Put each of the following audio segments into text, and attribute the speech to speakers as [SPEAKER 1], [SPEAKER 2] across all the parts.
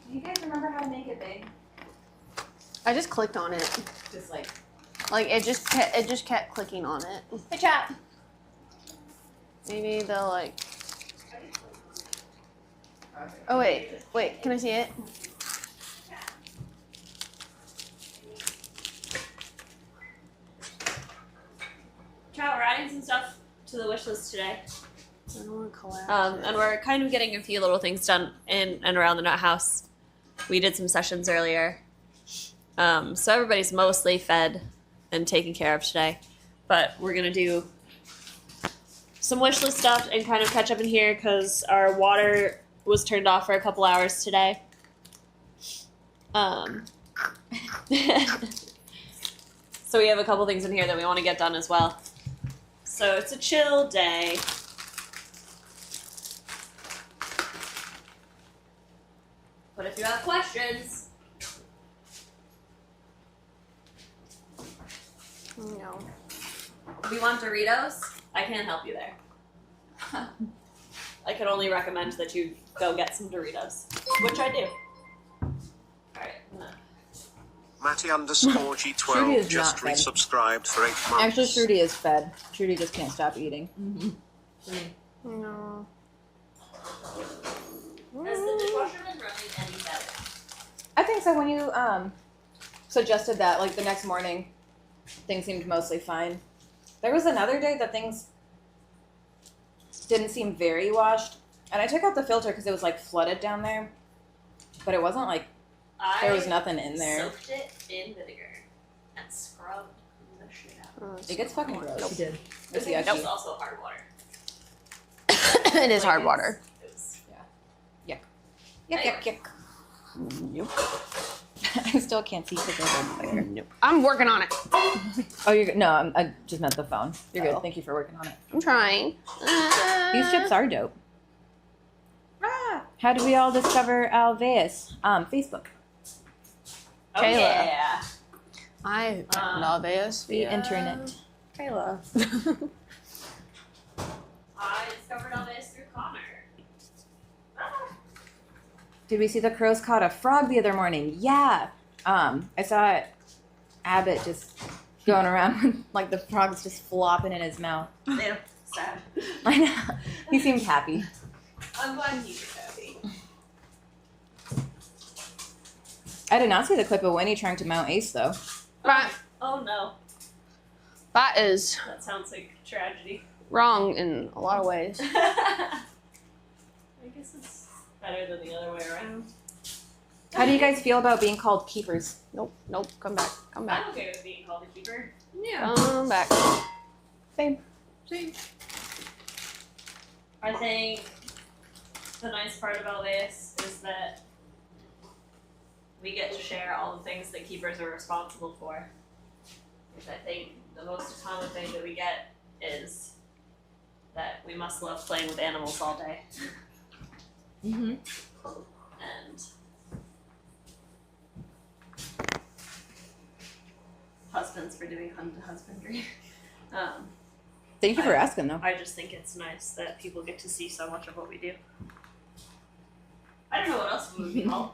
[SPEAKER 1] Do you guys remember how to make it big?
[SPEAKER 2] I just clicked on it.
[SPEAKER 1] Just like
[SPEAKER 2] it just kept clicking on it.
[SPEAKER 1] hey chat.
[SPEAKER 2] Maybe they'll like. Oh wait, can I see it?
[SPEAKER 3] Chat, we're adding some stuff to the wish list today.
[SPEAKER 2] I don't want to collapse.
[SPEAKER 3] And we're kind of getting a few little things done in and around the nut house. We did some sessions earlier. So everybody's mostly fed and taken care of today. But we're going to do some wish list stuff and kind of catch up in here because our water was turned off for a couple hours today. So we have a couple things in here that we want to get done as well. So it's a chill day. But if you have questions,
[SPEAKER 2] No.
[SPEAKER 3] if you want Doritos, I can't help you there. I can only recommend that you go get some Doritos, which I do. Alright, I'm gonna...
[SPEAKER 4] Matty_G12
[SPEAKER 5] is
[SPEAKER 4] just
[SPEAKER 5] not fed.
[SPEAKER 4] resubscribed for 8 months.
[SPEAKER 5] Actually, Trudy is fed. Trudy just can't stop eating.
[SPEAKER 2] No.
[SPEAKER 3] Has the dishwasher been running any better?
[SPEAKER 5] I think so. When you suggested that, like the next morning, things seemed mostly fine. There was another day that things didn't seem very washed, and I took out the filter because it was like flooded down there, but it wasn't like there was nothing in there.
[SPEAKER 3] Soaked it in vinegar and scrubbed the shit out.
[SPEAKER 2] Oh,
[SPEAKER 5] It gets fucking gross.
[SPEAKER 1] She did.
[SPEAKER 5] It's
[SPEAKER 3] It was
[SPEAKER 5] yucky.
[SPEAKER 3] also hard water.
[SPEAKER 2] It is hard water.
[SPEAKER 3] It was,
[SPEAKER 5] Yuck, yuck, yuck.
[SPEAKER 2] Nope.
[SPEAKER 5] I still can't see because I'm on fire.
[SPEAKER 2] Nope. I'm working on it.
[SPEAKER 5] Oh, you're good. No, I just meant the phone. You're
[SPEAKER 2] Oh.
[SPEAKER 5] good. Thank you for working on it.
[SPEAKER 2] I'm trying.
[SPEAKER 5] These chips are dope. How did we all discover Alveus? Facebook.
[SPEAKER 3] oh
[SPEAKER 2] Kayla.
[SPEAKER 3] yeah.
[SPEAKER 2] I found Alveus
[SPEAKER 5] The
[SPEAKER 2] via
[SPEAKER 5] internet.
[SPEAKER 2] Kayla.
[SPEAKER 3] I discovered all this through Connor.
[SPEAKER 5] Did we see the crows caught a frog the other morning? Yeah. I saw Abbott just going around with, like, the frog's just flopping in his mouth.
[SPEAKER 3] Yeah, sad.
[SPEAKER 5] I know. He seemed happy.
[SPEAKER 3] I'm glad he's happy.
[SPEAKER 5] I did not see the clip of Winnie trying to mount Ace, though.
[SPEAKER 2] Right.
[SPEAKER 3] Oh no,
[SPEAKER 2] That is
[SPEAKER 3] that sounds like tragedy.
[SPEAKER 2] wrong in a lot of ways.
[SPEAKER 3] I guess it's better than the other way around.
[SPEAKER 5] How do you guys feel about being called keepers?
[SPEAKER 2] Nope. Come back. Come back.
[SPEAKER 3] I'm okay with being called a keeper.
[SPEAKER 2] Come back.
[SPEAKER 5] Same.
[SPEAKER 3] I think the nice part about this is that we get to share all the things that keepers are responsible for. Which I think the most common thing that we get is that we must love playing with animals all day.
[SPEAKER 5] Mm-hmm.
[SPEAKER 3] And husbands for doing husbandry.
[SPEAKER 5] Thank you for asking, though.
[SPEAKER 3] I just think it's nice that people get to see so much of what we do. I don't know what else it would be called.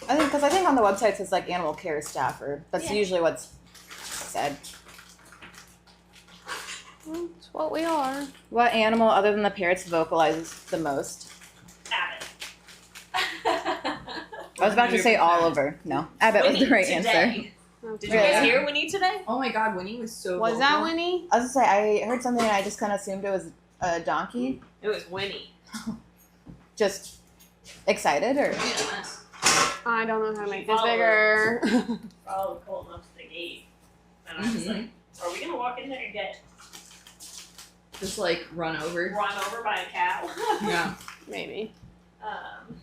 [SPEAKER 5] I think on the website it says like animal care staffer. That's
[SPEAKER 3] Yeah.
[SPEAKER 5] usually what's said.
[SPEAKER 2] It's what we are.
[SPEAKER 5] What animal other than the parrots vocalizes the most?
[SPEAKER 3] Abbott.
[SPEAKER 5] I was about to say Oliver. No, Abbott was the
[SPEAKER 3] Winnie
[SPEAKER 5] right
[SPEAKER 3] today.
[SPEAKER 5] answer.
[SPEAKER 3] Did you guys
[SPEAKER 5] Really?
[SPEAKER 3] hear Winnie today?
[SPEAKER 1] Oh my god, Winnie was so
[SPEAKER 2] Was that Winnie?
[SPEAKER 5] I was gonna say I heard something and I just kind of assumed it was a donkey.
[SPEAKER 3] It was Winnie.
[SPEAKER 5] Just excited or
[SPEAKER 2] I don't know how to make this
[SPEAKER 3] Follow
[SPEAKER 2] bigger.
[SPEAKER 3] Probably cold enough to the gate. And I was like, are we gonna walk in there and get
[SPEAKER 1] just like run over.
[SPEAKER 3] run over by a cow?
[SPEAKER 1] Yeah.
[SPEAKER 2] Maybe.
[SPEAKER 3] Um,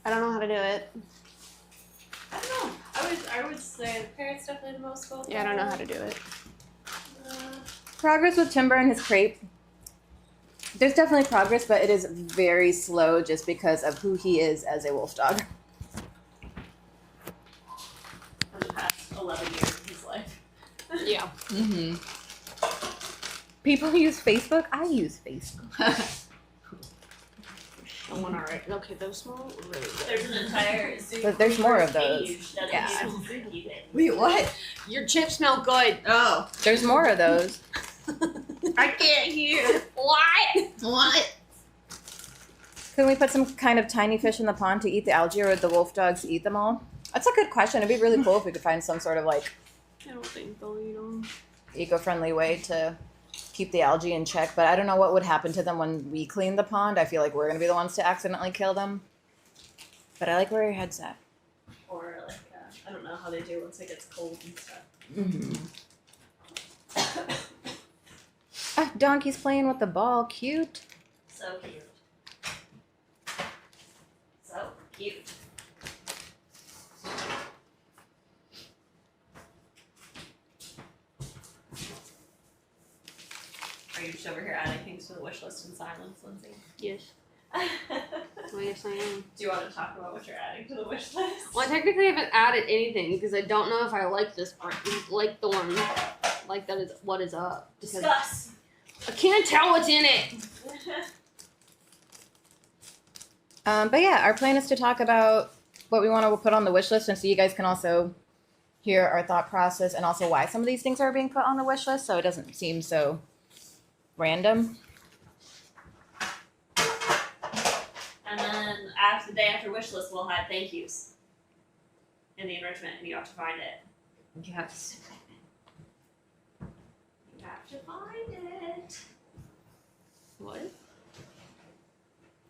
[SPEAKER 2] I don't know how to do it.
[SPEAKER 3] I don't know. I would say the parents definitely the most vocal.
[SPEAKER 2] Yeah, I don't know how to do it.
[SPEAKER 5] progress with Timber and his crate. There's definitely progress, but it is very slow just because of who he is as a wolf dog.
[SPEAKER 3] For the past 11 years of his life.
[SPEAKER 2] Yeah.
[SPEAKER 1] Mm-hmm.
[SPEAKER 5] People use Facebook. I use Facebook.
[SPEAKER 2] one already. Okay, those small are really good.
[SPEAKER 3] There's an entire
[SPEAKER 5] But there's more of those.
[SPEAKER 3] page
[SPEAKER 5] Yeah.
[SPEAKER 3] dedicated to zookeeping.
[SPEAKER 1] Wait, what?
[SPEAKER 2] Your chips smell good.
[SPEAKER 1] Oh.
[SPEAKER 5] There's more of those.
[SPEAKER 1] I can't hear.
[SPEAKER 2] What?
[SPEAKER 1] What?
[SPEAKER 5] Can we put some kind of tiny fish in the pond to eat the algae, or would the wolf dogs eat them all? That's a good question. It'd be really cool if we could find some sort of like
[SPEAKER 2] I don't think they'll eat them.
[SPEAKER 5] eco-friendly way to keep the algae in check, but I don't know what would happen to them when we clean the pond. I feel like we're gonna be the ones to accidentally kill them. But I like where your head's at.
[SPEAKER 3] Or like, I don't know how they do once it gets cold and stuff.
[SPEAKER 5] Mm-hmm. Ah, Donkey's playing with the ball. Cute.
[SPEAKER 3] So cute. So cute. Are you just over here adding things to the wish list in silence, Lindsay?
[SPEAKER 2] Yes.
[SPEAKER 3] Do
[SPEAKER 2] Well, yes, I am.
[SPEAKER 3] you want to talk about what you're adding to the wish list?
[SPEAKER 2] Well, I technically haven't added anything because I don't know if I like this part. Like the one, like that is what is up. Because
[SPEAKER 3] Discuss.
[SPEAKER 2] I can't tell what's in it.
[SPEAKER 5] But yeah, our plan is to talk about what we want to put on the wish list, and so you guys can also hear our thought process and also why some of these things are being put on the wish list, so it doesn't seem so random.
[SPEAKER 3] And then after the day after wish list, we'll have thank yous in the enrichment, and you have to find it.
[SPEAKER 5] Yes.
[SPEAKER 3] You have to find it.
[SPEAKER 2] What?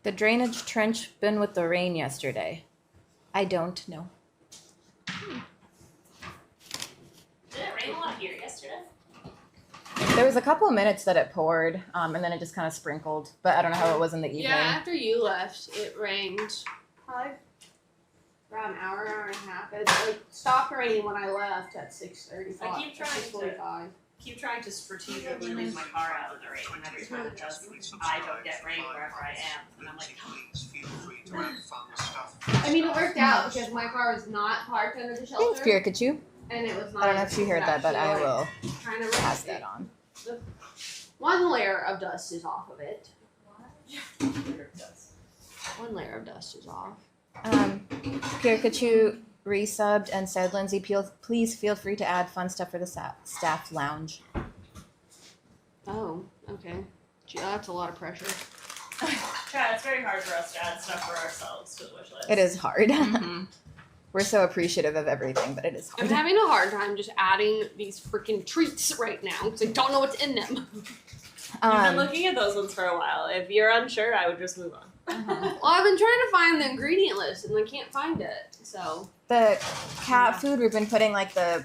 [SPEAKER 5] The drainage trench been with the rain yesterday. I don't know.
[SPEAKER 3] Did it rain a lot here yesterday?
[SPEAKER 5] There was a couple of minutes that it poured, and then it just kind of sprinkled. But I don't know how it was in the evening.
[SPEAKER 2] Yeah, after you left, it rained probably around an hour and a half. It like stopped raining when I left at 6:35.
[SPEAKER 3] I keep trying to-
[SPEAKER 2] 6:45.
[SPEAKER 3] Keep trying to strategically leave my car out in the rain, and every time it does, I don't get rain wherever I am. And I'm like,
[SPEAKER 2] I mean, it worked out because my car was not parked under the
[SPEAKER 5] Thanks,
[SPEAKER 2] shelter,
[SPEAKER 5] Pikachu.
[SPEAKER 2] and it was not.
[SPEAKER 5] I don't know if you heard that, but I will
[SPEAKER 2] Kind of
[SPEAKER 5] pass that on.
[SPEAKER 2] One layer of dust is off of it. One layer of dust is off.
[SPEAKER 5] Pikachu resubbed and said, Lindsay, please feel free to add fun stuff for the staff lounge.
[SPEAKER 2] Oh, okay. Gee, that's a lot of pressure.
[SPEAKER 3] yeah, it's very hard for us to add stuff for ourselves to the wish list.
[SPEAKER 5] It is hard.
[SPEAKER 1] Mm-hmm.
[SPEAKER 5] We're so appreciative of everything, but it is
[SPEAKER 2] I'm
[SPEAKER 5] hard.
[SPEAKER 2] having a hard time just adding these freaking treats right now because I don't know what's in them.
[SPEAKER 3] You've been looking at those ones for a while. If you're unsure, I would just move on.
[SPEAKER 2] Well, I've been trying to find the ingredient list and I can't find it. So
[SPEAKER 5] The cat food, we've been putting like the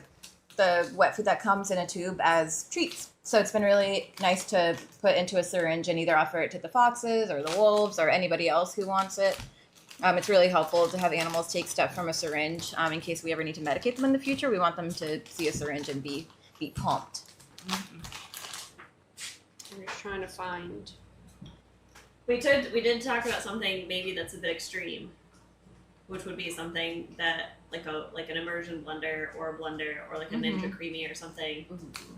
[SPEAKER 5] wet food that comes in a tube as treats. So it's been really nice to put into a syringe and either offer it to the foxes or the wolves or anybody else who wants it. It's really helpful to have animals take stuff from a syringe in case we ever need to medicate them in the future. We want them to see a syringe and be pumped.
[SPEAKER 2] I'm just trying to find.
[SPEAKER 3] We did talk about something maybe that's a bit extreme, which would be something that like an immersion blender or a blender or like a Ninja Creamy or something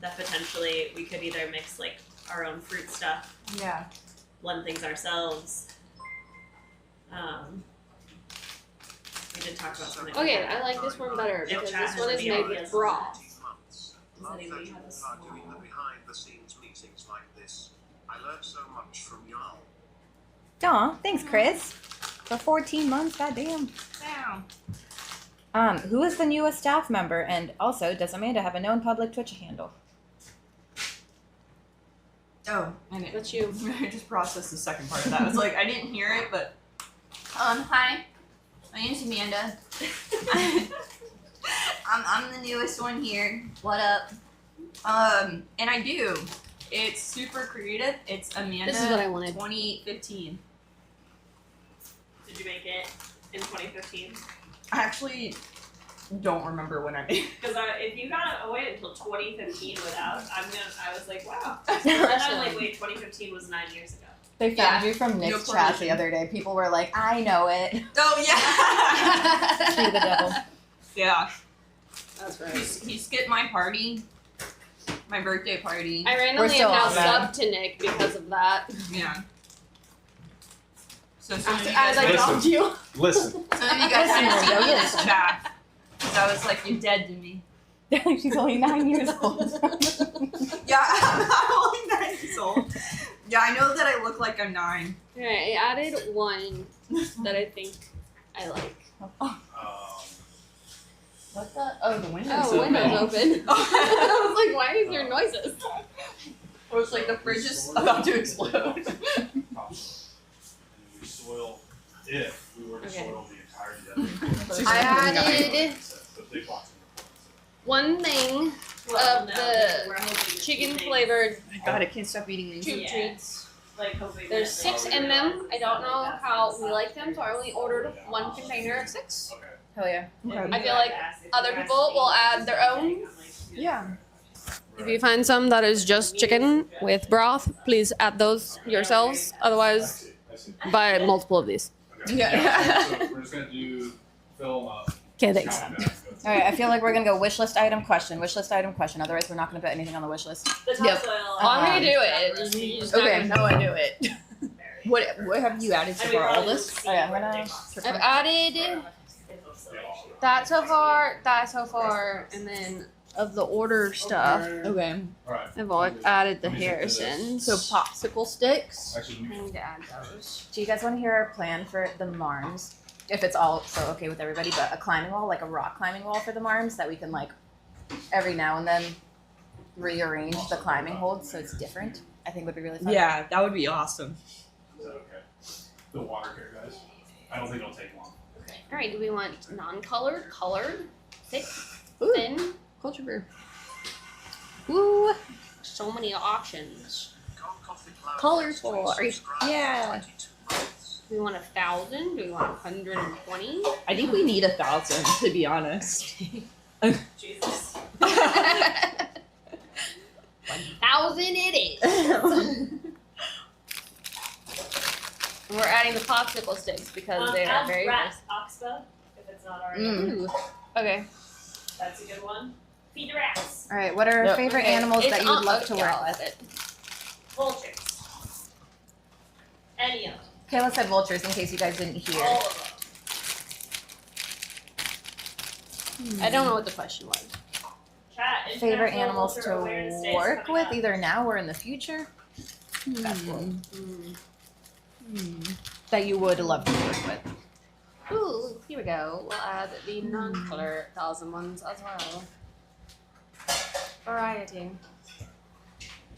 [SPEAKER 3] that potentially we could either mix like our own fruit stuff,
[SPEAKER 1] Yeah.
[SPEAKER 3] blend things ourselves. We did talk about something.
[SPEAKER 2] Okay, I like this one better
[SPEAKER 3] If
[SPEAKER 2] because
[SPEAKER 3] chat
[SPEAKER 2] this
[SPEAKER 3] has
[SPEAKER 2] one is
[SPEAKER 3] any
[SPEAKER 2] made
[SPEAKER 3] ideas
[SPEAKER 2] with
[SPEAKER 3] on
[SPEAKER 2] broth.
[SPEAKER 3] Does anybody have a small?
[SPEAKER 4] Doing the behind the scenes meetings like this. I learned so much from y'all.
[SPEAKER 5] Aw, thanks, Chris. For 14 months, goddamn.
[SPEAKER 1] Damn.
[SPEAKER 5] Who is the newest staff member? And also, does Amanda have a known public Twitch handle?
[SPEAKER 1] Oh, and
[SPEAKER 2] That's you.
[SPEAKER 1] I just processed the second part of that. I was like, I didn't hear it, but hi. My name's Amanda. I'm the newest one here. What up? And I do. It's super creative. It's Amanda
[SPEAKER 2] This is what I wanted.
[SPEAKER 1] 2015.
[SPEAKER 3] Did you make it in 2015?
[SPEAKER 1] I actually don't remember when I made it.
[SPEAKER 3] Because if you got away until 2015 without, I was like, wow. And then I'm like, wait, 2015 was 9 years ago.
[SPEAKER 5] They found
[SPEAKER 1] Yeah.
[SPEAKER 5] you from
[SPEAKER 1] No
[SPEAKER 5] Nick's chat the
[SPEAKER 1] correlation.
[SPEAKER 5] other day. People were like, I know it.
[SPEAKER 1] Oh yeah.
[SPEAKER 5] Screw the devil.
[SPEAKER 1] Yeah.
[SPEAKER 2] That's right.
[SPEAKER 1] He skipped my party. My birthday party.
[SPEAKER 2] I randomly
[SPEAKER 5] still
[SPEAKER 2] am now
[SPEAKER 5] on that.
[SPEAKER 2] subbed to Nick because of that.
[SPEAKER 1] Yeah. So some of you
[SPEAKER 2] As
[SPEAKER 1] guys,
[SPEAKER 2] I
[SPEAKER 6] Listen.
[SPEAKER 2] told you.
[SPEAKER 6] Listen.
[SPEAKER 1] some of you guys didn't see me in this chat. Because I was like, you're dead to me.
[SPEAKER 5] She's only 9 years old.
[SPEAKER 1] Yeah, I'm only 9 years old. Yeah, I know that I look like I'm 9.
[SPEAKER 2] Alright, I added one that I think I like.
[SPEAKER 1] What the? Oh, the window's
[SPEAKER 2] Oh, window's open. I was like, why is there noises?
[SPEAKER 1] Or it's like the fridge is about to explode.
[SPEAKER 6] And we soil, if we were to
[SPEAKER 2] Okay.
[SPEAKER 6] soil the entirety of
[SPEAKER 2] I added
[SPEAKER 6] the big box.
[SPEAKER 2] one thing of the chicken flavored
[SPEAKER 1] God, I can't stop eating these.
[SPEAKER 2] tube
[SPEAKER 3] Yeah.
[SPEAKER 2] treats.
[SPEAKER 3] Like hoping
[SPEAKER 2] There's 6 in them. I don't know how we like them, so I only ordered one container of 6.
[SPEAKER 6] Okay.
[SPEAKER 5] Hell yeah.
[SPEAKER 2] I feel like other people will add their own.
[SPEAKER 5] Yeah.
[SPEAKER 2] If you find some that is just chicken with broth, please add those yourselves. Otherwise,
[SPEAKER 6] I see.
[SPEAKER 2] buy multiple of these.
[SPEAKER 6] Okay.
[SPEAKER 5] Yeah.
[SPEAKER 6] So we're just gonna do fill up.
[SPEAKER 2] Okay, thanks.
[SPEAKER 6] count down,
[SPEAKER 5] All right, I feel like we're gonna go wish list item question. Wish list item question. Otherwise, we're not gonna put anything on the wish list.
[SPEAKER 3] The topsoil.
[SPEAKER 2] I'm gonna do it. You're just not gonna know I do it.
[SPEAKER 1] What have you added so far? All this?
[SPEAKER 5] Oh, yeah, I'm gonna-
[SPEAKER 2] I've added that so far, and then of the order stuff,
[SPEAKER 1] Okay.
[SPEAKER 6] Alright.
[SPEAKER 2] I've added the Harrisons.
[SPEAKER 1] So popsicle sticks.
[SPEAKER 6] Actually,
[SPEAKER 2] I need to add those.
[SPEAKER 5] Do you guys want to hear our plan for the Marms? If it's all so okay with everybody, but a climbing wall, like a rock climbing wall for the Marms that we can like every now and then rearrange the climbing holds so it's different. I think would be really fun.
[SPEAKER 1] Yeah, that would be awesome.
[SPEAKER 6] is that okay? The water care, guys. I don't think it'll take long.
[SPEAKER 2] All right, do we want non-colored, colored, thick,
[SPEAKER 1] Ooh.
[SPEAKER 2] thin?
[SPEAKER 1] Culture beer.
[SPEAKER 2] Woo! So many options.
[SPEAKER 1] Colorful. Are you- yeah.
[SPEAKER 2] Do we want 1,000? Do we want 120?
[SPEAKER 1] I think we need 1,000 to be honest.
[SPEAKER 3] Jesus.
[SPEAKER 2] 1,000 it is. We're adding the popsicle sticks because they are
[SPEAKER 3] add
[SPEAKER 2] very
[SPEAKER 3] rat
[SPEAKER 2] nice.
[SPEAKER 3] oxbow, if it's not already.
[SPEAKER 1] Mm.
[SPEAKER 2] Okay.
[SPEAKER 3] That's a good one. Feed the rats.
[SPEAKER 5] All right, what are
[SPEAKER 1] Yep.
[SPEAKER 5] favorite
[SPEAKER 2] Okay,
[SPEAKER 5] animals
[SPEAKER 2] it's
[SPEAKER 5] that you would
[SPEAKER 2] on-
[SPEAKER 5] love
[SPEAKER 2] okay,
[SPEAKER 5] to work
[SPEAKER 2] I'll
[SPEAKER 5] with?
[SPEAKER 2] add it.
[SPEAKER 3] Vultures. Any of them.
[SPEAKER 5] Kayla said vultures in case you guys didn't hear.
[SPEAKER 3] All of them.
[SPEAKER 2] I don't know what the question was.
[SPEAKER 3] Chat.
[SPEAKER 5] Favorite
[SPEAKER 3] International
[SPEAKER 5] animals
[SPEAKER 3] Vulture
[SPEAKER 5] to
[SPEAKER 3] Awareness Day is
[SPEAKER 5] work
[SPEAKER 3] coming
[SPEAKER 5] with
[SPEAKER 3] up.
[SPEAKER 5] either now or in the future
[SPEAKER 1] That's cool.
[SPEAKER 5] that you would love to work with.
[SPEAKER 2] Ooh, here we go. We'll add the non-color 1,000 ones as well. Variety.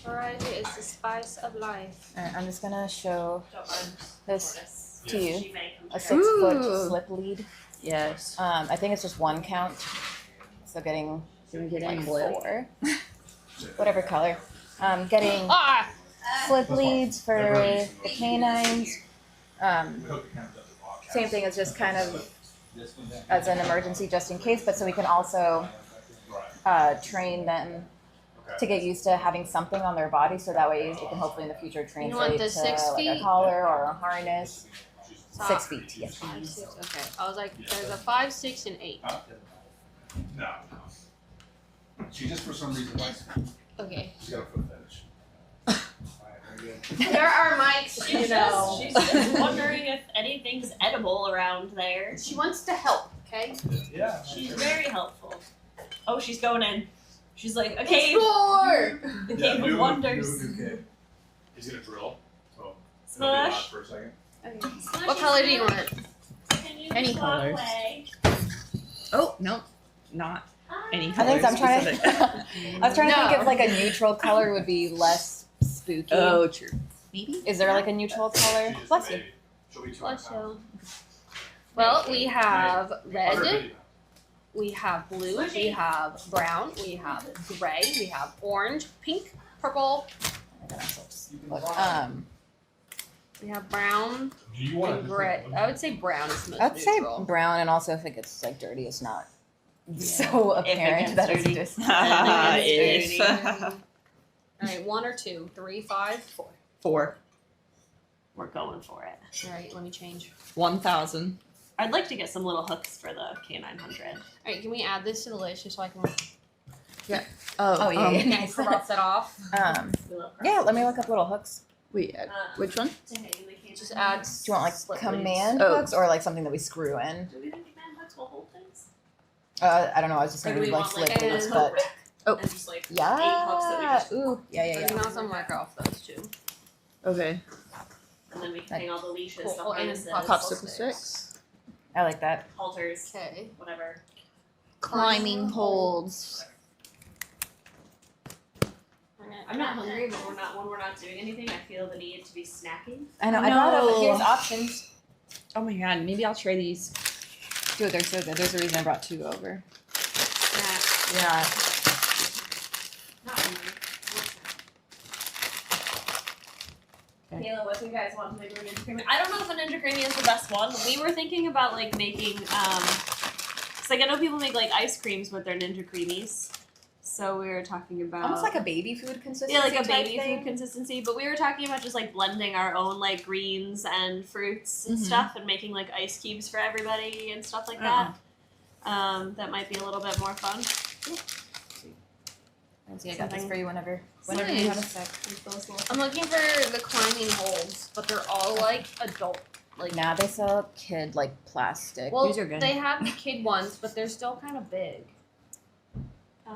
[SPEAKER 2] Variety is the spice of life.
[SPEAKER 5] All right, I'm just gonna show
[SPEAKER 3] Don't mind
[SPEAKER 5] this
[SPEAKER 3] Tortoise.
[SPEAKER 5] to you.
[SPEAKER 3] She may come
[SPEAKER 5] a
[SPEAKER 3] share.
[SPEAKER 5] 6-foot
[SPEAKER 1] Ooh.
[SPEAKER 5] slip lead.
[SPEAKER 1] Yes.
[SPEAKER 5] I think it's just one count, so getting
[SPEAKER 1] Can we get
[SPEAKER 5] like
[SPEAKER 1] any blue?
[SPEAKER 5] 4, whatever color. Getting
[SPEAKER 2] Ah!
[SPEAKER 5] slip leads for the canines.
[SPEAKER 6] We hope it counts up the box.
[SPEAKER 5] Same thing as just kind of as an emergency just in case, but so we can also
[SPEAKER 6] Right.
[SPEAKER 5] train them
[SPEAKER 6] Okay.
[SPEAKER 5] to get used to having something on their body, so that way it can hopefully in the future
[SPEAKER 2] want
[SPEAKER 5] translate
[SPEAKER 2] the
[SPEAKER 5] to
[SPEAKER 2] 6
[SPEAKER 5] like a
[SPEAKER 2] feet?
[SPEAKER 5] collar or a harness. 6 feet, yes.
[SPEAKER 2] 5, 6, okay. I was like, there's a 5, 6, and 8.
[SPEAKER 6] No. She just for some reason likes
[SPEAKER 2] Okay.
[SPEAKER 6] she's got a foot fetish. Alright, very good.
[SPEAKER 2] There are mics,
[SPEAKER 3] She's
[SPEAKER 2] you know.
[SPEAKER 3] just, she's just wondering if anything's edible around there.
[SPEAKER 2] She wants to help, okay?
[SPEAKER 6] Yeah.
[SPEAKER 3] She's very helpful. Oh, she's going in. She's like, a cave.
[SPEAKER 2] Explore!
[SPEAKER 3] The cave of wonders.
[SPEAKER 6] New cave. He's gonna drill. So
[SPEAKER 3] Smush.
[SPEAKER 6] for a second.
[SPEAKER 2] Okay.
[SPEAKER 3] Smush
[SPEAKER 2] What
[SPEAKER 3] is
[SPEAKER 2] color do
[SPEAKER 3] here.
[SPEAKER 2] you want?
[SPEAKER 3] Can you
[SPEAKER 1] Any
[SPEAKER 3] walk
[SPEAKER 1] colors.
[SPEAKER 3] away?
[SPEAKER 1] Oh no, not any
[SPEAKER 5] I
[SPEAKER 1] color.
[SPEAKER 5] think so. I'm trying to.
[SPEAKER 1] specific.
[SPEAKER 5] I was trying to think
[SPEAKER 2] No.
[SPEAKER 5] if like a neutral color would be less spooky.
[SPEAKER 1] Oh, true. Maybe.
[SPEAKER 5] Is there like a neutral color?
[SPEAKER 6] She just
[SPEAKER 5] Bless you.
[SPEAKER 6] made- she'll be
[SPEAKER 2] Bless
[SPEAKER 6] 200
[SPEAKER 2] you. Well, we have
[SPEAKER 6] pounds.
[SPEAKER 2] red, we have blue, we have brown, we have gray, we have orange, pink, purple, we have brown
[SPEAKER 6] Do you want
[SPEAKER 2] and gray. I would say brown is the most
[SPEAKER 5] I'd say
[SPEAKER 2] neutral.
[SPEAKER 5] brown, and also if it gets like dirty, it's not so
[SPEAKER 1] If it
[SPEAKER 5] apparent
[SPEAKER 1] gets
[SPEAKER 5] that it's
[SPEAKER 1] dirty.
[SPEAKER 5] just.
[SPEAKER 1] If.
[SPEAKER 2] Alright, 1 or 2, 3, 5, 4.
[SPEAKER 1] 4.
[SPEAKER 3] We're going for it.
[SPEAKER 2] Alright, let me change.
[SPEAKER 1] 1,000.
[SPEAKER 3] I'd like to get some little hooks for the K900.
[SPEAKER 2] Alright, can we add this to the list just so I can
[SPEAKER 5] Oh, yeah.
[SPEAKER 2] cross it off?
[SPEAKER 5] Yeah, let me look up little hooks.
[SPEAKER 1] Wait, which one?
[SPEAKER 3] To hang the
[SPEAKER 2] Just add.
[SPEAKER 5] Do you want like
[SPEAKER 2] slip
[SPEAKER 5] command
[SPEAKER 3] Oh.
[SPEAKER 5] hooks or like something that we screw in?
[SPEAKER 3] Do we think command hooks will hold things?
[SPEAKER 5] I don't know. I was just
[SPEAKER 3] Or do
[SPEAKER 5] thinking
[SPEAKER 3] we
[SPEAKER 5] like
[SPEAKER 3] want, like,
[SPEAKER 5] slip
[SPEAKER 2] a
[SPEAKER 5] leads,
[SPEAKER 2] hook
[SPEAKER 5] but
[SPEAKER 3] Oh. And just like 8 hooks that we
[SPEAKER 5] yeah.
[SPEAKER 3] just
[SPEAKER 5] Ooh, yeah.
[SPEAKER 2] You know, some work off those two.
[SPEAKER 3] Okay. And then we can hang all the leashes, the
[SPEAKER 2] Cool. And
[SPEAKER 3] harnesses,
[SPEAKER 2] popsicle sticks.
[SPEAKER 5] I like that.
[SPEAKER 3] halters,
[SPEAKER 2] Okay.
[SPEAKER 3] whatever.
[SPEAKER 2] Climbing
[SPEAKER 5] holds.
[SPEAKER 3] I'm not hungry, but when we're not doing anything, I feel the need to be snacking.
[SPEAKER 5] I know. I brought up.
[SPEAKER 7] No.
[SPEAKER 5] Here's options.
[SPEAKER 7] Oh my god, maybe I'll try these.
[SPEAKER 5] Dude, they're so good. There's a reason I brought 2 over.
[SPEAKER 3] Snacks.
[SPEAKER 5] Yeah.
[SPEAKER 3] Not hungry.
[SPEAKER 5] Okay.
[SPEAKER 3] Kayla, what do you guys want to make a Ninja Creamy? I don't know if a Ninja Creamy is the best one. We were thinking about like making, cause like I know people make like ice creams with their Ninja Creamies. So we were talking about
[SPEAKER 5] Almost like a baby food consistency.
[SPEAKER 3] yeah, like a
[SPEAKER 5] type
[SPEAKER 3] baby
[SPEAKER 5] thing.
[SPEAKER 3] food consistency. But we were talking about just like blending our own like greens and fruits and
[SPEAKER 5] Mhm.
[SPEAKER 3] stuff, and making like ice cubes for everybody and stuff like that. That might be a little bit more fun.
[SPEAKER 5] Nancy, I got this
[SPEAKER 3] Something-
[SPEAKER 5] for you whenever
[SPEAKER 2] Nice.
[SPEAKER 5] you have a sec.
[SPEAKER 3] Like those little-
[SPEAKER 2] I'm looking for the climbing holds, but they're all like adult. Like
[SPEAKER 5] Now they sell kid like plastic.
[SPEAKER 2] well,
[SPEAKER 7] These are good.
[SPEAKER 2] they have the kid ones, but they're still kind of big. I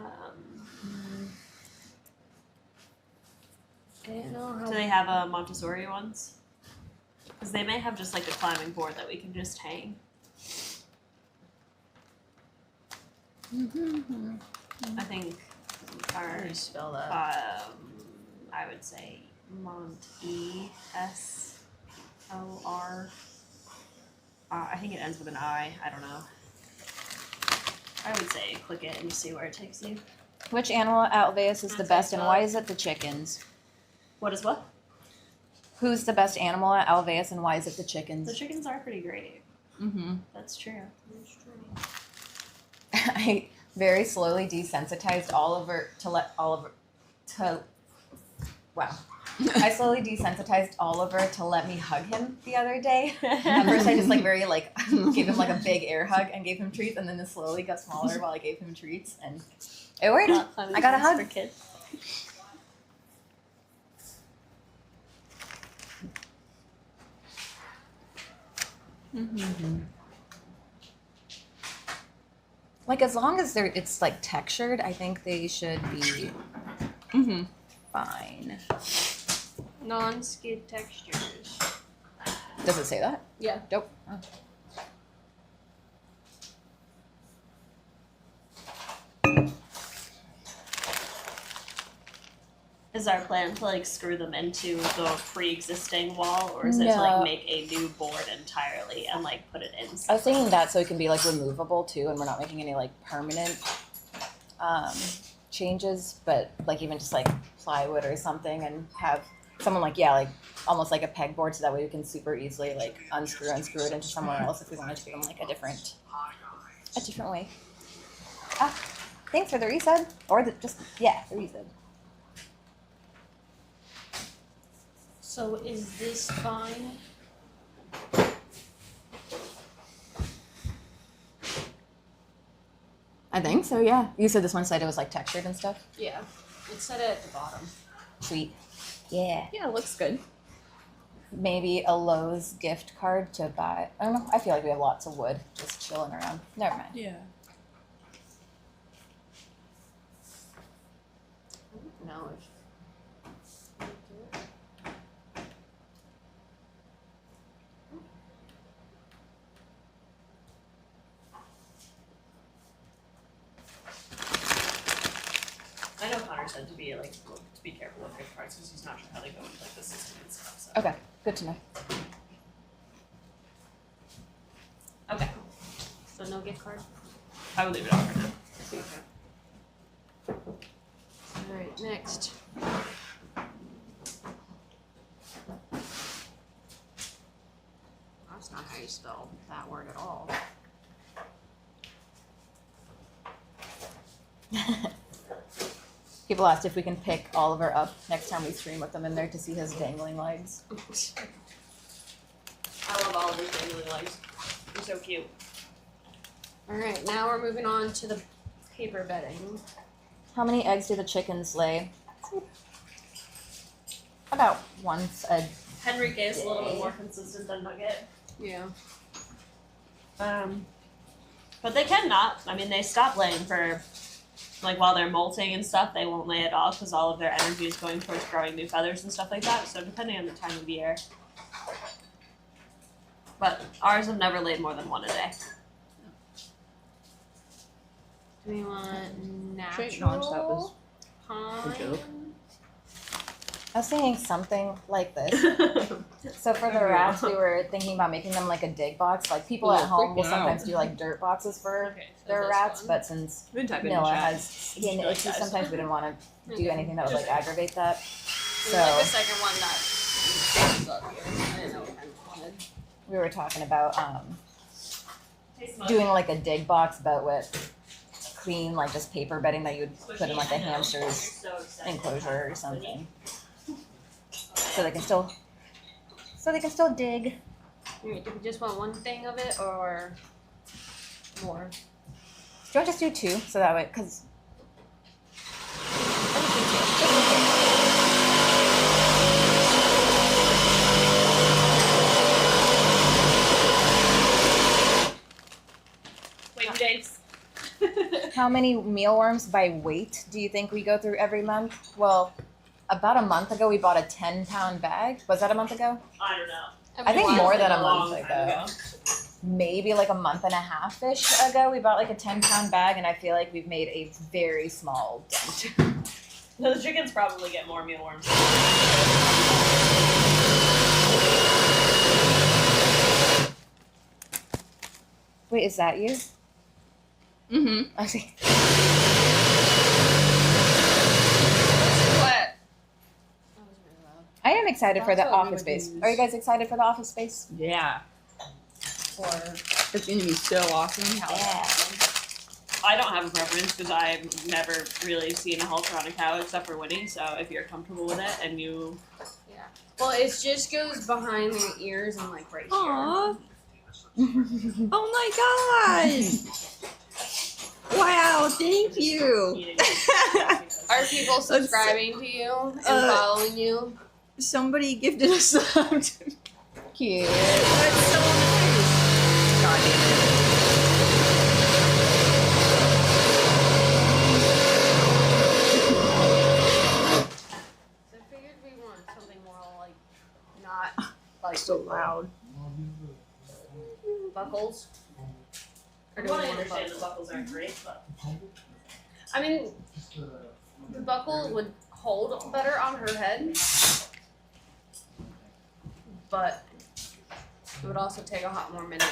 [SPEAKER 2] don't know how.
[SPEAKER 3] Do they have Montessori ones? Because they may have just like a climbing board that we can just hang. I think
[SPEAKER 2] How
[SPEAKER 3] our
[SPEAKER 2] do you spell that?
[SPEAKER 3] I would say Montessor. I think it ends with an I. I don't know. I would say click it and just see where it takes you.
[SPEAKER 5] Which animal at Alveus is the
[SPEAKER 2] That's
[SPEAKER 5] best,
[SPEAKER 2] like
[SPEAKER 5] and why is it the chickens?
[SPEAKER 3] What is what?
[SPEAKER 5] Who's the best animal at Alveus, and why is it the chickens?
[SPEAKER 3] The chickens are pretty great.
[SPEAKER 5] Mm-hmm.
[SPEAKER 3] That's true.
[SPEAKER 5] I very slowly desensitized Oliver to let Oliver to. Wow. I slowly desensitized Oliver to let me hug him the other day. At first, I just like very like gave him like a big air hug and gave him treats, and then it slowly got smaller while I gave him treats, and it worked.
[SPEAKER 3] Not fun
[SPEAKER 5] I got a
[SPEAKER 3] things
[SPEAKER 5] hug.
[SPEAKER 3] for kids.
[SPEAKER 5] Like as long as it's like textured, I think they should be fine.
[SPEAKER 2] Non-skid textures.
[SPEAKER 5] Does it say that?
[SPEAKER 2] Yeah.
[SPEAKER 5] Dope. Oh.
[SPEAKER 3] Is our plan to like screw them into the pre-existing wall, or is it to
[SPEAKER 5] No.
[SPEAKER 3] like make a new board entirely and like put it in?
[SPEAKER 5] I was thinking that so it can be like removable too, and we're not making any like permanent changes, but like even just like plywood or something, and have someone like like almost like a pegboard, so that way we can super easily like unscrew it into somewhere else if we wanted to do them like a different way. Ah, thanks for the resub, or the the resub.
[SPEAKER 2] So is this fine?
[SPEAKER 5] I think so. Yeah, you said this one said it was like textured and stuff.
[SPEAKER 2] Yeah. It said it at the bottom.
[SPEAKER 5] Sweet. Yeah.
[SPEAKER 7] Yeah, it looks good.
[SPEAKER 5] Maybe a Lowe's gift card to buy. I don't know. I feel like we have lots of wood just chilling around. Never mind.
[SPEAKER 7] Yeah.
[SPEAKER 2] No.
[SPEAKER 3] I know Connor said to be careful with gift cards because he's not sure how they go into like the system and stuff. So.
[SPEAKER 5] Okay. Good to know.
[SPEAKER 3] Okay.
[SPEAKER 2] So no gift card?
[SPEAKER 3] I will leave it on for now.
[SPEAKER 2] Alright, next. That's not how you spell that word at all.
[SPEAKER 5] People asked if we can pick Oliver up next time we stream with them in there to see his dangling legs.
[SPEAKER 3] I love all of these dangling legs. They're so cute.
[SPEAKER 2] Alright, now we're moving on to the paper bedding.
[SPEAKER 5] How many eggs do the chickens lay? About once a
[SPEAKER 3] Henrique is a little bit more consistent than Nugget.
[SPEAKER 2] Yeah.
[SPEAKER 3] But they can not. I mean, they stop laying for, like, while they're molting and stuff, they won't lay at all because all of their energy is going towards growing new feathers and stuff like that. So depending on the time of year. But ours have never laid more than one a day.
[SPEAKER 2] Do we want
[SPEAKER 7] Shouldn't acknowledge that was
[SPEAKER 2] pine?
[SPEAKER 7] a joke.
[SPEAKER 5] I was thinking something like this. So for the rats, we were thinking about making them like a dig box. Like people at home will
[SPEAKER 7] freaking
[SPEAKER 5] sometimes
[SPEAKER 7] out.
[SPEAKER 5] do like dirt boxes for
[SPEAKER 2] Okay, so
[SPEAKER 5] their
[SPEAKER 2] this
[SPEAKER 5] rats,
[SPEAKER 2] one.
[SPEAKER 5] but since
[SPEAKER 7] I've been typing in
[SPEAKER 5] Noah
[SPEAKER 7] the chat.
[SPEAKER 5] has skin
[SPEAKER 7] Like
[SPEAKER 5] issues,
[SPEAKER 7] guys.
[SPEAKER 5] sometimes we didn't want to do
[SPEAKER 2] Okay.
[SPEAKER 5] anything that would like aggravate that.
[SPEAKER 2] There's like a
[SPEAKER 5] So
[SPEAKER 2] second one that stands up here. I didn't know what kind of wanted.
[SPEAKER 5] we were talking about doing like a dig box, but with clean like just paper bedding that you would put in like a hamster's enclosure or something, so they can still dig.
[SPEAKER 2] Do we just want one thing of it or more?
[SPEAKER 5] Do you want to just do two so that way, because
[SPEAKER 3] Wait, James.
[SPEAKER 5] how many mealworms by weight do you think we go through every month? Well, about a month ago we bought a 10-pound bag. Was that a month ago?
[SPEAKER 3] I don't know.
[SPEAKER 5] I think more than a
[SPEAKER 3] long
[SPEAKER 5] month
[SPEAKER 3] time
[SPEAKER 5] ago. Maybe like a month and a half-ish ago we bought like a 10-pound bag, and I feel like we've made a very small dent.
[SPEAKER 3] The chickens probably get more mealworms.
[SPEAKER 5] Wait, is that you?
[SPEAKER 7] Mm-hmm.
[SPEAKER 5] I see.
[SPEAKER 2] What?
[SPEAKER 5] I am excited for
[SPEAKER 2] That's
[SPEAKER 5] the
[SPEAKER 2] what we
[SPEAKER 5] office
[SPEAKER 2] would
[SPEAKER 5] space.
[SPEAKER 2] use.
[SPEAKER 5] Are you guys excited for the office space?
[SPEAKER 7] Yeah.
[SPEAKER 2] Or
[SPEAKER 7] It's gonna be so awesome.
[SPEAKER 5] Yeah.
[SPEAKER 3] I don't have a preference because I've never really seen a halter on a cow except for Winnie. So if you're comfortable with it and you,
[SPEAKER 2] well, it just goes behind their ears and like right
[SPEAKER 7] Aww. Oh my god! Wow, thank you.
[SPEAKER 2] here. Are people subscribing to you and following you?
[SPEAKER 7] Somebody gifted us some.
[SPEAKER 5] Cute.
[SPEAKER 7] That's so nice. God damn it.
[SPEAKER 2] So I figured we want something more like not like
[SPEAKER 7] So loud.
[SPEAKER 2] buckles. Or
[SPEAKER 3] I
[SPEAKER 2] do we
[SPEAKER 3] want to
[SPEAKER 2] want
[SPEAKER 3] understand the
[SPEAKER 2] buckles?
[SPEAKER 3] buckles aren't great, but
[SPEAKER 2] I mean, the buckle would hold better on her head, but it would also take a lot more minutes.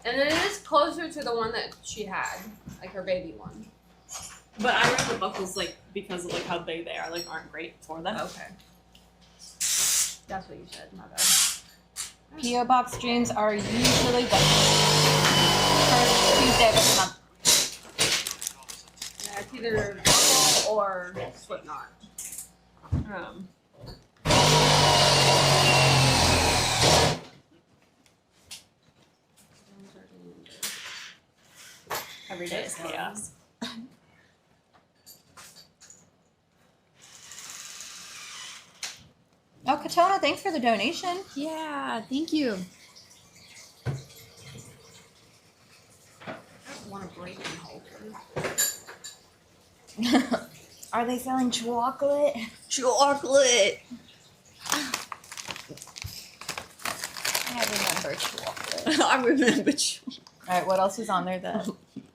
[SPEAKER 2] And it is closer to the one that she had, like her baby one.
[SPEAKER 3] but I read the buckles like because of like how big they are, like aren't great for them.
[SPEAKER 2] Okay. That's what you said, my bad.
[SPEAKER 5] PO box streams are usually the first Tuesday of every month.
[SPEAKER 2] Yeah, it's either buckle or Slipknot.
[SPEAKER 3] Every day is chaos.
[SPEAKER 5] Oh, Katona, thanks for the donation.
[SPEAKER 7] Yeah, thank you.
[SPEAKER 2] I don't want to break in halter.
[SPEAKER 5] Are they selling chocolate?
[SPEAKER 7] Chocolate.
[SPEAKER 5] I remember chocolate.
[SPEAKER 7] I remember.
[SPEAKER 5] All right, what else is on there that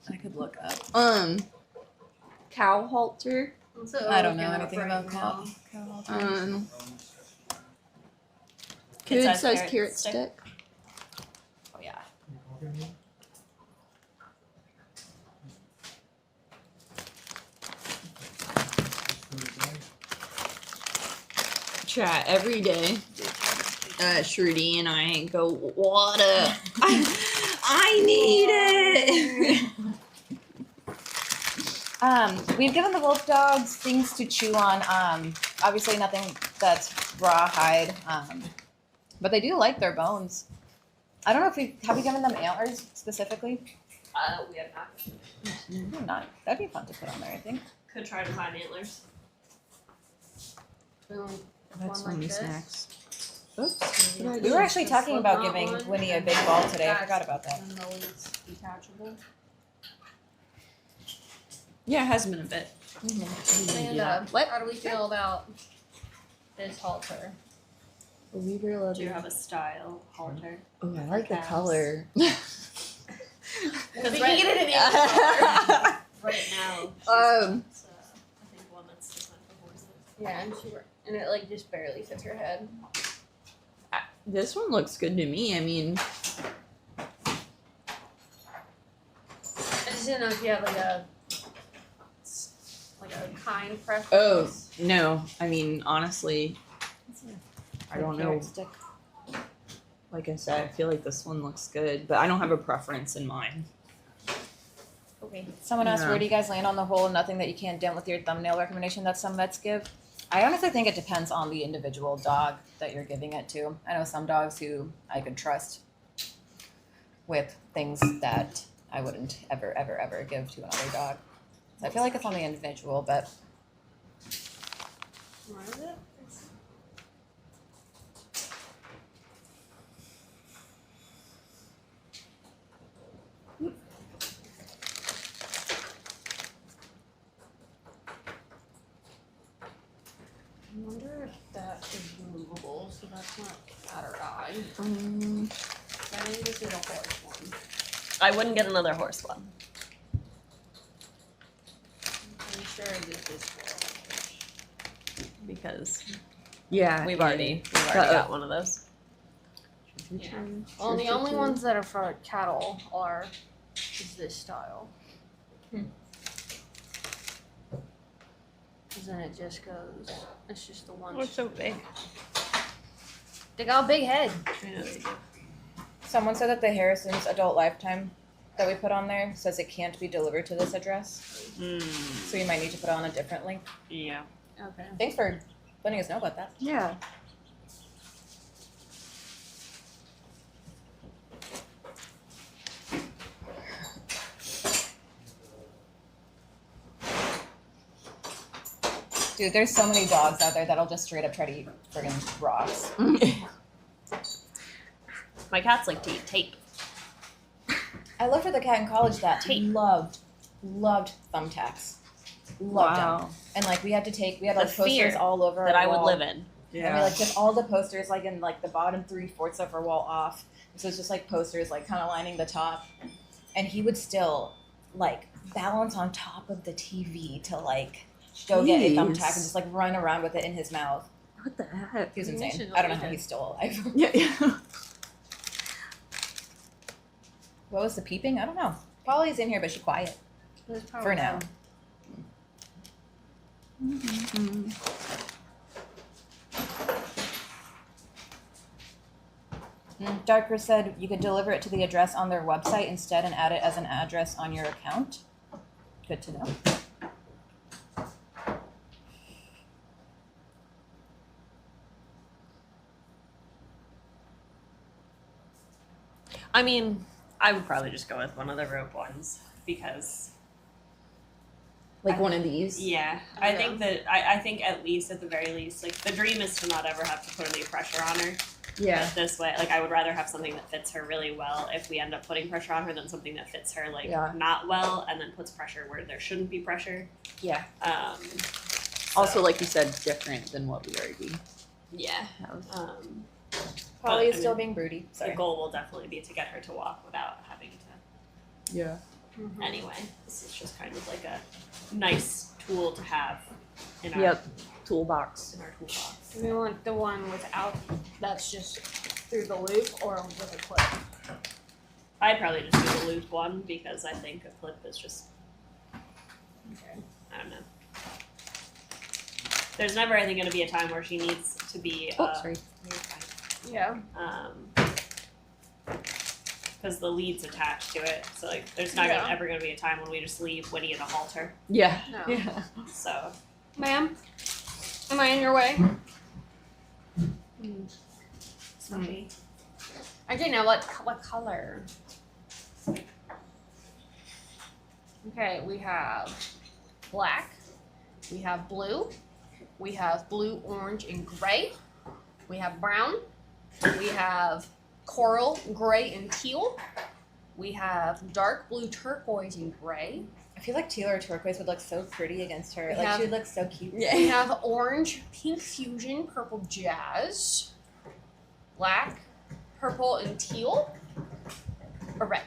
[SPEAKER 7] I could look up. Cow halter.
[SPEAKER 5] I don't know anything about cow?
[SPEAKER 7] Good
[SPEAKER 3] Kid-sized
[SPEAKER 7] size
[SPEAKER 3] carrot
[SPEAKER 7] carrot
[SPEAKER 3] stick.
[SPEAKER 7] stick.
[SPEAKER 5] Oh yeah.
[SPEAKER 7] Chat every day. Shruti and I go, water. I need it.
[SPEAKER 5] We've given the wolf dogs things to chew on. Obviously nothing that's rawhide. But they do like their bones. I don't know if we given them antlers specifically.
[SPEAKER 3] We have not.
[SPEAKER 5] Not. That'd be fun to put on there, I think.
[SPEAKER 3] Could try to find antlers.
[SPEAKER 2] Boom.
[SPEAKER 7] That's
[SPEAKER 2] One
[SPEAKER 7] so
[SPEAKER 2] like
[SPEAKER 7] many
[SPEAKER 2] this.
[SPEAKER 7] snacks. Oops. What did I
[SPEAKER 5] We
[SPEAKER 7] do?
[SPEAKER 5] were actually talking about
[SPEAKER 2] Slipknot
[SPEAKER 5] giving
[SPEAKER 2] one,
[SPEAKER 5] Winnie a
[SPEAKER 2] and
[SPEAKER 5] big ball today. I
[SPEAKER 2] that's-
[SPEAKER 5] forgot about that.
[SPEAKER 2] And the leads detachable.
[SPEAKER 7] Yeah, it has been a bit.
[SPEAKER 2] And
[SPEAKER 7] What?
[SPEAKER 2] how do we feel about this halter?
[SPEAKER 7] We were
[SPEAKER 3] Do you have a style halter?
[SPEAKER 7] Oh, I like the
[SPEAKER 3] Calves.
[SPEAKER 7] color.
[SPEAKER 2] Because we can get it in any
[SPEAKER 3] Right now, it's, I think one that's designed for horses.
[SPEAKER 2] Yeah, and it like just barely fits her head.
[SPEAKER 7] This one looks good to me. I mean,
[SPEAKER 2] I just didn't know if you have like a kind preference.
[SPEAKER 7] oh no. I mean, honestly, I don't know. Like I said, I feel like this one looks good, but I don't have a preference in mind.
[SPEAKER 2] Okay.
[SPEAKER 5] Someone asked,
[SPEAKER 7] Yeah.
[SPEAKER 5] where do you guys land on the whole nothing that you can't dent with your thumbnail recommendation that some vets give? I honestly think it depends on the individual dog that you're giving it to. I know some dogs who I could trust with things that I wouldn't ever give to another dog. So I feel like it's on the individual, but
[SPEAKER 2] What is it? I wonder if that is removable, so that's not cat or eye. I think this is a horse one.
[SPEAKER 3] I wouldn't get another horse one.
[SPEAKER 2] I'm pretty sure this is for
[SPEAKER 3] Because
[SPEAKER 7] Yeah,
[SPEAKER 3] we've already got one of those.
[SPEAKER 2] Yeah. Well, the only ones that are for cattle is this style. Cause then it just goes. It's just the one.
[SPEAKER 3] so big.
[SPEAKER 2] They got a big head.
[SPEAKER 5] someone said that the Harrison's adult lifetime that we put on there says it can't be delivered to this address. So you might need to put on a different link.
[SPEAKER 3] Yeah.
[SPEAKER 2] Okay.
[SPEAKER 5] Thanks for letting us know about that.
[SPEAKER 7] Yeah.
[SPEAKER 5] Dude, there's so many dogs out there that'll just straight up try to eat friggin' rocks.
[SPEAKER 3] My cats like to eat tape.
[SPEAKER 5] I looked at the cat in college that loved thumbtacks. Loved them. And like we had like
[SPEAKER 3] The
[SPEAKER 5] posters
[SPEAKER 3] fear
[SPEAKER 5] all over
[SPEAKER 3] that
[SPEAKER 5] our
[SPEAKER 3] I would
[SPEAKER 5] wall.
[SPEAKER 3] live in.
[SPEAKER 5] And we like took all the posters like in like the bottom 3/4 of our wall off. So it's just like posters like kind of lining the top. And he would still like balance on top of the TV to like go get a thumbtack and just like run around with it in his mouth.
[SPEAKER 7] What the heck?
[SPEAKER 5] He was
[SPEAKER 2] You
[SPEAKER 5] insane.
[SPEAKER 2] should
[SPEAKER 5] I don't know
[SPEAKER 2] leave
[SPEAKER 5] how
[SPEAKER 2] it.
[SPEAKER 5] he's still alive.
[SPEAKER 7] Yeah.
[SPEAKER 5] What was the peeping? I don't know. Polly's in here, but she's quiet for now. Darker said you could deliver it to the address on their website instead and add it as an address on your account. Good to know.
[SPEAKER 3] I mean, I would probably just go with one of the rope ones because
[SPEAKER 7] Like one of these.
[SPEAKER 3] yeah, I think that I think at least at the very least, like the dream is to not ever have to put any pressure on her.
[SPEAKER 7] Yeah.
[SPEAKER 3] But this way, like I would rather have something that fits her really well if we end up putting pressure on her than something that fits her like
[SPEAKER 7] Yeah.
[SPEAKER 3] not well and then puts pressure where there shouldn't be pressure.
[SPEAKER 7] Yeah.
[SPEAKER 3] So,
[SPEAKER 7] Also, like you said, different than what we already
[SPEAKER 3] yeah.
[SPEAKER 7] have.
[SPEAKER 5] Polly is
[SPEAKER 3] I
[SPEAKER 5] still
[SPEAKER 3] mean,
[SPEAKER 5] being broody.
[SPEAKER 3] The
[SPEAKER 5] Sorry.
[SPEAKER 3] goal will definitely be to get her to walk without having to.
[SPEAKER 7] Yeah.
[SPEAKER 3] Anyway, this is just kind of like a nice tool to have in our
[SPEAKER 7] Yep. Toolbox.
[SPEAKER 3] in our toolbox.
[SPEAKER 2] Do we want the one without that's just through the loop or with a clip?
[SPEAKER 3] I'd probably just do the loop one because I think a clip is just
[SPEAKER 2] Okay.
[SPEAKER 3] I don't know. There's never, I think, going to be a time where she needs to be.
[SPEAKER 7] Oh, sorry.
[SPEAKER 2] Yeah.
[SPEAKER 3] Because the lead's attached to it, so like, there's not
[SPEAKER 2] Yeah.
[SPEAKER 3] ever going to be a time when we just leave Winnie in a halter.
[SPEAKER 7] Yeah.
[SPEAKER 2] No.
[SPEAKER 7] Yeah.
[SPEAKER 3] So
[SPEAKER 2] Ma'am, am I in your way?
[SPEAKER 3] smushy.
[SPEAKER 2] Okay, now what color? Okay, we have black, we have blue, we have blue, orange, and gray, we have brown, We have coral, gray, and teal. We have dark blue, turquoise, and gray.
[SPEAKER 5] I feel like teal or turquoise would look so pretty against her.
[SPEAKER 2] We
[SPEAKER 5] Like
[SPEAKER 2] have-
[SPEAKER 5] she would look so cute.
[SPEAKER 2] We have orange, pink fusion, purple jazz, black, purple, and teal, or red.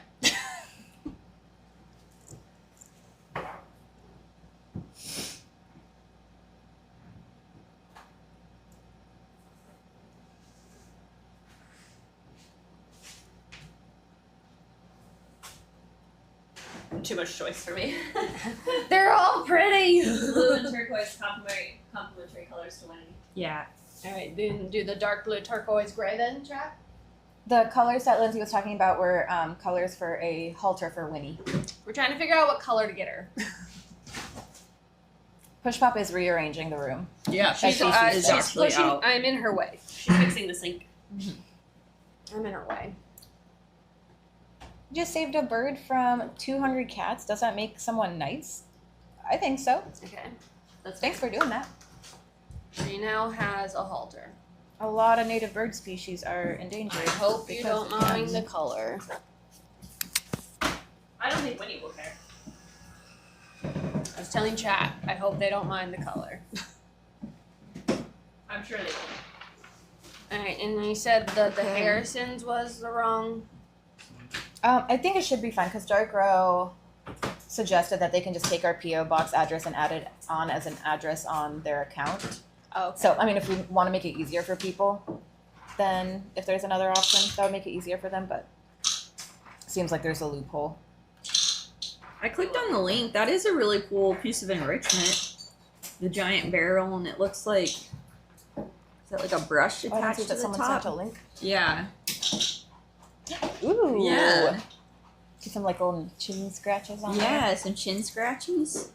[SPEAKER 3] Too much choice for me.
[SPEAKER 2] They're all pretty.
[SPEAKER 3] Blue and turquoise complementary colors to Winnie.
[SPEAKER 7] Yeah.
[SPEAKER 2] All right, then do the dark blue, turquoise, gray then, Jack.
[SPEAKER 5] The colors that Lindsay was talking about were colors for a halter for Winnie.
[SPEAKER 2] We're trying to figure out what color to get her.
[SPEAKER 5] Push Pop is rearranging the room.
[SPEAKER 7] Yeah,
[SPEAKER 5] She's-
[SPEAKER 7] she's actually
[SPEAKER 2] pushing.
[SPEAKER 7] out.
[SPEAKER 2] I'm in her way.
[SPEAKER 3] She's fixing the sink.
[SPEAKER 2] I'm in her way.
[SPEAKER 5] You just saved a bird from 200 cats. Does that make someone nice? I think so.
[SPEAKER 2] Okay.
[SPEAKER 5] Thanks for doing that.
[SPEAKER 2] She now has a halter.
[SPEAKER 5] A lot of native bird species are endangered.
[SPEAKER 2] I hope you
[SPEAKER 5] because
[SPEAKER 2] don't
[SPEAKER 5] of
[SPEAKER 2] mind
[SPEAKER 5] cats.
[SPEAKER 2] the color.
[SPEAKER 3] I don't think Winnie will care.
[SPEAKER 2] I was telling chat, I hope they don't mind the color.
[SPEAKER 3] I'm sure they will.
[SPEAKER 2] Alright, and you said that the Harrisons was the wrong.
[SPEAKER 5] I think it should be fine because Dark Row suggested that they can just take our PO box address and add it on as an address on their account.
[SPEAKER 2] Oh, okay.
[SPEAKER 5] So, I mean, if we want to make it easier for people, then if there's another option, that would make it easier for them, but seems like there's a loophole.
[SPEAKER 7] I clicked on the link. That is a really cool piece of enrichment. The giant barrel, and it looks like, is that like a brush
[SPEAKER 5] Oh, I don't
[SPEAKER 7] attached
[SPEAKER 5] see
[SPEAKER 7] to
[SPEAKER 5] that
[SPEAKER 7] the
[SPEAKER 5] someone
[SPEAKER 7] top?
[SPEAKER 5] sent a link.
[SPEAKER 7] Yeah.
[SPEAKER 5] Ooh.
[SPEAKER 7] Yeah.
[SPEAKER 5] Get some like little chin scratches on there.
[SPEAKER 7] Yeah, some chin scratchies.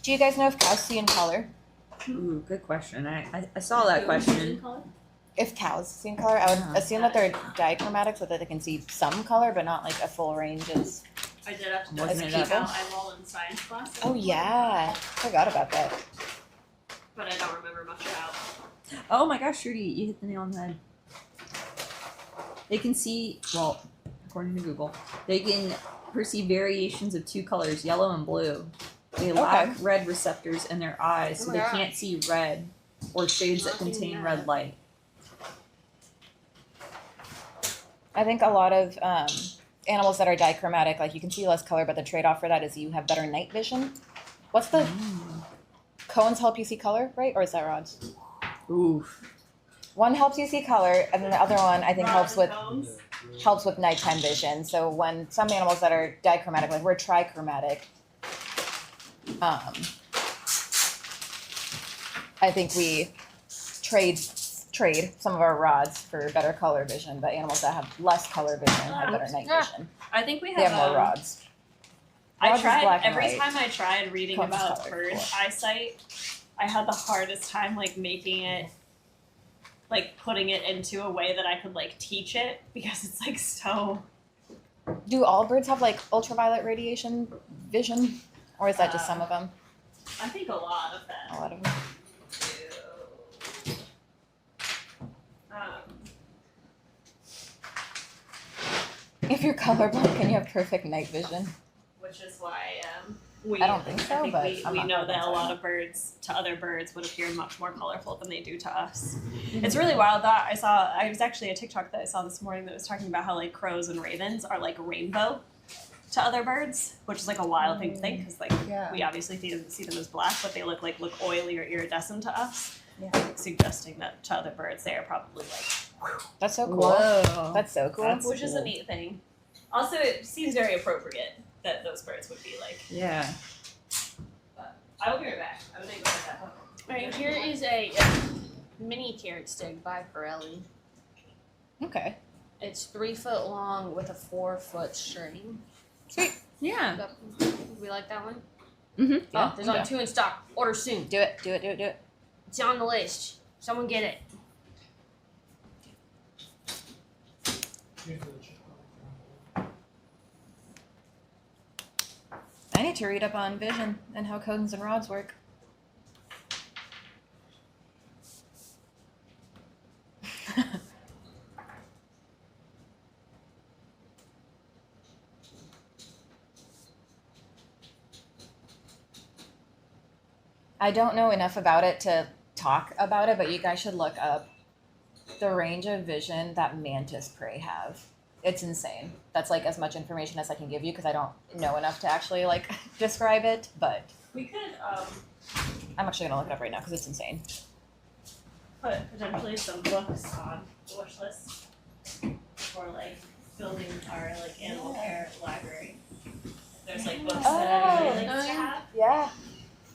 [SPEAKER 5] Do you guys know if cows see in color?
[SPEAKER 7] Ooh, good question. I saw that question.
[SPEAKER 5] If cows see in color, I would
[SPEAKER 7] Uh-huh.
[SPEAKER 5] assume that they're dichromatic so that they can see some color, but not like a full range as.
[SPEAKER 3] I did have to
[SPEAKER 7] Wasn't
[SPEAKER 3] check
[SPEAKER 7] it
[SPEAKER 3] out
[SPEAKER 5] up?
[SPEAKER 3] eyeball in science class.
[SPEAKER 5] Oh yeah, forgot about that.
[SPEAKER 3] But I don't remember much about.
[SPEAKER 7] Oh my gosh, Trudy, you hit the nail on the head. They can see, well, according to Google, they can perceive variations of two colors, yellow and blue. They lack red receptors in their eyes, so
[SPEAKER 2] Oh
[SPEAKER 7] they
[SPEAKER 2] my God.
[SPEAKER 7] can't see red or shades that
[SPEAKER 2] Not
[SPEAKER 7] contain
[SPEAKER 2] seeing
[SPEAKER 7] red
[SPEAKER 2] that.
[SPEAKER 7] light.
[SPEAKER 5] I think a lot of animals that are dichromatic, like you can see less color, but the trade-off for that is you have better night vision. What's the cones help you see color, right? Or is that rods?
[SPEAKER 7] Ooh.
[SPEAKER 5] One helps you see color, and then the other one I think helps with
[SPEAKER 3] Cones.
[SPEAKER 5] helps with nighttime vision. So when some animals that are dichromatic, like we're trichromatic, I think we trade some of our rods for better color vision, but animals that have less color vision have better night
[SPEAKER 2] Yeah.
[SPEAKER 5] vision.
[SPEAKER 3] I think we
[SPEAKER 5] They
[SPEAKER 3] have,
[SPEAKER 5] have more rods.
[SPEAKER 3] I
[SPEAKER 5] Rods is
[SPEAKER 3] tried
[SPEAKER 5] black and
[SPEAKER 3] every
[SPEAKER 5] white.
[SPEAKER 3] time I tried reading
[SPEAKER 5] Cones is
[SPEAKER 3] about
[SPEAKER 5] colored,
[SPEAKER 3] bird
[SPEAKER 5] cool.
[SPEAKER 3] eyesight, I had the hardest time like making it, like putting it into a way that I could like teach it because it's like so.
[SPEAKER 5] Do all birds have like ultraviolet radiation vision, or is that just some of them?
[SPEAKER 3] I think a lot of them
[SPEAKER 5] A lot of them.
[SPEAKER 3] do.
[SPEAKER 5] If you're colorblind, can you have perfect night vision?
[SPEAKER 3] Which is why we.
[SPEAKER 5] I don't think so, but
[SPEAKER 3] we
[SPEAKER 5] I'm not
[SPEAKER 3] know that a
[SPEAKER 5] colorblind.
[SPEAKER 3] lot of birds to other birds would appear much more colorful than they do to us. It's really wild that I was actually a TikTok that I saw this morning that was talking about how like crows and ravens are like rainbow to other birds, which is like a wild thing to think because like
[SPEAKER 5] Yeah.
[SPEAKER 3] we obviously see them as black, but they look oily or iridescent to us.
[SPEAKER 5] Yeah.
[SPEAKER 3] Suggesting that to other birds they are probably like,
[SPEAKER 5] That's so cool.
[SPEAKER 7] Whoa.
[SPEAKER 5] That's so cool.
[SPEAKER 7] That's
[SPEAKER 3] which is a
[SPEAKER 7] cool.
[SPEAKER 3] neat thing. Also, it seems very appropriate that those birds would be like.
[SPEAKER 7] Yeah.
[SPEAKER 3] I will be right back. I'm gonna go get that hook.
[SPEAKER 2] Alright, here is a mini carrot stick by Pirelli.
[SPEAKER 5] Okay.
[SPEAKER 2] It's 3 foot long with a 4-foot string.
[SPEAKER 5] Sweet.
[SPEAKER 7] Yeah.
[SPEAKER 2] We like that one?
[SPEAKER 7] Mm-hmm.
[SPEAKER 2] Oh, there's only 2 in stock. Order soon.
[SPEAKER 5] Do it. Do it. Do it. Do it.
[SPEAKER 2] It's on the list. Someone get it.
[SPEAKER 5] I need to read up on vision and how cones and rods work. I don't know enough about it to talk about it, but you guys should look up the range of vision that mantis prey have. It's insane. That's like as much information as I can give you because I don't know enough to actually like describe it, but
[SPEAKER 3] We could
[SPEAKER 5] I'm actually gonna look it up right now because it's insane.
[SPEAKER 3] put potentially some books on the wish list for like building our like animal care library. If there's like books that everybody likes to have
[SPEAKER 5] Yeah.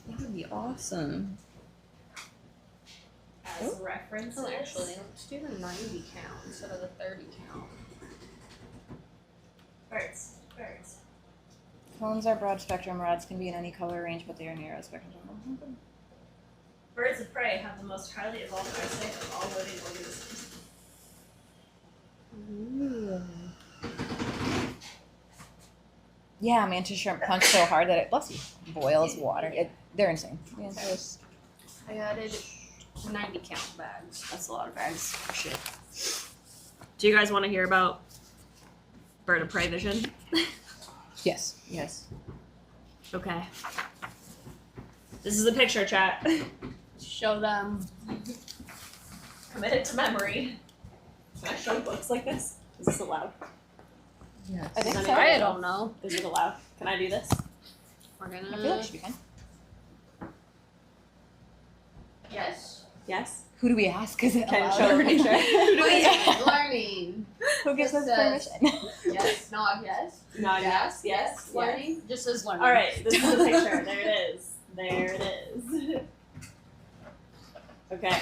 [SPEAKER 7] That would be awesome.
[SPEAKER 3] as references.
[SPEAKER 2] Oh, actually, let's do the 90 count instead of the 30 count.
[SPEAKER 3] Birds.
[SPEAKER 5] Cones are broad spectrum. Rods can be in any color range, but they are narrow spectrum.
[SPEAKER 3] Birds of prey have the most highly evolved eyesight of all living organisms.
[SPEAKER 5] Yeah, mantis shrimp punch so hard that it, bless you, boils water. They're insane.
[SPEAKER 2] I added 90 count bags.
[SPEAKER 3] That's a lot of bags. Shit. Do you guys want to hear about bird of prey vision?
[SPEAKER 5] Yes.
[SPEAKER 7] Yes.
[SPEAKER 3] Okay. This is a picture, chat.
[SPEAKER 2] Show them.
[SPEAKER 3] Committed to memory. Can I show books like this? Is this allowed?
[SPEAKER 7] Yes.
[SPEAKER 5] I think
[SPEAKER 3] Is
[SPEAKER 5] so.
[SPEAKER 3] anybody
[SPEAKER 2] I don't know.
[SPEAKER 3] Is it allowed? Can I do this?
[SPEAKER 2] We're
[SPEAKER 5] I feel like
[SPEAKER 2] gonna.
[SPEAKER 5] it should be fine.
[SPEAKER 2] Yes.
[SPEAKER 3] Yes.
[SPEAKER 5] Who do we ask? Is it
[SPEAKER 3] Can
[SPEAKER 5] allowed?
[SPEAKER 3] show the picture.
[SPEAKER 2] Learning.
[SPEAKER 5] Who gives us
[SPEAKER 2] Says-
[SPEAKER 5] permission?
[SPEAKER 2] Yes. Not yes.
[SPEAKER 3] Not yes.
[SPEAKER 2] Learning. Just as learning.
[SPEAKER 3] All right. This is the picture. There it is. There it is. Okay.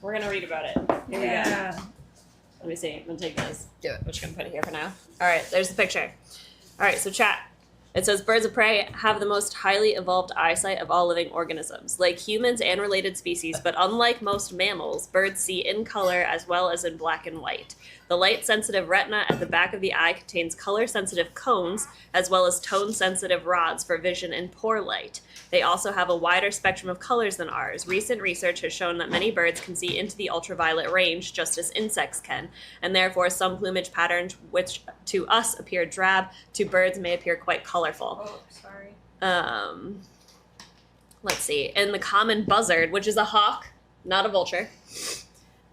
[SPEAKER 3] We're gonna read about it. Here we go. Let me see. I'm gonna take this.
[SPEAKER 5] Do it.
[SPEAKER 3] I'm just gonna put it here for now. All right. There's the picture. All right. So chat. It says birds of prey have the most highly evolved eyesight of all living organisms, like humans and related species, but unlike most mammals, birds see in color as well as in black and white. The light-sensitive retina at the back of the eye contains color-sensitive cones as well as tone-sensitive rods for vision in poor light. They also have a wider spectrum of colors than ours. Recent research has shown that many birds can see into the ultraviolet range just as insects can, and therefore some plumage patterns which to us appear drab, to birds may appear quite colorful.
[SPEAKER 2] Oh, sorry.
[SPEAKER 3] Let's see. In the common buzzard, which is a hawk, not a vulture,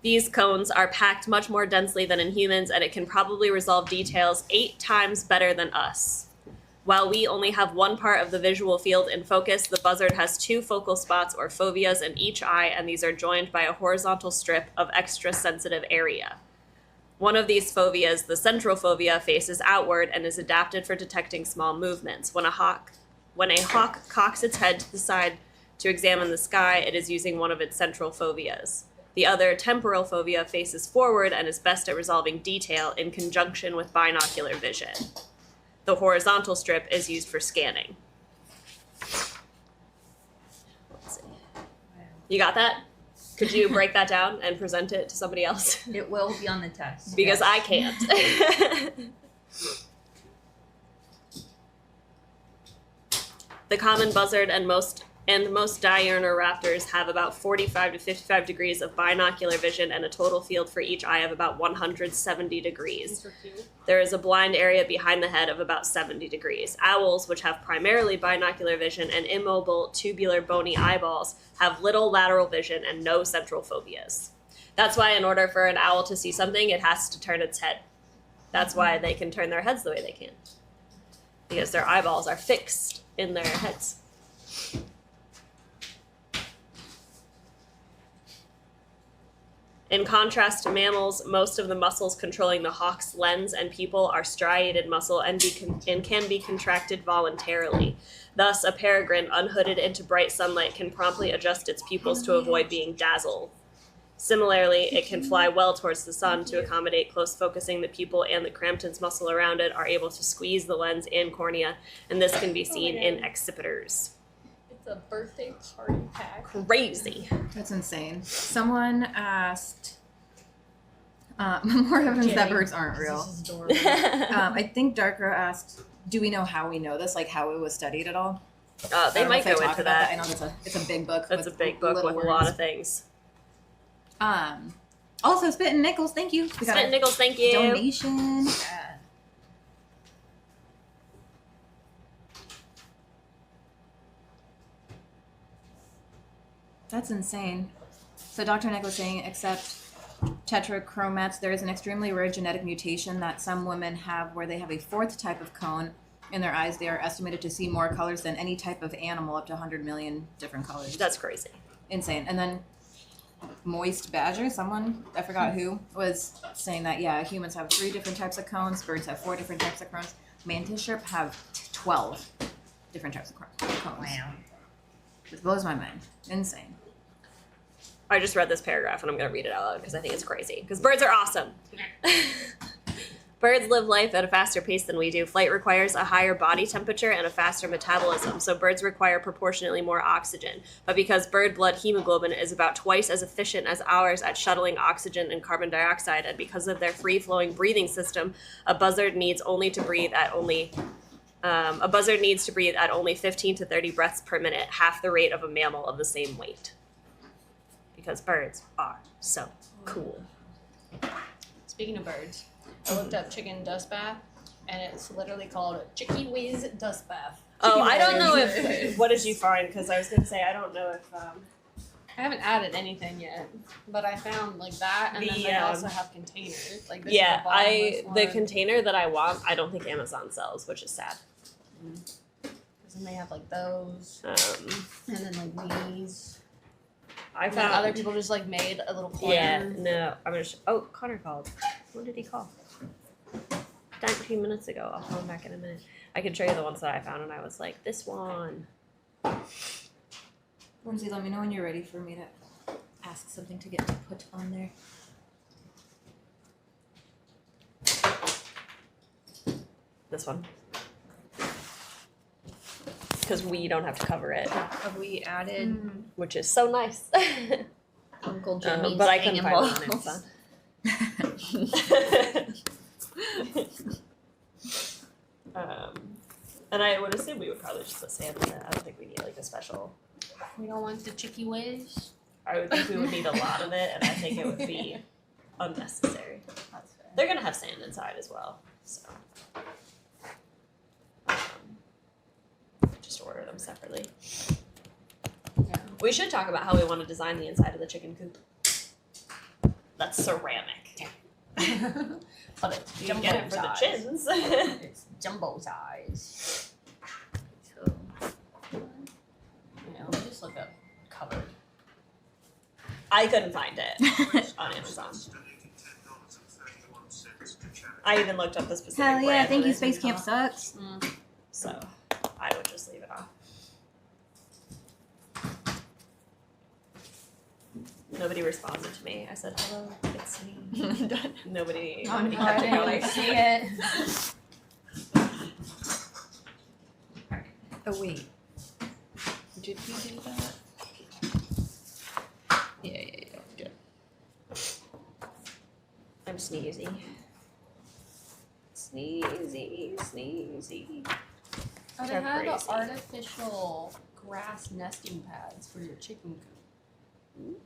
[SPEAKER 3] these cones are packed much more densely than in humans, and it can probably resolve details 8 times better than us. While we only have one part of the visual field in focus, the buzzard has 2 focal spots or foveas in each eye, and these are joined by a horizontal strip of extra sensitive area. One of these foveas, the central fovea, faces outward and is adapted for detecting small movements. When a hawk cocks its head to the side to examine the sky, it is using one of its central foveas. The other, temporal fovea, faces forward and is best at resolving detail in conjunction with binocular vision. The horizontal strip is used for scanning. Let's see. You got that? Could you break that down and present it to somebody else?
[SPEAKER 7] It will be on the test.
[SPEAKER 3] Because I can't. The common buzzard and most diurnal raptors have about 45 to 55 degrees of binocular vision and a total field for each eye of about 170 degrees.
[SPEAKER 2] These are cute.
[SPEAKER 3] There is a blind area behind the head of about 70 degrees. Owls, which have primarily binocular vision and immobile, tubular, bony eyeballs, have little lateral vision and no central foveas. That's why in order for an owl to see something, it has to turn its head. That's why they can turn their heads the way they can. Because their eyeballs are fixed in their heads. In contrast to mammals, most of the muscles controlling the hawk's lens and pupil are striated muscle and can be contracted voluntarily. Thus, a peregrine unhooded into bright sunlight can promptly adjust its pupils to avoid being dazzled. Similarly, it can fly well towards the sun to accommodate close focusing. The pupil and the Crampton's muscle around it are able to squeeze the lens and cornea, and this can be seen in accipiters.
[SPEAKER 2] It's a birthday party pack.
[SPEAKER 3] Crazy.
[SPEAKER 5] That's insane. Someone asked, more evidence that birds aren't real.
[SPEAKER 7] This is adorable.
[SPEAKER 5] I think Darkrow asked, do we know how we know this, like how it was studied at all?
[SPEAKER 3] They
[SPEAKER 5] I don't know
[SPEAKER 3] might
[SPEAKER 5] if they
[SPEAKER 3] go
[SPEAKER 5] talk
[SPEAKER 3] into
[SPEAKER 5] about
[SPEAKER 3] that.
[SPEAKER 5] I know it's a big book.
[SPEAKER 3] That's a
[SPEAKER 5] with
[SPEAKER 3] big book
[SPEAKER 5] little
[SPEAKER 3] with a lot
[SPEAKER 5] words.
[SPEAKER 3] of things.
[SPEAKER 5] Also, Spit and Nickels, thank you. We got
[SPEAKER 3] Spit
[SPEAKER 5] a
[SPEAKER 3] Nichols, thank you.
[SPEAKER 5] donation.
[SPEAKER 7] Yeah.
[SPEAKER 5] That's insane. So Dr. Nick was saying, except tetrachromats, there is an extremely rare genetic mutation that some women have where they have a fourth type of cone in their eyes. They are estimated to see more colors than any type of animal, up to 100 million different colors.
[SPEAKER 3] That's crazy.
[SPEAKER 5] Insane. And then Moist Badger, someone, I forgot who, was saying that, yeah, humans have 3 different types of cones, birds have 4 different types of cones, mantis shrimp have 12 different types of cones.
[SPEAKER 7] Wow.
[SPEAKER 5] It blows my mind. Insane.
[SPEAKER 3] I just read this paragraph and I'm going to read it out loud because I think it's crazy. Because birds are awesome. Birds live life at a faster pace than we do. Flight requires a higher body temperature and a faster metabolism, so birds require proportionately more oxygen. But because bird blood hemoglobin is about twice as efficient as ours at shuttling oxygen and carbon dioxide, and because of their free-flowing breathing system, a buzzard needs to breathe at only 15 to 30 breaths per minute, half the rate of a mammal of the same weight. Because birds are so cool.
[SPEAKER 2] Speaking of birds, I looked up chicken dust bath, and it's literally called Chicky Whiz Dust Bath.
[SPEAKER 3] Oh, I don't know if. What did you find? Because I was going to say, I don't know if.
[SPEAKER 2] I haven't added anything yet, but I found like that, and then they also have containers. Like this is
[SPEAKER 3] Yeah,
[SPEAKER 2] the bottomless one.
[SPEAKER 3] the container that I want, I don't think Amazon sells, which is sad.
[SPEAKER 2] Because then they have like those, and then like these.
[SPEAKER 3] I
[SPEAKER 2] And then
[SPEAKER 3] found
[SPEAKER 2] other people just like made a little corner.
[SPEAKER 3] Yeah, no, I'm gonna. Oh, Connor called. When did he call? 19 minutes ago. I'll call him back in a minute. I can show you the ones that I found, and I was like, this one.
[SPEAKER 5] Lindsay, let me know when you're ready for me to ask something to get put on there.
[SPEAKER 3] This one. Because we don't have to cover it,
[SPEAKER 7] Have we added
[SPEAKER 3] which is so nice.
[SPEAKER 7] Uncle Jimmy's
[SPEAKER 3] but I couldn't
[SPEAKER 7] hanging
[SPEAKER 3] find it on
[SPEAKER 7] balls?
[SPEAKER 3] Amazon. And I would assume we would probably just put sand in it. I don't think we need like a special.
[SPEAKER 2] We don't want the Chicky Whiz.
[SPEAKER 3] I would think we would need a lot of it, and I think it would be unnecessary.
[SPEAKER 2] That's fair.
[SPEAKER 3] They're gonna have sand inside as well, so just order them separately.
[SPEAKER 2] Yeah.
[SPEAKER 3] We should talk about how we want to design the inside of the chicken coop. That's ceramic.
[SPEAKER 2] But it's
[SPEAKER 3] You
[SPEAKER 2] jumbo
[SPEAKER 3] get it for the
[SPEAKER 2] size.
[SPEAKER 3] chins.
[SPEAKER 2] It's jumbo size.
[SPEAKER 7] So,
[SPEAKER 2] You know, just look up covered.
[SPEAKER 3] I couldn't find it on Amazon.
[SPEAKER 4] Donated $10.31 to charity.
[SPEAKER 3] I even looked up the specific
[SPEAKER 5] Hell yeah,
[SPEAKER 3] brand
[SPEAKER 5] thank
[SPEAKER 3] and
[SPEAKER 5] you,
[SPEAKER 3] it
[SPEAKER 5] Space
[SPEAKER 3] didn't
[SPEAKER 5] Camp
[SPEAKER 3] come up.
[SPEAKER 5] Sucks.
[SPEAKER 3] So I would just leave it off. Nobody responded to me. I said, hello, it's me. Nobody
[SPEAKER 2] I
[SPEAKER 3] had to
[SPEAKER 2] didn't
[SPEAKER 3] go
[SPEAKER 2] really
[SPEAKER 3] like,
[SPEAKER 2] see it.
[SPEAKER 5] Oh wait. Did we do that? Yeah. Good.
[SPEAKER 3] I'm sneezy. Sneezy.
[SPEAKER 2] Oh, they
[SPEAKER 3] So
[SPEAKER 2] have the
[SPEAKER 3] crazy.
[SPEAKER 2] artificial grass nesting pads for your chicken coop.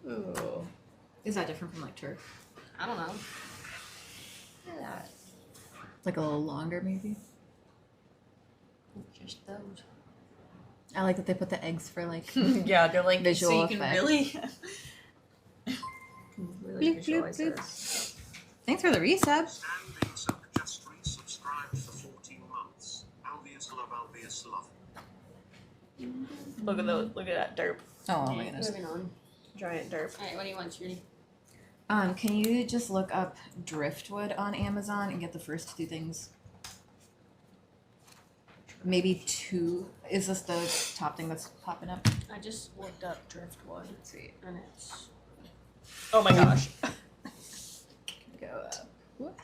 [SPEAKER 3] Ooh.
[SPEAKER 5] Is that different from like turf?
[SPEAKER 2] I don't know. Look at that.
[SPEAKER 5] Like a little longer, maybe.
[SPEAKER 2] Just those.
[SPEAKER 5] I like that they put the eggs for like
[SPEAKER 7] yeah, they're like
[SPEAKER 5] visual
[SPEAKER 7] so you can
[SPEAKER 5] effect.
[SPEAKER 7] really,
[SPEAKER 3] Really
[SPEAKER 5] Bloop,
[SPEAKER 3] visualize
[SPEAKER 5] bloop,
[SPEAKER 3] this.
[SPEAKER 5] Thanks for the resub.
[SPEAKER 4] Standing Suck just resubscribed for 14 months. Alveus love, Alveus love.
[SPEAKER 3] Look at that derp.
[SPEAKER 5] Oh my goodness.
[SPEAKER 2] Moving on.
[SPEAKER 3] Giant derp.
[SPEAKER 2] Alright, what do you want, Judy?
[SPEAKER 5] Can you just look up driftwood on Amazon and get the first 2 things? Maybe 2. Is this the top thing that's popping up?
[SPEAKER 2] I just looked up driftwood.
[SPEAKER 5] Sweet.
[SPEAKER 2] And it's
[SPEAKER 3] Oh my gosh.
[SPEAKER 5] Go up.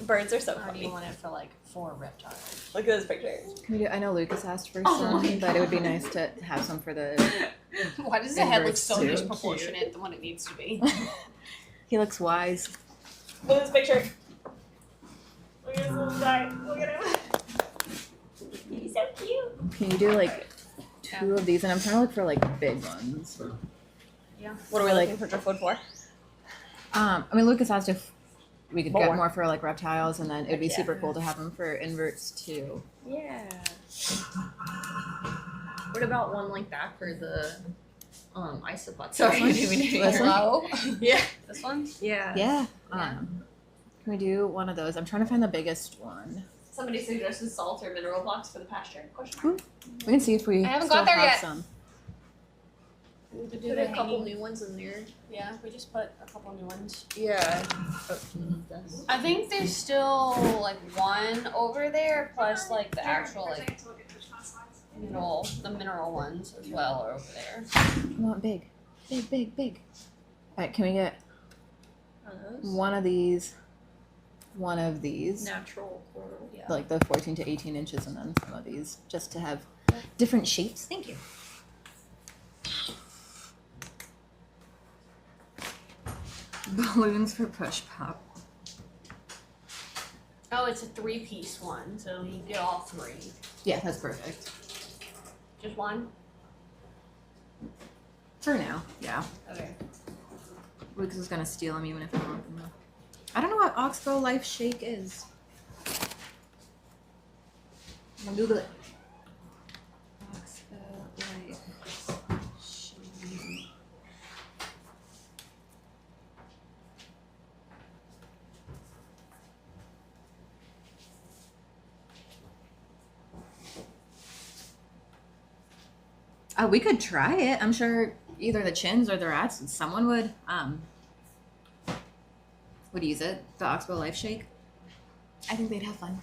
[SPEAKER 3] Birds are so
[SPEAKER 2] or do
[SPEAKER 3] funny.
[SPEAKER 2] you want it for like 4 reptiles?
[SPEAKER 3] Look at this picture.
[SPEAKER 5] Can we do? I know Lucas asked for
[SPEAKER 2] Oh
[SPEAKER 5] some,
[SPEAKER 2] my
[SPEAKER 5] but it would be nice to have some for the.
[SPEAKER 2] Why does the head look
[SPEAKER 5] Inverts
[SPEAKER 2] so
[SPEAKER 5] too.
[SPEAKER 2] disproportionate than what it needs to be?
[SPEAKER 5] He looks wise.
[SPEAKER 3] Look at this picture. Look at this little guy. Look at him. He's so cute.
[SPEAKER 5] Can you do like 2 of these? And I'm trying to look for like big ones.
[SPEAKER 3] What are we
[SPEAKER 5] Like-
[SPEAKER 3] looking for driftwood for?
[SPEAKER 5] I mean, Lucas asked if we could
[SPEAKER 3] More.
[SPEAKER 5] get more for like reptiles, and then it'd be
[SPEAKER 3] Yeah.
[SPEAKER 5] super cool to have them for inverts too.
[SPEAKER 3] Yeah.
[SPEAKER 7] What about one like that for the isopod? Sorry,
[SPEAKER 5] This one?
[SPEAKER 7] Yeah, this one.
[SPEAKER 5] Yeah.
[SPEAKER 7] Yeah.
[SPEAKER 5] Can we do one of those? I'm trying to find the biggest one.
[SPEAKER 3] Somebody suggested salt or mineral blocks for the pasture. Question mark.
[SPEAKER 5] We can see if we
[SPEAKER 2] I haven't
[SPEAKER 5] still
[SPEAKER 2] got there
[SPEAKER 5] have
[SPEAKER 2] yet.
[SPEAKER 5] some.
[SPEAKER 2] We could
[SPEAKER 3] Put
[SPEAKER 2] do
[SPEAKER 3] a
[SPEAKER 2] a
[SPEAKER 3] couple
[SPEAKER 2] couple.
[SPEAKER 3] new ones in there. Yeah, we just put a couple new ones.
[SPEAKER 5] Yeah.
[SPEAKER 2] I think there's still like one over there, plus like the actual like the mineral ones as well are over there.
[SPEAKER 5] I want big. Big, big, big. Alright, can we get one of these, one of these,
[SPEAKER 7] Natural coral. Yeah.
[SPEAKER 5] like the 14 to 18 inches, and then some of these, just to have different shapes? Thank you. Balloons for push pop.
[SPEAKER 2] Oh, it's a 3-piece one, so you get all 3.
[SPEAKER 5] Yeah, that's perfect.
[SPEAKER 2] Just one?
[SPEAKER 5] For now, yeah.
[SPEAKER 2] Okay.
[SPEAKER 5] Lucas is gonna steal them even if I want them though. I don't know what Oxbow Life Shake is. I'm gonna Google it. Oxbow Life Shake. We could try it. I'm sure either the Chins or the Rats, someone would use it. The Oxbow Life Shake. I think they'd have fun.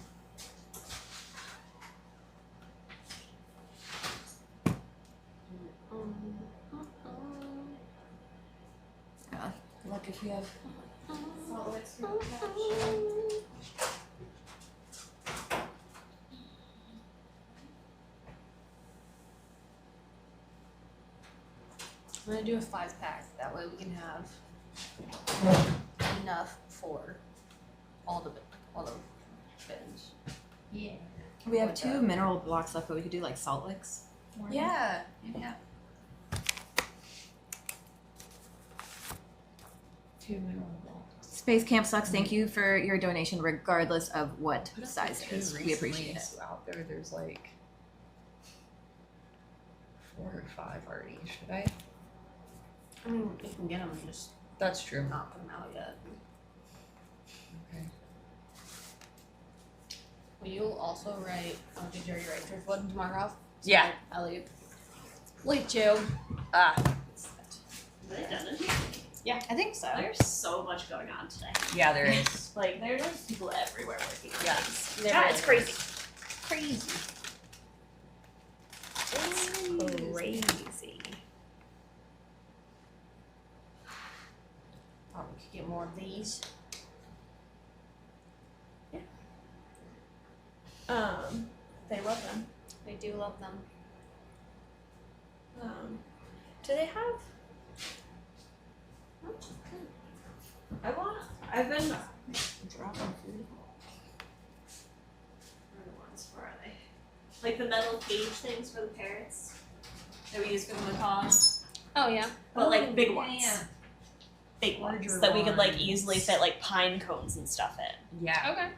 [SPEAKER 5] Look if we have solids for the couch.
[SPEAKER 2] I'm gonna do a 5-pack. That way we can have enough for all the bins.
[SPEAKER 7] Yeah.
[SPEAKER 5] We have 2 mineral blocks left, but we could do like salt licks.
[SPEAKER 1] Yeah. Yeah.
[SPEAKER 7] 2 mineral blocks.
[SPEAKER 5] Space Camp Sucks, thank you for your donation regardless of what
[SPEAKER 7] Put up
[SPEAKER 5] size
[SPEAKER 7] like
[SPEAKER 5] it is.
[SPEAKER 7] 2
[SPEAKER 5] We
[SPEAKER 7] recently,
[SPEAKER 5] appreciate it.
[SPEAKER 7] so out there's like 4 or 5 already. Should I?
[SPEAKER 2] I mean, you can get them, just
[SPEAKER 7] That's true.
[SPEAKER 2] not put them out yet.
[SPEAKER 7] Okay.
[SPEAKER 2] Will you also write? Oh, did you already write yours one tomorrow?
[SPEAKER 7] Yeah.
[SPEAKER 2] I'll leave. Late too.
[SPEAKER 7] Ah.
[SPEAKER 3] Are they done it?
[SPEAKER 5] I think so.
[SPEAKER 3] There's so much going on today.
[SPEAKER 7] Yeah, there is.
[SPEAKER 3] Like, there's like people everywhere working on
[SPEAKER 7] Yeah.
[SPEAKER 3] things.
[SPEAKER 2] There
[SPEAKER 3] Yeah,
[SPEAKER 2] really
[SPEAKER 3] it's crazy.
[SPEAKER 2] is.
[SPEAKER 3] Crazy. Crazy.
[SPEAKER 2] Probably could get more of these.
[SPEAKER 3] They love them.
[SPEAKER 2] They do love them.
[SPEAKER 3] Do they have? I've been
[SPEAKER 7] Dropping food.
[SPEAKER 3] where are they? Like the metal cage things for the parrots that we use for the macaws,
[SPEAKER 2] Oh yeah.
[SPEAKER 3] but like big ones.
[SPEAKER 7] Yeah.
[SPEAKER 3] Big ones
[SPEAKER 7] Larger
[SPEAKER 3] that we could like
[SPEAKER 7] ones.
[SPEAKER 3] easily fit like pine cones and stuff in.
[SPEAKER 7] Yeah.
[SPEAKER 2] Okay.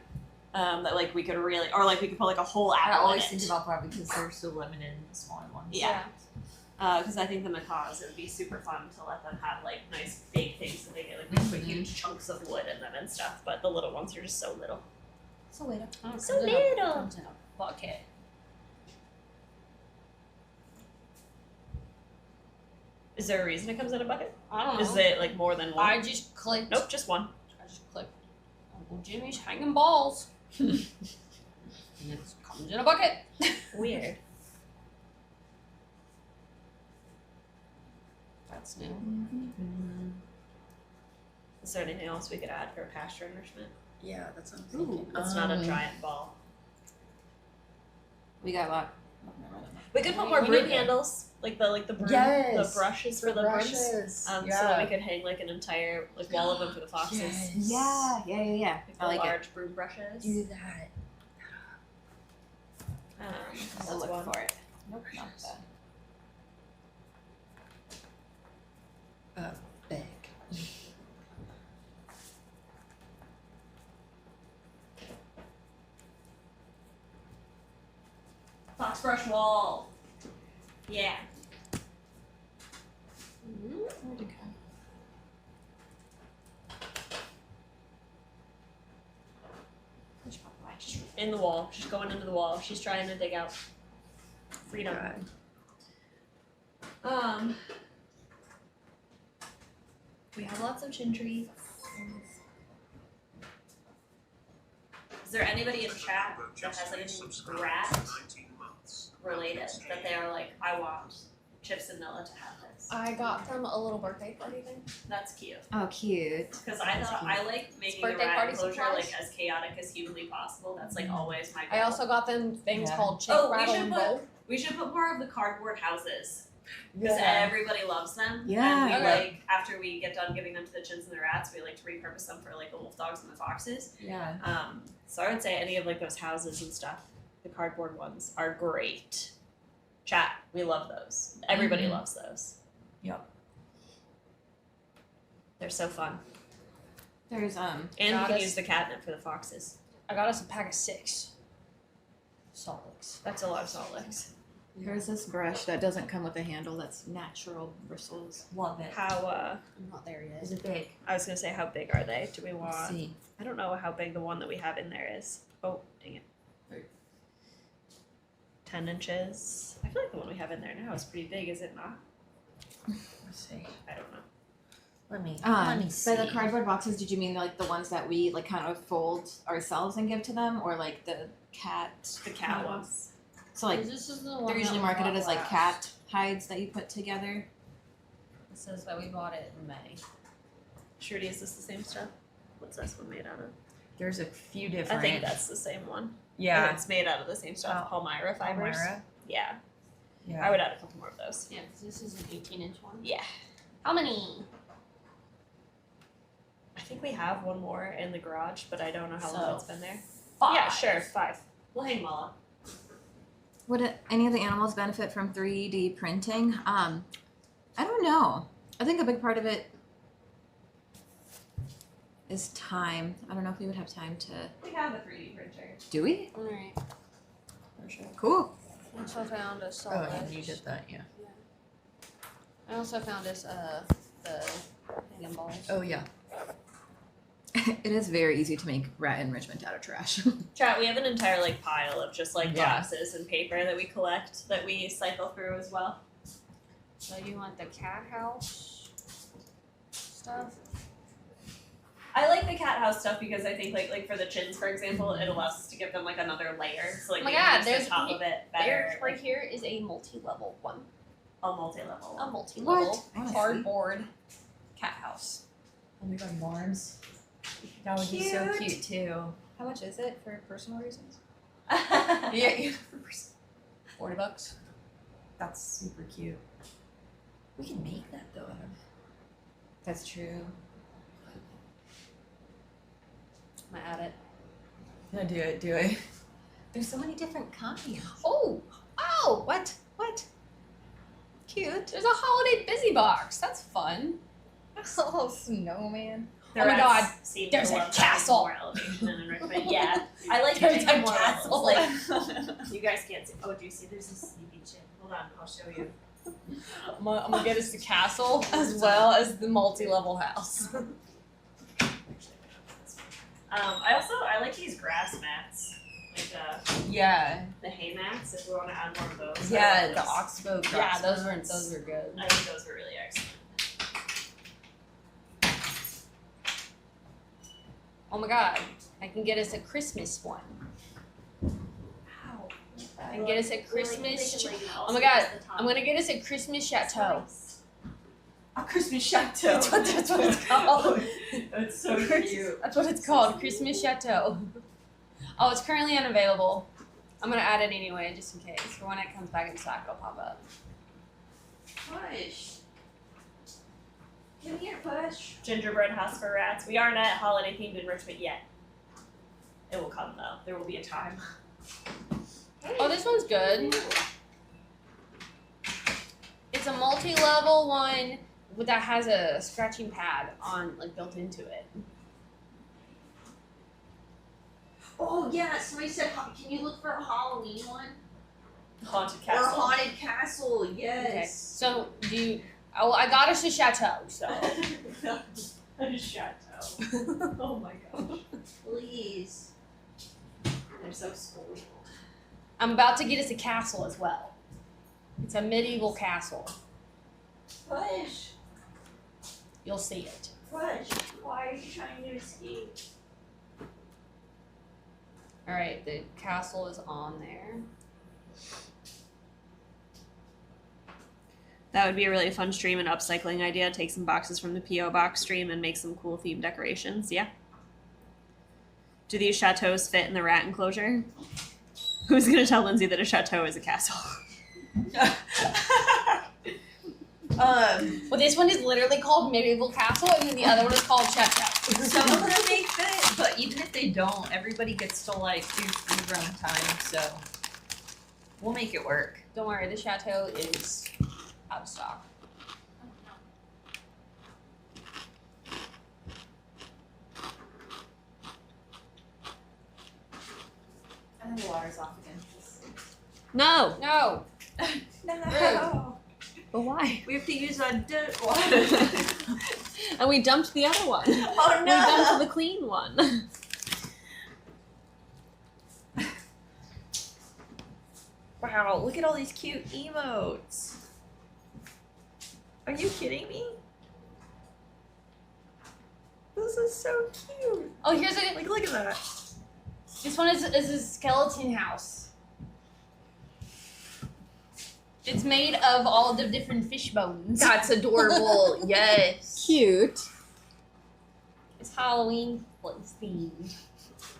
[SPEAKER 3] That like we could really, or like we could put like a whole
[SPEAKER 7] I
[SPEAKER 3] apple in
[SPEAKER 7] always
[SPEAKER 3] it.
[SPEAKER 7] think about that because they're so limited in the smaller ones.
[SPEAKER 3] Yeah. Because I think the macaws, it would be super fun to let them have like nice big things that they get like we put huge chunks of wood in them and stuff. But the little ones are just so little.
[SPEAKER 5] So wait up.
[SPEAKER 2] Oh, it
[SPEAKER 3] So
[SPEAKER 2] comes in a-
[SPEAKER 3] little.
[SPEAKER 2] comes in a bucket.
[SPEAKER 3] Is there a reason it comes in a bucket?
[SPEAKER 2] I don't know.
[SPEAKER 3] Is it like more than one?
[SPEAKER 2] I just clicked.
[SPEAKER 3] Nope, just one.
[SPEAKER 2] I just clicked. Uncle Jimmy's hanging balls. And it comes in a bucket.
[SPEAKER 3] Weird.
[SPEAKER 2] That's new.
[SPEAKER 3] Is there anything else we could add for pasture nourishment?
[SPEAKER 7] Yeah, that's what I'm
[SPEAKER 5] thinking.
[SPEAKER 3] It's not a giant ball.
[SPEAKER 5] We got a lot.
[SPEAKER 3] We could put
[SPEAKER 2] We
[SPEAKER 3] more
[SPEAKER 2] need
[SPEAKER 3] broom
[SPEAKER 2] it.
[SPEAKER 3] handles, like the broom,
[SPEAKER 7] Yes,
[SPEAKER 3] the brushes for the brooms. So
[SPEAKER 7] yeah.
[SPEAKER 3] that we could hang like an entire like wall of them for the foxes.
[SPEAKER 7] Yes.
[SPEAKER 5] Yeah.
[SPEAKER 3] Like
[SPEAKER 5] I
[SPEAKER 3] the
[SPEAKER 5] like it.
[SPEAKER 3] large broom brushes.
[SPEAKER 7] Do that.
[SPEAKER 3] That's
[SPEAKER 5] I'll look
[SPEAKER 3] one.
[SPEAKER 5] for it. Nope, not that.
[SPEAKER 7] Big.
[SPEAKER 3] Fox brush wall. Yeah.
[SPEAKER 5] Where'd it go?
[SPEAKER 3] In the wall. She's going into the wall. She's trying to dig out freedom. We have lots of chin trees. Is there anybody in chat that has anything rat
[SPEAKER 4] 19 months.
[SPEAKER 3] related that they are like, I want Chips and Nilla to have this?
[SPEAKER 2] I got them a little birthday party thing.
[SPEAKER 3] That's cute.
[SPEAKER 5] Oh, cute.
[SPEAKER 3] Because I thought I like making a
[SPEAKER 2] birthday
[SPEAKER 3] rat
[SPEAKER 2] party
[SPEAKER 3] enclosure
[SPEAKER 2] supplies.
[SPEAKER 3] like as chaotic as humanly possible. That's like always my goal.
[SPEAKER 2] I also got them things
[SPEAKER 5] Yeah.
[SPEAKER 2] called chick,
[SPEAKER 3] Oh, we
[SPEAKER 2] rattle,
[SPEAKER 3] should
[SPEAKER 2] and
[SPEAKER 3] put-
[SPEAKER 2] roll.
[SPEAKER 3] We should put more of the cardboard houses. Because
[SPEAKER 7] Yeah.
[SPEAKER 3] everybody loves them.
[SPEAKER 5] Yeah.
[SPEAKER 3] And we
[SPEAKER 2] Okay.
[SPEAKER 3] like, after we get done giving them to the chins and the rats, we like to repurpose them for like the wolf dogs and the foxes.
[SPEAKER 7] Yeah.
[SPEAKER 3] So I would say any of like those houses and stuff, the cardboard ones are great. Chat, we love those. Everybody
[SPEAKER 7] Mhm.
[SPEAKER 3] loves those.
[SPEAKER 7] Yep.
[SPEAKER 3] They're so fun.
[SPEAKER 5] There's
[SPEAKER 3] And we
[SPEAKER 2] Got
[SPEAKER 3] can
[SPEAKER 2] us.
[SPEAKER 3] use the catnip for the foxes.
[SPEAKER 2] I got us a pack of 6 salt licks.
[SPEAKER 3] That's a lot of salt licks.
[SPEAKER 5] There's this brush that doesn't come with a handle that's natural bristles.
[SPEAKER 7] Love it.
[SPEAKER 3] How
[SPEAKER 2] I'm not there yet.
[SPEAKER 7] Is it big?
[SPEAKER 3] I was gonna say how big are they? Do we
[SPEAKER 7] Let's
[SPEAKER 3] want
[SPEAKER 7] see.
[SPEAKER 3] I don't know how big the one that we have in there is. Oh, dang it.
[SPEAKER 7] Right.
[SPEAKER 3] 10 inches. I feel like the one we have in there now is pretty big, is it not?
[SPEAKER 7] Let's see.
[SPEAKER 3] I don't know.
[SPEAKER 7] Let me see.
[SPEAKER 5] By the cardboard boxes, did you mean like the ones that we like kind of fold ourselves and give to them, or like the cat?
[SPEAKER 3] The cat ones.
[SPEAKER 5] So like
[SPEAKER 2] this is the one
[SPEAKER 5] they're
[SPEAKER 2] that
[SPEAKER 5] usually
[SPEAKER 2] we
[SPEAKER 5] marketed
[SPEAKER 2] bought
[SPEAKER 5] as like
[SPEAKER 2] last.
[SPEAKER 5] cat hides that you put together.
[SPEAKER 2] It says that we bought it in May.
[SPEAKER 3] Shruti, is this the same stuff? What's this one made out of?
[SPEAKER 7] There's a few
[SPEAKER 3] I
[SPEAKER 7] different.
[SPEAKER 3] think that's the same one.
[SPEAKER 7] Yeah.
[SPEAKER 3] It's made out of the same stuff. Palmyra fibers.
[SPEAKER 7] Palmyra.
[SPEAKER 3] Yeah.
[SPEAKER 7] Yeah.
[SPEAKER 3] I would add a couple more of those.
[SPEAKER 2] Yeah, 'cause this is an 18-inch one.
[SPEAKER 3] Yeah.
[SPEAKER 2] How many?
[SPEAKER 3] I think we have one more in the garage, but I don't know how long
[SPEAKER 2] So,
[SPEAKER 3] it's been there.
[SPEAKER 2] 5.
[SPEAKER 3] Yeah, sure, 5. We'll hang them all up.
[SPEAKER 5] Would any of the animals benefit from 3D printing? I don't know. I think a big part of it is time. I don't know if we would have time to.
[SPEAKER 3] We have a 3D printer.
[SPEAKER 5] Do we?
[SPEAKER 2] Alright.
[SPEAKER 3] For sure.
[SPEAKER 5] Cool.
[SPEAKER 2] I also found a salt
[SPEAKER 7] Oh,
[SPEAKER 2] lick.
[SPEAKER 7] and you did that, yeah.
[SPEAKER 2] I also found this, the hanging balls.
[SPEAKER 7] Oh, yeah.
[SPEAKER 5] It is very easy to make rat enrichment out of trash.
[SPEAKER 3] Chat, we have an entire like pile of just like
[SPEAKER 7] Yeah.
[SPEAKER 3] boxes and paper that we collect that we cycle through as well.
[SPEAKER 2] So you want the cat house stuff?
[SPEAKER 3] I like the cat house stuff because I think like for the chins, for example, it allows us to give them like another layer. So like
[SPEAKER 2] Oh my
[SPEAKER 3] they can
[SPEAKER 2] God,
[SPEAKER 3] use
[SPEAKER 2] there's
[SPEAKER 3] the top of it better.
[SPEAKER 2] There, right here is a multi-level one.
[SPEAKER 3] A multi-level.
[SPEAKER 2] A multi-level
[SPEAKER 5] What? Honestly?
[SPEAKER 2] cardboard cat house.
[SPEAKER 7] Oh my god, Barnes. That would be so
[SPEAKER 5] Cute.
[SPEAKER 7] cute too.
[SPEAKER 5] How much is it for personal reasons?
[SPEAKER 7] Yeah.
[SPEAKER 2] $40.
[SPEAKER 7] That's super cute. We can make that though.
[SPEAKER 5] That's true.
[SPEAKER 2] I'm gonna add it.
[SPEAKER 7] No, do it, do it. There's so many different kinds.
[SPEAKER 2] Oh! Oh!
[SPEAKER 5] What? What? Cute.
[SPEAKER 2] There's a holiday busy box. That's fun.
[SPEAKER 5] Oh, snowman.
[SPEAKER 3] The
[SPEAKER 2] Oh my
[SPEAKER 3] rats
[SPEAKER 2] God,
[SPEAKER 3] seem
[SPEAKER 2] there's
[SPEAKER 3] to
[SPEAKER 2] a
[SPEAKER 3] love
[SPEAKER 2] castle.
[SPEAKER 3] More elevation and enrichment. Yeah, I like
[SPEAKER 2] There's
[SPEAKER 3] giving them
[SPEAKER 2] a
[SPEAKER 3] more
[SPEAKER 2] castle.
[SPEAKER 3] levels. Like you guys can't see. Oh, do you see? There's a sleepy chin. Hold on, I'll show you.
[SPEAKER 2] I'm gonna get us the castle as well as the multi-level house.
[SPEAKER 3] I like these grass mats, like
[SPEAKER 7] Yeah.
[SPEAKER 3] the hay mats. If we want to add more of those.
[SPEAKER 7] Yeah,
[SPEAKER 3] I love
[SPEAKER 7] the
[SPEAKER 3] those.
[SPEAKER 7] oxbow.
[SPEAKER 2] Yeah,
[SPEAKER 7] grass
[SPEAKER 2] those
[SPEAKER 7] mats.
[SPEAKER 2] were good.
[SPEAKER 3] I think those were really excellent.
[SPEAKER 2] Oh my god, I can get us a Christmas one.
[SPEAKER 3] Wow.
[SPEAKER 2] I can get us a Christmas. Oh my god, I'm gonna get us a Christmas chateau.
[SPEAKER 3] A Christmas chateau.
[SPEAKER 2] That's what it's called.
[SPEAKER 3] That's so cute.
[SPEAKER 2] That's what it's called, Christmas chateau. Oh, it's currently unavailable. I'm gonna add it anyway, just in case. For when it comes back in stock, it'll pop up.
[SPEAKER 3] Push. Come here, Push. Gingerbread house for rats. We aren't at holiday themed enrichment yet. It will come though. There will be a time.
[SPEAKER 2] Oh, this one's good. It's a multi-level one that has a scratching pad on, like, built into it.
[SPEAKER 8] Oh yeah, somebody said, can you look for a Halloween one?
[SPEAKER 3] Haunted
[SPEAKER 1] Or
[SPEAKER 3] castle.
[SPEAKER 1] haunted castle,
[SPEAKER 2] Okay.
[SPEAKER 1] yes.
[SPEAKER 2] So do you? Oh, I got us a chateau. So
[SPEAKER 3] A chateau. Oh my gosh.
[SPEAKER 1] Please.
[SPEAKER 3] They're so spoiled.
[SPEAKER 2] I'm about to get us a castle as well. It's a medieval castle.
[SPEAKER 1] Push.
[SPEAKER 2] You'll see it.
[SPEAKER 1] Push. Why are you trying to escape?
[SPEAKER 2] All right, the castle is on there.
[SPEAKER 3] That would be a really fun stream and upcycling idea. Take some boxes from the P.O. box stream and make some cool themed decorations. Yeah. Do these chateaus fit in the rat enclosure? Who's gonna tell Lindsay that a chateau is a castle?
[SPEAKER 2] Well, this one is literally called medieval castle, and then the other one is called chateau.
[SPEAKER 1] Some of them may fit, but even if they don't, everybody gets to like do food run time, so we'll make it work.
[SPEAKER 2] Don't worry, the chateau is out of stock.
[SPEAKER 5] I think the water's off again.
[SPEAKER 3] No.
[SPEAKER 2] No.
[SPEAKER 1] No.
[SPEAKER 3] But why?
[SPEAKER 1] We have to use a dirt water.
[SPEAKER 3] And we dumped the other one.
[SPEAKER 1] Oh
[SPEAKER 3] We dumped the clean one.
[SPEAKER 1] Wow, look at all these cute emotes. Are you kidding me? This is so cute.
[SPEAKER 2] Oh, here's a.
[SPEAKER 1] Like, look at that.
[SPEAKER 2] This one is a skeleton house. It's made of all the different fish bones.
[SPEAKER 1] That's adorable. Yes.
[SPEAKER 5] Cute.
[SPEAKER 2] It's Halloween themed.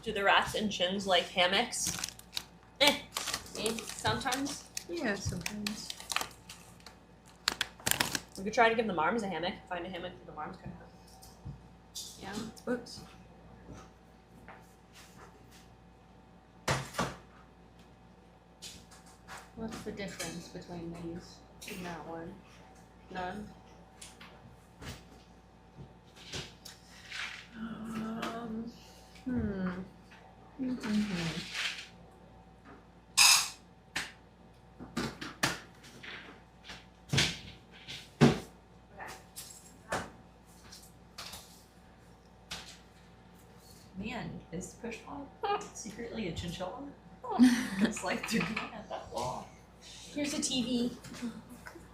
[SPEAKER 3] Do the rats and chins like hammocks?
[SPEAKER 2] Sometimes.
[SPEAKER 1] Yeah, sometimes.
[SPEAKER 3] We could try to give the marms a hammock. Find a hammock for the marms could have.
[SPEAKER 2] Yeah.
[SPEAKER 1] It's books.
[SPEAKER 2] What's the difference between these and that one? None.
[SPEAKER 1] Man, is Push Pop secretly a chinchilla? It's like they're going at that wall.
[SPEAKER 2] Here's a TV.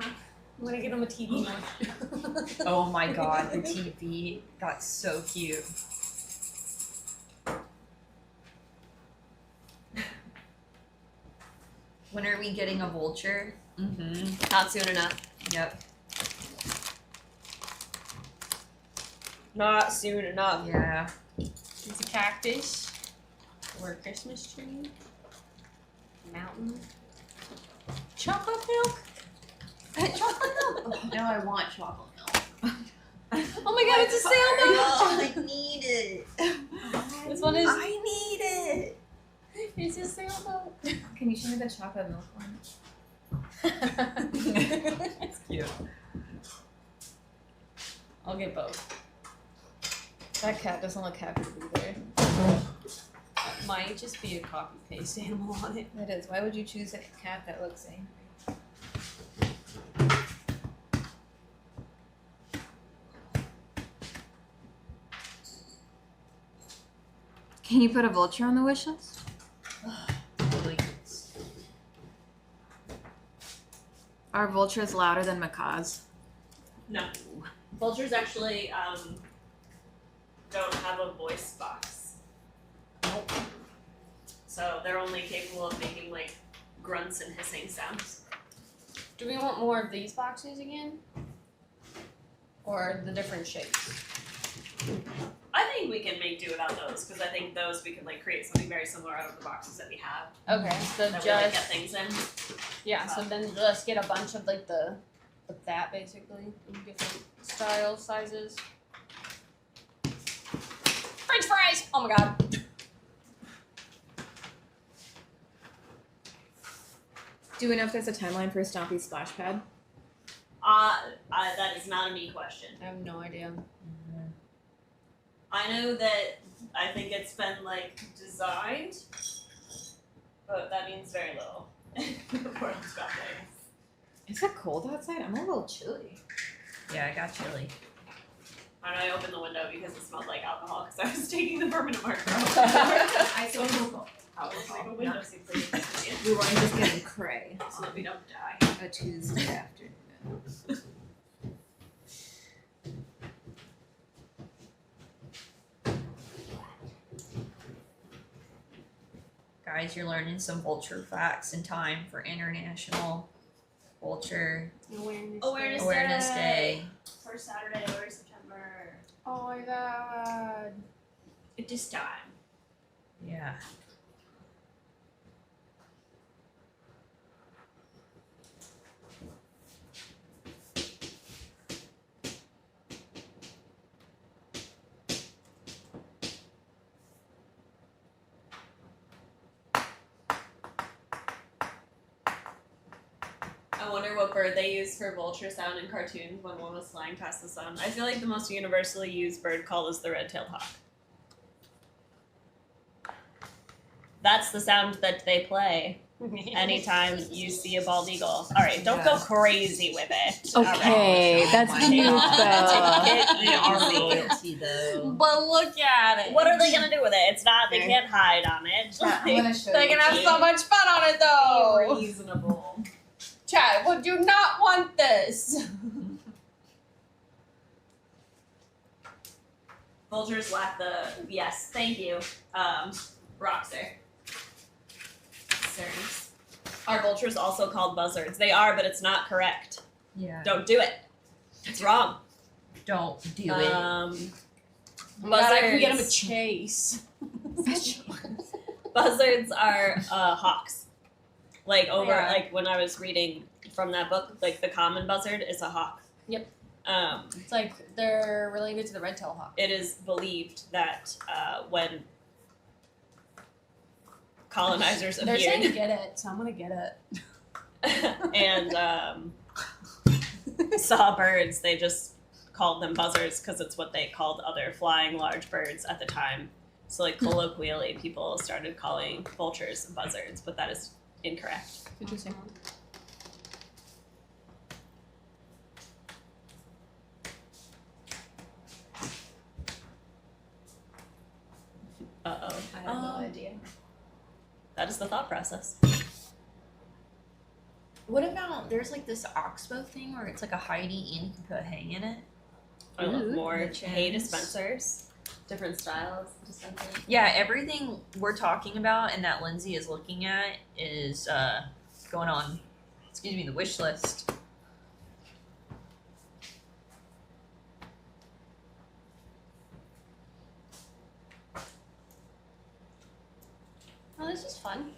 [SPEAKER 2] I'm gonna get him a TV now.
[SPEAKER 1] Oh my god, the TV. That's so cute. When are we getting a vulture? Mm-hmm.
[SPEAKER 3] Not soon enough.
[SPEAKER 1] Yep.
[SPEAKER 3] Not soon enough.
[SPEAKER 1] Yeah.
[SPEAKER 2] There's a cactus. Or a Christmas tree. Mountain. Chocolate milk.
[SPEAKER 1] Chocolate milk. Oh, now I want chocolate milk.
[SPEAKER 2] Oh my god, it's a sailboat!
[SPEAKER 1] I need it.
[SPEAKER 2] This one is.
[SPEAKER 1] I need it.
[SPEAKER 2] It's a sailboat.
[SPEAKER 5] Can you show me the chocolate milk one?
[SPEAKER 1] It's cute.
[SPEAKER 2] I'll get both.
[SPEAKER 5] That cat doesn't look happy to be there.
[SPEAKER 2] It might just be a copy paste animal on it.
[SPEAKER 5] It is. Why would you choose a cat that looks angry? Can you put a vulture on the wish list?
[SPEAKER 1] Totally.
[SPEAKER 5] Are vultures louder than macaws?
[SPEAKER 3] No. Vultures actually don't have a voice box.
[SPEAKER 2] Nope.
[SPEAKER 3] So they're only capable of making like grunts and hissing sounds.
[SPEAKER 2] Do we want more of these boxes again? Or the different shapes?
[SPEAKER 3] I think we can make do without those because I think those we can like create something very similar out of the boxes that we have.
[SPEAKER 2] Okay, so
[SPEAKER 3] That we like get
[SPEAKER 2] just
[SPEAKER 3] things in.
[SPEAKER 2] yeah, so then just get a bunch of like the that basically in different styles, sizes. French fries! Oh my god.
[SPEAKER 5] Do we know if there's a timeline for Stompy's splash pad?
[SPEAKER 3] That is not a me question.
[SPEAKER 2] I have no idea.
[SPEAKER 3] I know that I think it's been like designed, but that means very little.
[SPEAKER 1] Portland's got legs.
[SPEAKER 5] Is it cold outside? I'm a little chilly.
[SPEAKER 7] Yeah, I got chili.
[SPEAKER 3] And I opened the window because it smelled like alcohol because I was taking the permanent marker off.
[SPEAKER 1] I still don't
[SPEAKER 3] Like a window seems like it's
[SPEAKER 5] We were just getting cray
[SPEAKER 3] so that we don't die.
[SPEAKER 5] a Tuesday afternoon.
[SPEAKER 7] Guys, you're learning some vulture facts in time for International Vulture Awareness Day.
[SPEAKER 3] First Saturday or September.
[SPEAKER 2] Oh my god.
[SPEAKER 3] It is time.
[SPEAKER 7] Yeah.
[SPEAKER 3] I wonder what bird they use for vulture sound in cartoons when one was flying past the sun. I feel like the most universally used bird call is the red-tailed hawk. That's the sound that they play anytime you see a bald eagle. All right, don't go crazy with it. All right.
[SPEAKER 5] Okay, that's
[SPEAKER 7] my
[SPEAKER 5] cute
[SPEAKER 7] God.
[SPEAKER 5] though.
[SPEAKER 7] They are royalty though.
[SPEAKER 2] But look at it.
[SPEAKER 3] What are they gonna do with it? It's not. They
[SPEAKER 5] Here.
[SPEAKER 3] can't hide on it.
[SPEAKER 5] I'm gonna show
[SPEAKER 2] They're
[SPEAKER 5] you.
[SPEAKER 2] gonna have so much fun on it though.
[SPEAKER 3] Reasonable.
[SPEAKER 2] Chad, would you not want this?
[SPEAKER 3] Vultures lack the yes. Thank you, Roxer. Sirs. Are vultures also called buzzards? They are, but it's not correct.
[SPEAKER 7] Yeah.
[SPEAKER 3] Don't do it. It's wrong.
[SPEAKER 7] Don't do it.
[SPEAKER 2] Glad I can get him a
[SPEAKER 3] Buzzards.
[SPEAKER 2] chase.
[SPEAKER 3] Buzzards are hawks. Like over,
[SPEAKER 2] Yeah.
[SPEAKER 3] like when I was reading from that book, like the common buzzard is a hawk.
[SPEAKER 2] Yep.
[SPEAKER 3] Um,
[SPEAKER 2] It's like they're related to the red-tailed hawk.
[SPEAKER 3] it is believed that when colonizers
[SPEAKER 2] They're saying to
[SPEAKER 3] appeared
[SPEAKER 2] get it, so I'm gonna get it.
[SPEAKER 3] and saw birds, they just called them buzzards because it's what they called other flying large birds at the time. So, like colloquially, people started calling vultures buzzards, but that is incorrect.
[SPEAKER 2] Interesting.
[SPEAKER 3] Uh-oh.
[SPEAKER 5] I have no idea.
[SPEAKER 3] That is the thought process.
[SPEAKER 7] What about there's like this oxbow thing where it's like a Heidi and you can put a hang in it?
[SPEAKER 3] I love
[SPEAKER 7] Ooh,
[SPEAKER 3] more
[SPEAKER 7] the
[SPEAKER 3] hay
[SPEAKER 7] chins.
[SPEAKER 3] dispensers. Different styles of dispensers.
[SPEAKER 7] Yeah, everything we're talking about and that Lindsay is looking at is going on, excuse me, the wish list.
[SPEAKER 2] Oh, this is fun.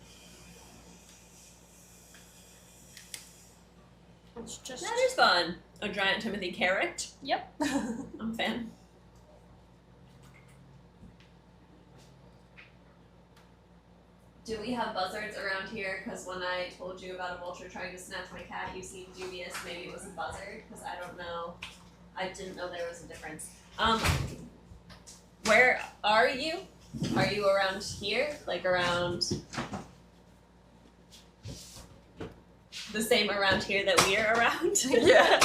[SPEAKER 2] It's just
[SPEAKER 3] That is fun. A giant Timothy carrot.
[SPEAKER 2] Yep.
[SPEAKER 3] I'm a fan. Do we have buzzards around here? Because when I told you about a vulture trying to snatch my cat, you seemed dubious. Maybe it was a buzzard, because I don't know. I didn't know there was a difference. Where are you? Are you around here? Like around the same around here that we're around?
[SPEAKER 7] Yeah.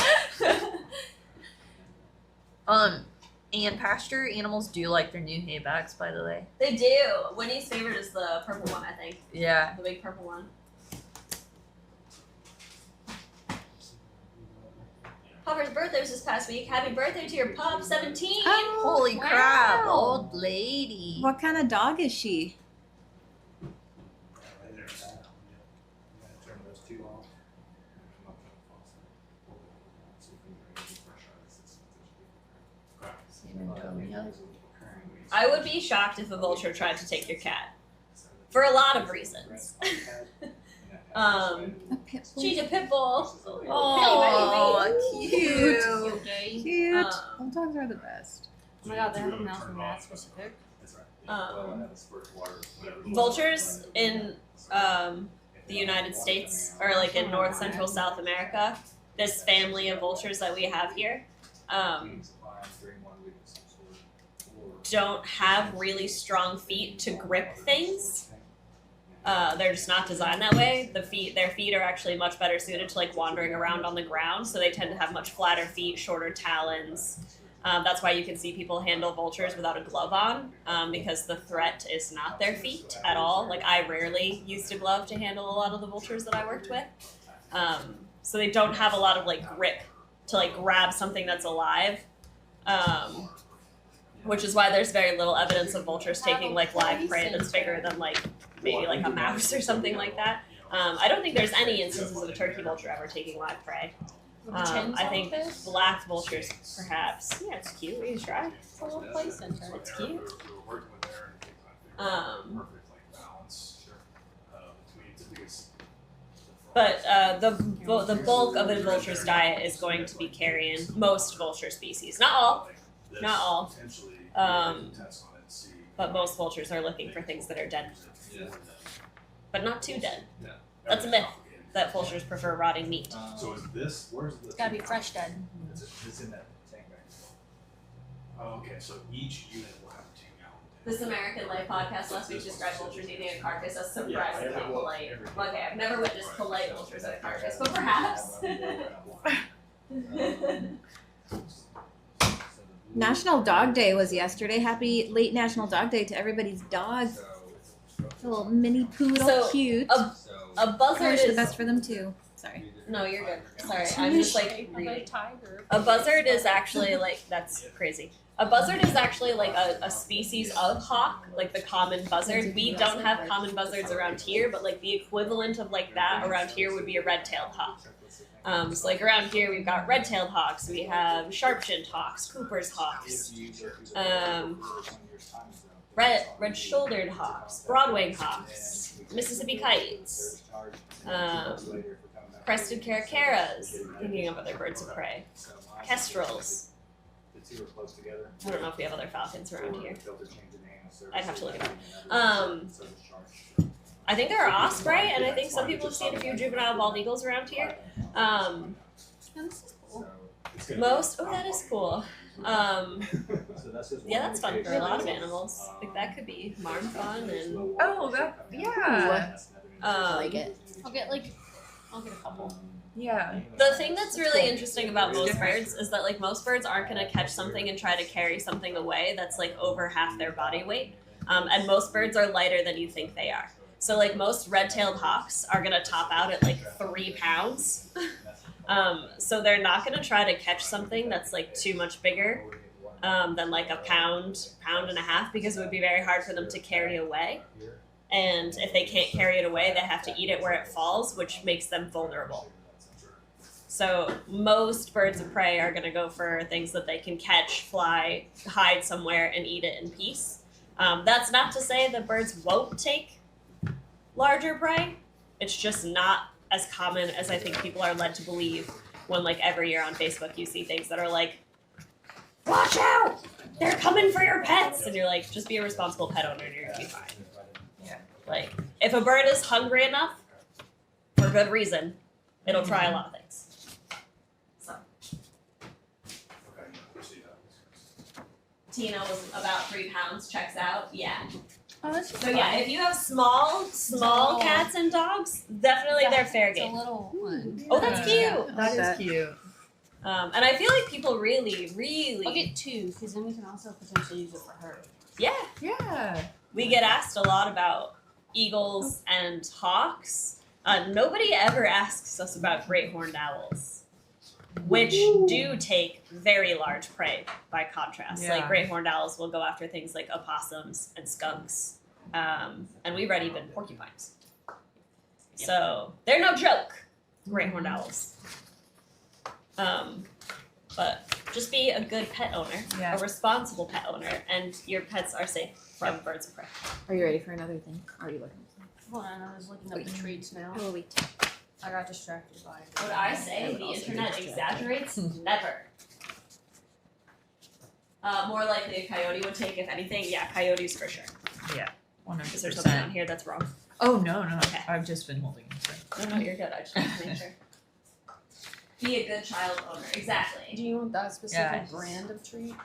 [SPEAKER 7] And pasture animals do like their new hay bags, by the way.
[SPEAKER 3] They do. Winnie's favorite is the purple one, I think.
[SPEAKER 7] Yeah.
[SPEAKER 3] The big purple one. Popper's birthday was this past week. Happy birthday to your pup, 17.
[SPEAKER 7] Holy
[SPEAKER 2] Wow.
[SPEAKER 7] crap, old lady.
[SPEAKER 5] What kind of dog is she?
[SPEAKER 6] Turn those two off.
[SPEAKER 3] I would be shocked if a vulture tried to take your cat. For a lot of reasons.
[SPEAKER 5] A pit bull.
[SPEAKER 3] She's a pit bull.
[SPEAKER 7] Oh, cute.
[SPEAKER 5] Cute.
[SPEAKER 3] Um,
[SPEAKER 5] All dogs are the best.
[SPEAKER 2] Oh my god, they have them now for that specific.
[SPEAKER 3] Vultures in the United States, or like in North Central South America, this family of vultures that we have here, don't have really strong feet to grip things. They're just not designed that way. Their feet are actually much better suited to like wandering around on the ground, so they tend to have much flatter feet, shorter talons. That's why you can see people handle vultures without a glove on, because the threat is not their feet at all. Like I rarely used a glove to handle a lot of the vultures that I worked with. So they don't have a lot of like grip to like grab something that's alive. Which is why there's very little evidence of vultures taking like live prey that's bigger than like maybe like a mouse or something like that. I don't think there's any instances of a turkey vulture ever taking live prey. I think black vultures perhaps. Yeah, it's cute. Will you try?
[SPEAKER 2] It's a little play center.
[SPEAKER 3] It's cute. But the bulk of a vulture's diet is going to be carrion. Most vulture species, not all, but most vultures are looking for things that are dead, but not too dead. That's a myth that vultures prefer rotting meat.
[SPEAKER 6] So is this, where's the?
[SPEAKER 2] It's gotta be fresh dead.
[SPEAKER 6] It's in that tank bag. Oh, okay, so each unit will have a 2-gallon.
[SPEAKER 3] This American Life podcast last week described vultures eating a carcass as surprisingly polite. Okay, I've never witnessed polite vultures at a carcass, but perhaps.
[SPEAKER 5] National Dog Day was yesterday. Happy late National Dog Day to everybody's dogs. A little mini poodle,
[SPEAKER 3] So,
[SPEAKER 5] cute.
[SPEAKER 3] A
[SPEAKER 5] I
[SPEAKER 3] buzzard
[SPEAKER 5] wish the
[SPEAKER 3] is.
[SPEAKER 5] best for them too. Sorry.
[SPEAKER 3] No, you're good. Sorry, I'm just like
[SPEAKER 2] Shape of a
[SPEAKER 3] reading.
[SPEAKER 2] tiger.
[SPEAKER 3] A buzzard is actually like, that's crazy. A buzzard is actually like a species of hawk, like the common buzzard. We don't have common buzzards around here, but like the equivalent of like that around here would be a red-tailed hawk. So like around here we've got red-tailed hawks, we have sharp-shinned hawks, Cooper's hawks, red-shouldered hawks, broad-winged hawks, Mississippi kites, crested caracaras, thinking of other birds of prey, kestrels. I don't know if we have other falcons around here. I'd have to look it up. I think there are osprey, and I think some people have seen a few juvenile bald eagles around here.
[SPEAKER 2] Oh, this is cool.
[SPEAKER 3] That is cool. Yeah, that's fun for a lot of animals. Like that could be marm fun and
[SPEAKER 1] Oh, that yeah.
[SPEAKER 5] I like it.
[SPEAKER 2] I'll get a couple.
[SPEAKER 1] Yeah.
[SPEAKER 3] The thing that's really interesting about most birds is that like most birds aren't going to catch something and try to carry something away that's like over half their body weight. And most birds are lighter than you think they are. So like most red-tailed hawks are going to top out at like 3 pounds. So they're not going to try to catch something that's like too much bigger than like a pound and a half, because it would be very hard for them to carry away. And if they can't carry it away, they have to eat it where it falls, which makes them vulnerable. So most birds of prey are going to go for things that they can catch, fly, hide somewhere, and eat it in peace. That's not to say that birds won't take larger prey. It's just not as common as I think people are led to believe when, like, every year on Facebook you see things that are like, watch out! They're coming for your pets! And you're like, just be a responsible pet owner and you're going to be fine.
[SPEAKER 1] Yeah.
[SPEAKER 3] Like, if a bird is hungry enough, for good reason, it'll try a lot of things. So, Tina was about 3 pounds, checks out, yeah.
[SPEAKER 2] Oh, that's just
[SPEAKER 3] So yeah, if you have small cats and dogs, definitely they're fair
[SPEAKER 2] It's a
[SPEAKER 3] game.
[SPEAKER 2] little one.
[SPEAKER 3] Oh, that's cute.
[SPEAKER 1] That is cute.
[SPEAKER 3] And I feel like people really,
[SPEAKER 2] I'll get 2, because then we can also potentially use it for her.
[SPEAKER 3] yeah,
[SPEAKER 1] Yeah.
[SPEAKER 3] we get asked a lot about eagles and hawks. Nobody ever asks us about great horned owls, which do take very large prey by contrast.
[SPEAKER 1] Yeah.
[SPEAKER 3] Like great horned owls will go after things like opossums and skunks, and we've read even porcupines. So they're no joke, great horned owls. But just be a good pet owner,
[SPEAKER 1] Yeah.
[SPEAKER 3] a responsible pet owner, and your pets are safe from birds of prey.
[SPEAKER 5] Are you ready for another thing? Are you looking?
[SPEAKER 2] Hold on, I was looking up the traits now.
[SPEAKER 5] Oh, wait.
[SPEAKER 2] I got distracted by it.
[SPEAKER 3] What I say, the internet exaggerates never. More likely a coyote would take, if anything. Yeah, coyotes for sure.
[SPEAKER 1] Yeah.
[SPEAKER 3] Is there something
[SPEAKER 1] 100%.
[SPEAKER 3] on here that's wrong?
[SPEAKER 1] Oh no.
[SPEAKER 3] Okay.
[SPEAKER 1] I've just been holding it.
[SPEAKER 3] No, you're good. I just want to make sure. Be a good child owner. Exactly.
[SPEAKER 2] Do you want that specific
[SPEAKER 1] Yes.
[SPEAKER 2] brand of treat?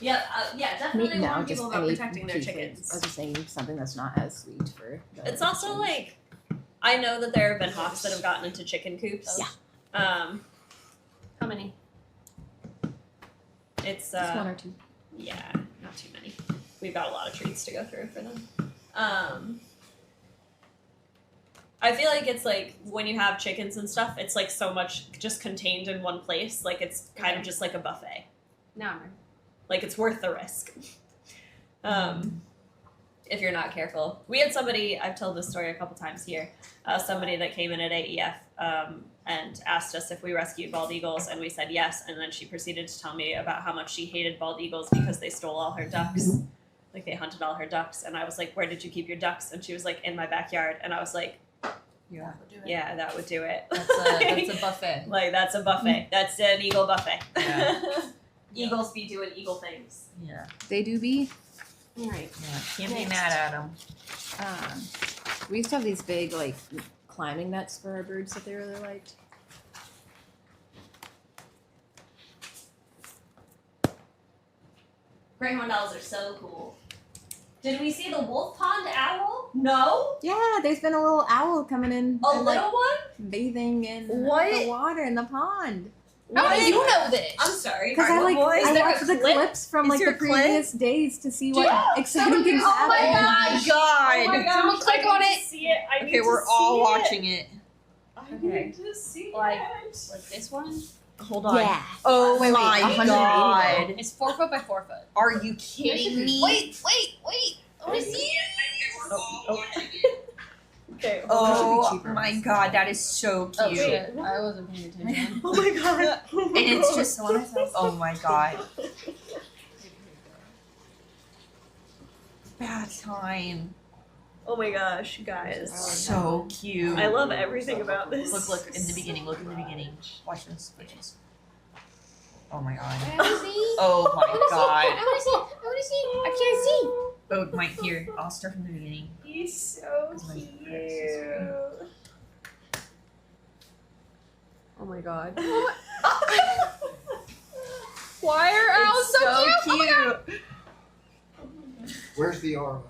[SPEAKER 3] Yeah, definitely
[SPEAKER 5] No,
[SPEAKER 3] warn
[SPEAKER 5] just
[SPEAKER 3] people about
[SPEAKER 5] any
[SPEAKER 3] protecting their
[SPEAKER 5] key
[SPEAKER 3] chickens.
[SPEAKER 5] foods. I was just saying something that's not as sweet for. The
[SPEAKER 3] It's also
[SPEAKER 5] chickens.
[SPEAKER 3] like, I know that there have been hawks that have gotten into chicken coops.
[SPEAKER 5] Yeah.
[SPEAKER 3] How many? It's
[SPEAKER 5] Just one or two.
[SPEAKER 3] yeah, not too many. We've got a lot of treats to go through for them. I feel like it's like when you have chickens and stuff, it's like so much just contained in one place. Like it's kind of just like a buffet.
[SPEAKER 2] Now I'm ready.
[SPEAKER 3] Like it's worth the risk. If you're not careful. We had somebody, I've told this story a couple times here, somebody that came in at AEF and asked us if we rescued bald eagles, and we said yes, and then she proceeded to tell me about how much she hated bald eagles because they stole all her ducks. Like they hunted all her ducks, and I was like, where did you keep your ducks? And she was like, in my backyard. And I was like,
[SPEAKER 7] Yeah.
[SPEAKER 3] yeah, that would do it.
[SPEAKER 7] That's a buffet.
[SPEAKER 3] Like that's a buffet. That's an eagle buffet.
[SPEAKER 7] Yeah.
[SPEAKER 3] Eagles be doing eagle things.
[SPEAKER 7] Yeah.
[SPEAKER 5] They do be.
[SPEAKER 3] Right.
[SPEAKER 7] Yeah. Can't be mad at them.
[SPEAKER 5] We used to have these big like climbing nets for our birds that they really liked.
[SPEAKER 3] Greyhound owls are so cool. Did we see the wolf pond owl? No.
[SPEAKER 5] Yeah, there's been a little owl coming in.
[SPEAKER 3] A
[SPEAKER 5] and, like,
[SPEAKER 3] little one?
[SPEAKER 5] bathing in
[SPEAKER 7] What?
[SPEAKER 5] the water in the pond.
[SPEAKER 2] How do you know this?
[SPEAKER 3] I'm sorry.
[SPEAKER 5] Because I
[SPEAKER 7] Is
[SPEAKER 5] I
[SPEAKER 3] there
[SPEAKER 5] watched
[SPEAKER 3] a
[SPEAKER 5] the
[SPEAKER 3] clip?
[SPEAKER 5] clips from
[SPEAKER 7] Is
[SPEAKER 5] like
[SPEAKER 7] there
[SPEAKER 5] the
[SPEAKER 7] a clip?
[SPEAKER 5] previous days to see what
[SPEAKER 3] Yeah,
[SPEAKER 5] exciting things
[SPEAKER 2] oh my
[SPEAKER 5] happened.
[SPEAKER 2] God.
[SPEAKER 3] Oh my gosh,
[SPEAKER 2] Someone click
[SPEAKER 3] I
[SPEAKER 2] on
[SPEAKER 3] need
[SPEAKER 2] it.
[SPEAKER 3] to see it. I need
[SPEAKER 7] Okay,
[SPEAKER 3] to
[SPEAKER 7] we're
[SPEAKER 3] see
[SPEAKER 7] all
[SPEAKER 3] it.
[SPEAKER 7] watching it.
[SPEAKER 3] I
[SPEAKER 2] Okay.
[SPEAKER 3] need to see
[SPEAKER 2] Like-
[SPEAKER 3] it.
[SPEAKER 2] Like this one?
[SPEAKER 7] Hold on.
[SPEAKER 5] Yeah.
[SPEAKER 7] Oh
[SPEAKER 5] Wait,
[SPEAKER 7] my
[SPEAKER 5] 180
[SPEAKER 7] god.
[SPEAKER 2] It's 4 foot by 4 foot.
[SPEAKER 7] Are you kidding me?
[SPEAKER 2] Wait. I want to see it.
[SPEAKER 3] Okay.
[SPEAKER 7] Oh my god, that is so cute.
[SPEAKER 2] Oh shit, I wasn't paying attention.
[SPEAKER 7] Oh my god. And it's just oh my god. Bad time.
[SPEAKER 3] Oh my gosh, you guys.
[SPEAKER 7] So cute.
[SPEAKER 3] I love everything about this.
[SPEAKER 7] Look in the beginning. Look in the beginning. Watch this. Please. Oh my god.
[SPEAKER 2] I want to see.
[SPEAKER 7] Oh my god.
[SPEAKER 2] I want to see. I can't see.
[SPEAKER 7] Oh, my here. I'll start from the beginning.
[SPEAKER 3] He's so cute. Oh my god.
[SPEAKER 2] Why are owls
[SPEAKER 7] It's so cute.
[SPEAKER 8] Where's the RO?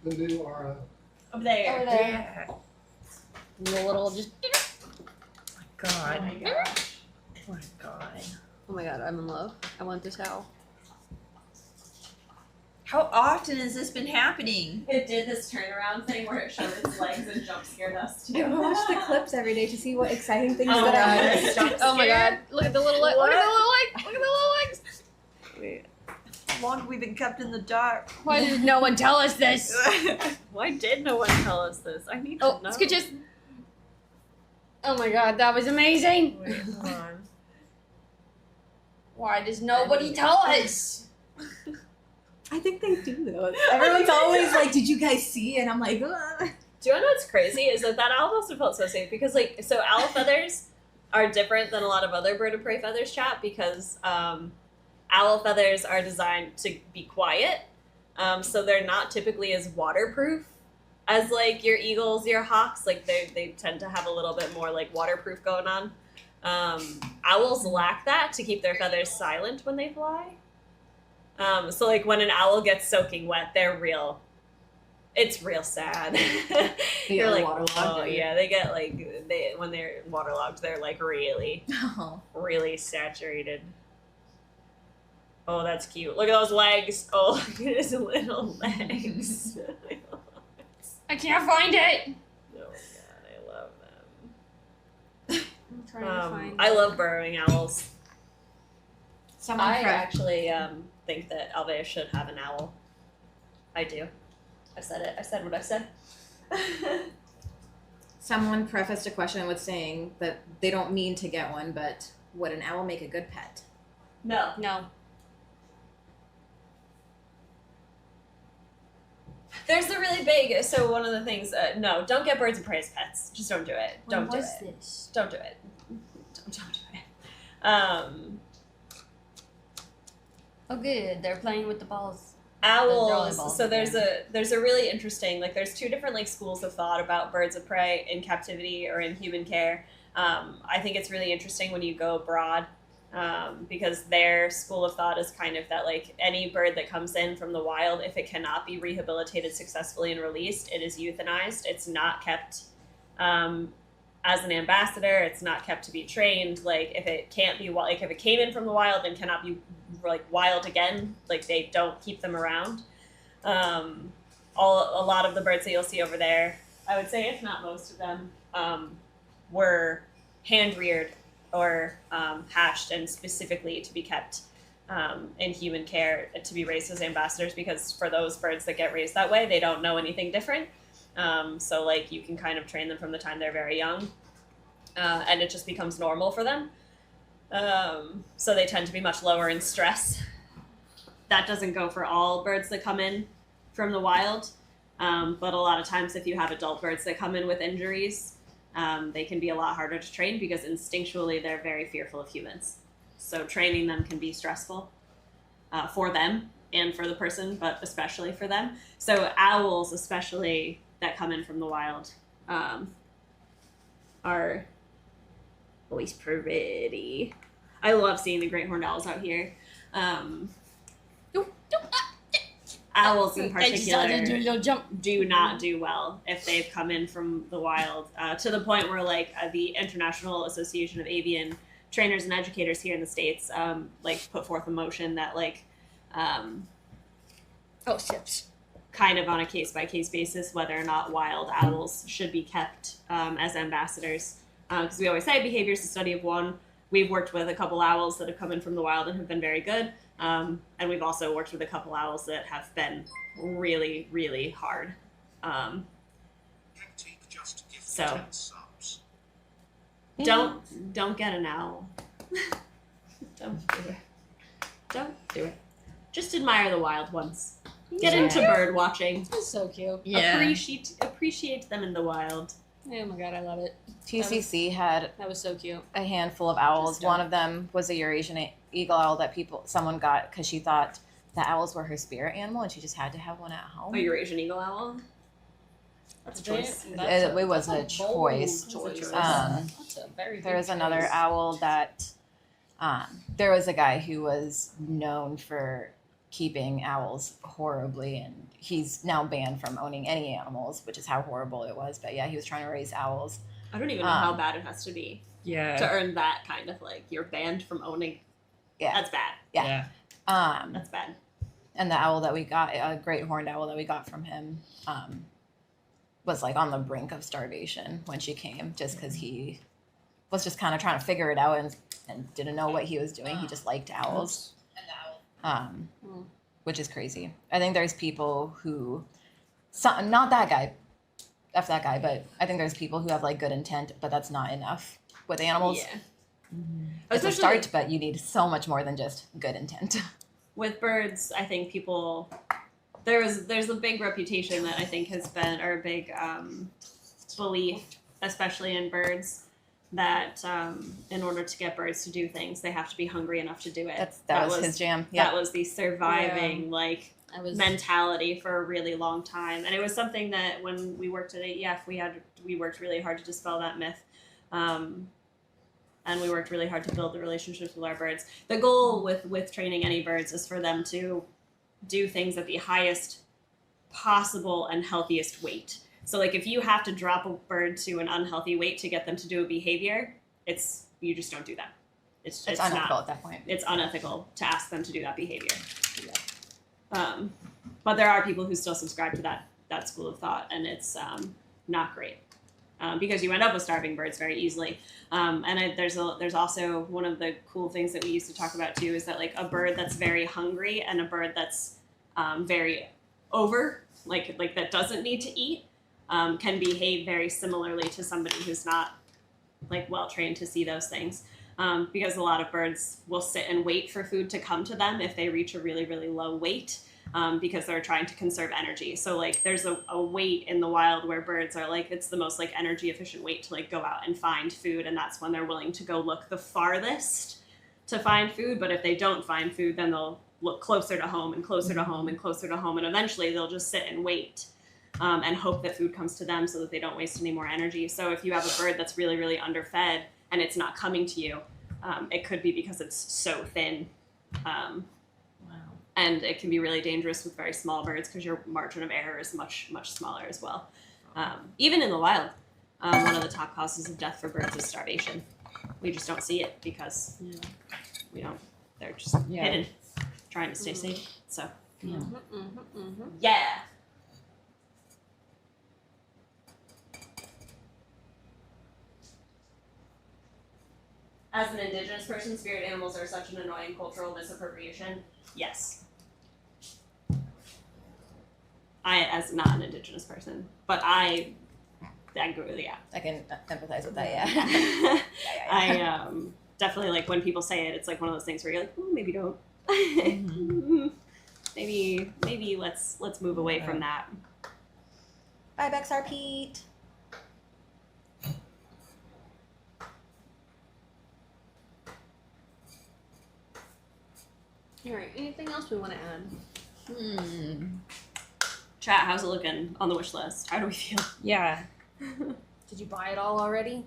[SPEAKER 8] The new RO.
[SPEAKER 3] Up there.
[SPEAKER 2] Over there.
[SPEAKER 7] Yeah.
[SPEAKER 2] The little just.
[SPEAKER 7] Oh my god.
[SPEAKER 3] Oh my gosh.
[SPEAKER 7] Oh my god.
[SPEAKER 2] Oh my god, I'm in love. I want this owl.
[SPEAKER 7] How often has this been happening?
[SPEAKER 3] It did this turnaround thing where it showed its legs and jump scared us too.
[SPEAKER 5] I watch the clips every day to see what exciting things
[SPEAKER 3] Oh
[SPEAKER 5] that
[SPEAKER 3] my
[SPEAKER 5] happen.
[SPEAKER 3] God. Jump
[SPEAKER 2] Oh my
[SPEAKER 3] scared.
[SPEAKER 2] god, look at the little leg. Look at the little leg. Look at the little legs.
[SPEAKER 7] Wait. How long have we been kept in the dark?
[SPEAKER 2] Why did no one tell us this?
[SPEAKER 3] Why did no one tell us this? I need to
[SPEAKER 2] Oh,
[SPEAKER 3] know.
[SPEAKER 2] scooches. Oh my god, that was amazing.
[SPEAKER 7] Wait, hold on.
[SPEAKER 2] Why does nobody tell us?
[SPEAKER 5] I think they do though. Everyone's always like, "Did you guys see?" And I'm like, "Ugh."
[SPEAKER 3] Do you know what's crazy? Is that owl must have felt so safe because, like, so owl feathers are different than a lot of other bird of prey feathers, chat, because owl feathers are designed to be quiet, so they're not typically as waterproof as like your eagles, your hawks. Like they tend to have a little bit more like waterproof going on. Owls lack that to keep their feathers silent when they fly. So like when an owl gets soaking wet, it's real sad. You're like, oh yeah, they get like when they're waterlogged, they're like really, really saturated. Oh, that's cute. Look at those legs. Oh, look at his little legs.
[SPEAKER 2] I can't find it.
[SPEAKER 3] Oh my god, I love them.
[SPEAKER 2] I'm trying to find
[SPEAKER 3] I love burrowing owls.
[SPEAKER 5] Someone
[SPEAKER 3] I
[SPEAKER 5] pre-
[SPEAKER 3] actually think that Alveus should have an owl. I do. I said it. I said what I said.
[SPEAKER 5] Someone prefaced a question with saying that they don't mean to get one, but would an owl make a good pet?
[SPEAKER 3] No.
[SPEAKER 2] No.
[SPEAKER 3] There's the really big. So one of the things. No, don't get birds of prey as pets. Just don't do it. Don't do it.
[SPEAKER 2] this?
[SPEAKER 3] Don't do it. Don't do it.
[SPEAKER 2] Oh good, they're playing with the balls.
[SPEAKER 3] Owls.
[SPEAKER 2] volleyball,
[SPEAKER 3] So there's a really interesting, like, there's two different like schools of thought about birds of prey in captivity or in human care. I think it's really interesting when you go abroad because their school of thought is kind of that like any bird that comes in from the wild, if it cannot be rehabilitated successfully and released, it is euthanized. It's not kept as an ambassador. It's not kept to be trained. Like if it can't be like if it came in from the wild and cannot be like wild again, like they don't keep them around. A lot of the birds that you'll see over there, I would say if not most of them, were hand reared or hatched and specifically to be kept in human care to be raised as ambassadors, because for those birds that get raised that way, they don't know anything different. So like you can kind of train them from the time they're very young, and it just becomes normal for them. So they tend to be much lower in stress. That doesn't go for all birds that come in from the wild, but a lot of times if you have adult birds that come in with injuries, they can be a lot harder to train because instinctually they're very fearful of humans. So training them can be stressful for them and for the person, but especially for them. So owls, especially that come in from the wild, are always pretty. I love seeing the great horned owls out here. Owls in particular do not do well if they've come in from the wild, to the point where like the International Association of Avian Trainers and Educators here in the States like put forth a motion that like kind of on a case-by-case basis whether or not wild owls should be kept as ambassadors, because we always say behavior is the study of one. We've worked with a couple owls that have come in from the wild and have been very good. And we've also worked with a couple owls that have been really, really hard. So don't get an owl. Don't do it. Don't do it. Just admire the wild ones. Get into bird watching.
[SPEAKER 2] That's so cute.
[SPEAKER 7] Yeah.
[SPEAKER 3] Appreciate them in the wild.
[SPEAKER 2] Oh my god, I love it.
[SPEAKER 5] TCC had
[SPEAKER 2] That was so cute.
[SPEAKER 5] a handful of owls.
[SPEAKER 2] Just don't.
[SPEAKER 5] One of them was a Eurasian eagle owl that someone got because she thought the owls were her spirit animal and she just had to have one at home.
[SPEAKER 3] A Eurasian eagle owl. That's a choice.
[SPEAKER 5] It was a choice.
[SPEAKER 3] Choice.
[SPEAKER 2] That's a very
[SPEAKER 5] There
[SPEAKER 2] good
[SPEAKER 5] was another
[SPEAKER 2] choice.
[SPEAKER 5] owl that there was a guy who was known for keeping owls horribly, and he's now banned from owning any animals, which is how horrible it was. But yeah, he was trying to raise owls.
[SPEAKER 3] I don't even know how bad it has to be
[SPEAKER 7] Yeah.
[SPEAKER 3] to earn that kind of like you're banned from owning.
[SPEAKER 5] Yeah.
[SPEAKER 3] That's bad.
[SPEAKER 5] Yeah.
[SPEAKER 3] That's bad.
[SPEAKER 5] And the owl that we got, a great horned owl that we got from him, was like on the brink of starvation when she came, just because he was just kind of trying to figure it out and didn't know what he was doing. He just liked owls, which is crazy. I think there's people who, not that guy, F that guy, but I think there's people who have like good intent, but that's not enough with animals.
[SPEAKER 3] Yeah.
[SPEAKER 5] It's a
[SPEAKER 3] Especially
[SPEAKER 5] start, but you need so much more than just good intent.
[SPEAKER 3] with birds, I think people there's a big reputation that I think has been, or a big belief, especially in birds, that in order to get birds to do things, they have to be hungry enough to do it.
[SPEAKER 5] That was his jam. Yeah.
[SPEAKER 3] That was the surviving mentality for a really long time, and it was something that when we worked at AEF, we worked really hard to dispel that myth, and we worked really hard to build the relationships with our birds. The goal with training any birds is for them to do things at the highest possible and healthiest weight. So like if you have to drop a bird to an unhealthy weight to get them to do a behavior, you just don't do that. It's
[SPEAKER 5] unethical
[SPEAKER 3] not,
[SPEAKER 5] at that point.
[SPEAKER 3] It's unethical to ask them to do that behavior. But there are people who still subscribe to that school of thought, and it's not great. Because you end up with starving birds very easily. There's also one of the cool things that we used to talk about too is that like a bird that's very hungry and a bird that's very over, like that doesn't need to eat, can behave very similarly to somebody who's not like well trained to see those things. Because a lot of birds will sit and wait for food to come to them if they reach a really, really low weight. Because they're trying to conserve energy. So like there's a weight in the wild where birds are like, it's the most like energy efficient weight to like go out and find food, and that's when they're willing to go look the farthest to find food. But if they don't find food, then they'll look closer to home and closer to home and closer to home, and eventually they'll just sit and wait and hope that food comes to them so that they don't waste any more energy. So if you have a bird that's really, really underfed and it's not coming to you, It could be because it's so thin.
[SPEAKER 7] Wow.
[SPEAKER 3] And it can be really dangerous with very small birds because your margin of error is much, much smaller as well. Even in the wild, one of the top causes of death for birds is starvation. We just don't see it because we don't. They're just hidden, trying to stay safe. So yeah. As an indigenous person, spirit animals are such an annoying cultural misappropriation. Yes. I, as not an indigenous person, but I agree, yeah.
[SPEAKER 5] I can empathize with that. Yeah.
[SPEAKER 3] I definitely like when people say it. It's like one of those things where you're like, oh, maybe don't. maybe let's move away from that.
[SPEAKER 5] Bye, Bexar Pete.
[SPEAKER 2] All right. Anything else we want to add?
[SPEAKER 3] Chat, how's it looking on the wish list? How do we feel?
[SPEAKER 7] Yeah.
[SPEAKER 2] Did you buy it all already?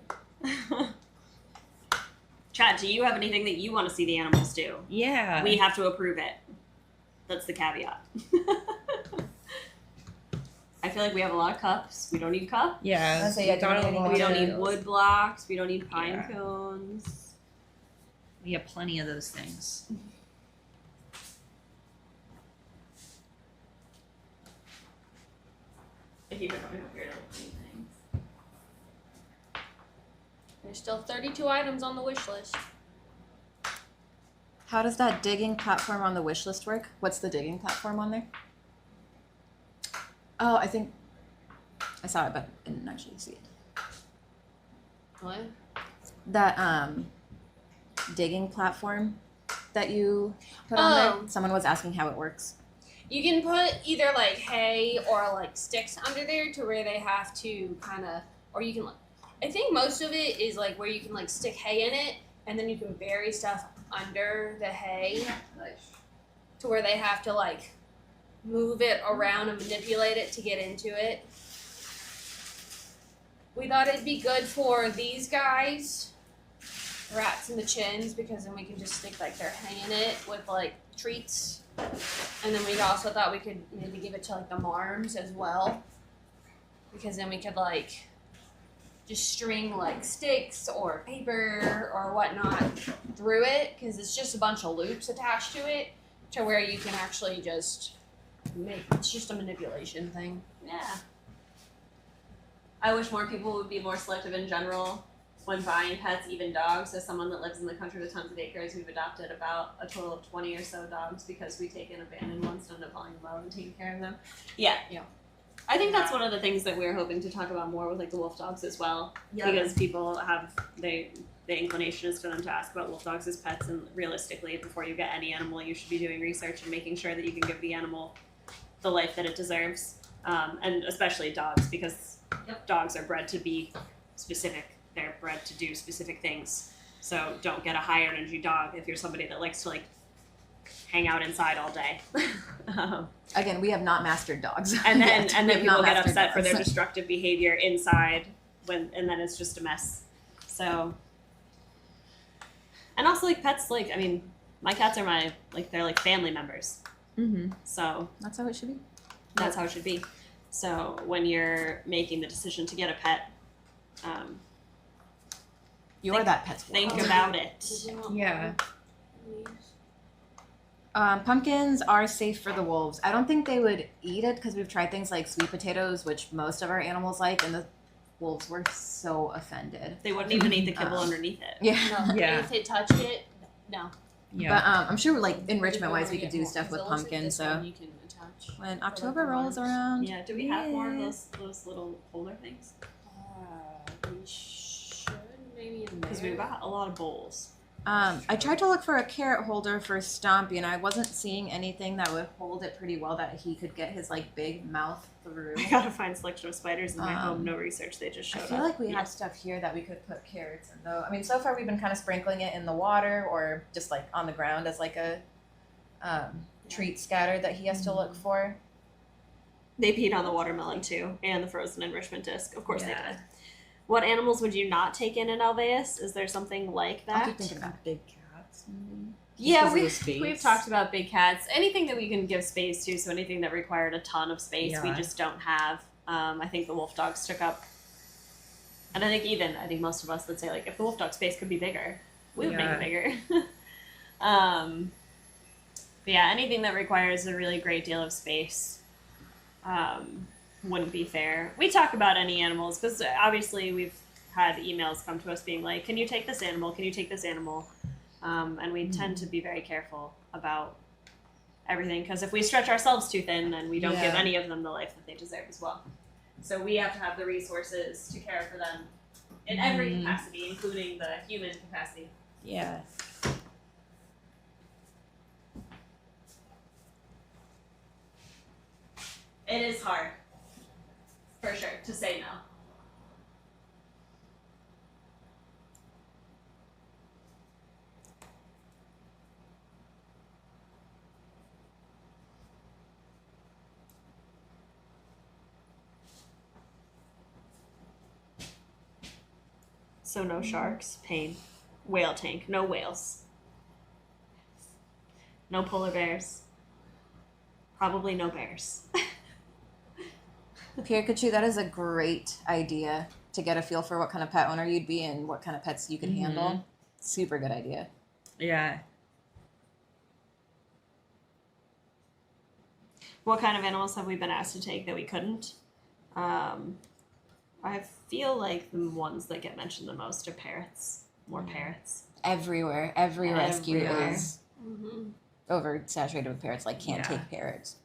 [SPEAKER 3] Chat, do you have anything that you want to see the animals do?
[SPEAKER 7] Yeah.
[SPEAKER 3] We have to approve it. That's the caveat. I feel like we have a lot of cups. We don't need cups.
[SPEAKER 7] Yeah.
[SPEAKER 5] I'd say, yeah,
[SPEAKER 7] we got
[SPEAKER 5] don't need
[SPEAKER 7] a lot
[SPEAKER 3] We don't
[SPEAKER 7] of-
[SPEAKER 3] need wood blocks. We don't need pine
[SPEAKER 7] Yeah.
[SPEAKER 3] cones.
[SPEAKER 7] We have plenty of those things.
[SPEAKER 3] If you don't have your little things.
[SPEAKER 2] There's still 32 items on the wish list.
[SPEAKER 5] How does that digging platform on the wish list work? What's the digging platform on there? Oh, I think I saw it, but I didn't actually see it.
[SPEAKER 2] What?
[SPEAKER 5] That digging platform that you put on there.
[SPEAKER 2] Oh.
[SPEAKER 5] Someone was asking how it works.
[SPEAKER 2] You can put either like hay or like sticks under there to where they have to kind of, or you can like, I think most of it is like where you can like stick hay in it and then you can bury stuff under the hay to where they have to like move it around and manipulate it to get into it. We thought it'd be good for these guys, rats in the chins, because then we can just stick like their hay in it with like treats. And then we also thought we could maybe give it to like the marms as well, because then we could like just string like sticks or paper or whatnot through it, because it's just a bunch of loops attached to it to where you can actually just make, it's just a manipulation thing.
[SPEAKER 3] Yeah. I wish more people would be more selective in general when buying pets, even dogs. As someone that lives in the country with tons of acres, we've adopted about a total of 20 or so dogs because we take in abandoned ones and end up falling in love and taking care of them. Yeah.
[SPEAKER 2] Yeah.
[SPEAKER 3] I think that's one of the things that we're hoping to talk about more with like the wolf dogs as well. Because people have the inclination is for them to ask about wolf dogs as pets, and realistically, before you get any animal, you should be doing research and making sure that you can give the animal the life that it deserves. And especially dogs, because dogs are bred to be specific. They're bred to do specific things. So don't get a high energy dog if you're somebody that likes to like hang out inside all day.
[SPEAKER 5] Again, we have not mastered dogs.
[SPEAKER 3] And then
[SPEAKER 5] yet.
[SPEAKER 3] and
[SPEAKER 5] We
[SPEAKER 3] then
[SPEAKER 5] have not
[SPEAKER 3] people get
[SPEAKER 5] mastered
[SPEAKER 3] upset for their
[SPEAKER 5] dogs.
[SPEAKER 3] destructive behavior inside and then it's just a mess. So, and also like pets, like I mean, my cats are they're like family members.
[SPEAKER 5] Mm-hmm.
[SPEAKER 3] So
[SPEAKER 5] That's how it should be.
[SPEAKER 3] that's how it should be. So when you're making the decision to get a pet,
[SPEAKER 5] You're that pet's
[SPEAKER 3] think
[SPEAKER 5] world.
[SPEAKER 3] about it.
[SPEAKER 2] Did you want
[SPEAKER 7] Yeah.
[SPEAKER 5] Pumpkins are safe for the wolves. I don't think they would eat it because we've tried things like sweet potatoes, which most of our animals like, and the wolves were so offended.
[SPEAKER 3] They wouldn't even eat the kibble underneath it.
[SPEAKER 5] Yeah.
[SPEAKER 2] No,
[SPEAKER 7] Yeah.
[SPEAKER 2] if they touched it, no.
[SPEAKER 7] Yeah.
[SPEAKER 5] But I'm sure like enrichment wise we
[SPEAKER 2] Before
[SPEAKER 5] could do
[SPEAKER 2] get
[SPEAKER 5] stuff
[SPEAKER 2] more,
[SPEAKER 5] with
[SPEAKER 2] 'cause it looks like
[SPEAKER 5] pumpkins.
[SPEAKER 2] this
[SPEAKER 5] So
[SPEAKER 2] one you can attach.
[SPEAKER 5] when October
[SPEAKER 2] the
[SPEAKER 5] rolls
[SPEAKER 2] worms.
[SPEAKER 5] around,
[SPEAKER 3] Yeah, do we have more of
[SPEAKER 5] yeah.
[SPEAKER 3] those little holder things?
[SPEAKER 2] We should maybe in
[SPEAKER 3] Because
[SPEAKER 2] there.
[SPEAKER 3] we've got a lot of bowls.
[SPEAKER 5] I tried to look for a carrot holder for Stompy, and I wasn't seeing anything that would hold it pretty well that he could get his like big mouth through.
[SPEAKER 3] I gotta find selection of spiders in my home.
[SPEAKER 5] Um,
[SPEAKER 3] No research, they just
[SPEAKER 5] I
[SPEAKER 3] showed
[SPEAKER 5] feel
[SPEAKER 3] up.
[SPEAKER 5] like we have stuff here that we could put carrots in though. I mean, so far we've been kind of sprinkling it in the water or just like on the ground as like a treat scatter that he has to look for.
[SPEAKER 3] They peed on the watermelon too, and the frozen enrichment disc. Of course they
[SPEAKER 7] Yeah.
[SPEAKER 3] did. What animals would you not take in Alveus? Is there something like
[SPEAKER 5] I'll
[SPEAKER 3] that?
[SPEAKER 5] keep thinking about it.
[SPEAKER 7] Big cats, maybe.
[SPEAKER 3] Yeah,
[SPEAKER 7] 'cause of the
[SPEAKER 3] we've
[SPEAKER 7] space.
[SPEAKER 3] talked about big cats. Anything that we can give space to, so anything that required a ton of space, we
[SPEAKER 7] Yeah.
[SPEAKER 3] just don't have. I think the wolf dogs took up, and I think most of us would say, like, if the wolf dog space could be bigger, we would make it bigger. But yeah, anything that requires a really great deal of space wouldn't be fair. We talk about any animals, because obviously we've had emails come to us being like, can you take this animal? Can you take this animal? And we tend to be very careful about everything, because if we stretch ourselves too thin, then we don't give any of them the life that they deserve as well. So we have to have the resources to care for them in every capacity, including the human capacity.
[SPEAKER 7] Yeah.
[SPEAKER 3] It is hard, for sure, to say no. So no sharks, pain. Whale tank, no whales. No polar bears. Probably no bears.
[SPEAKER 5] Pikachu, that is a great idea to get a feel for what kind of pet owner you'd be and what kind of pets you could handle. Super good idea.
[SPEAKER 7] Yeah.
[SPEAKER 3] What kind of animals have we been asked to take that we couldn't? I feel like the ones that get mentioned the most are parrots. More parrots.
[SPEAKER 5] Everywhere. Every rescue
[SPEAKER 3] Everywhere.
[SPEAKER 5] is
[SPEAKER 2] Mm-hmm.
[SPEAKER 5] oversaturated with parrots. Like, can't
[SPEAKER 7] Yeah.
[SPEAKER 5] take parrots.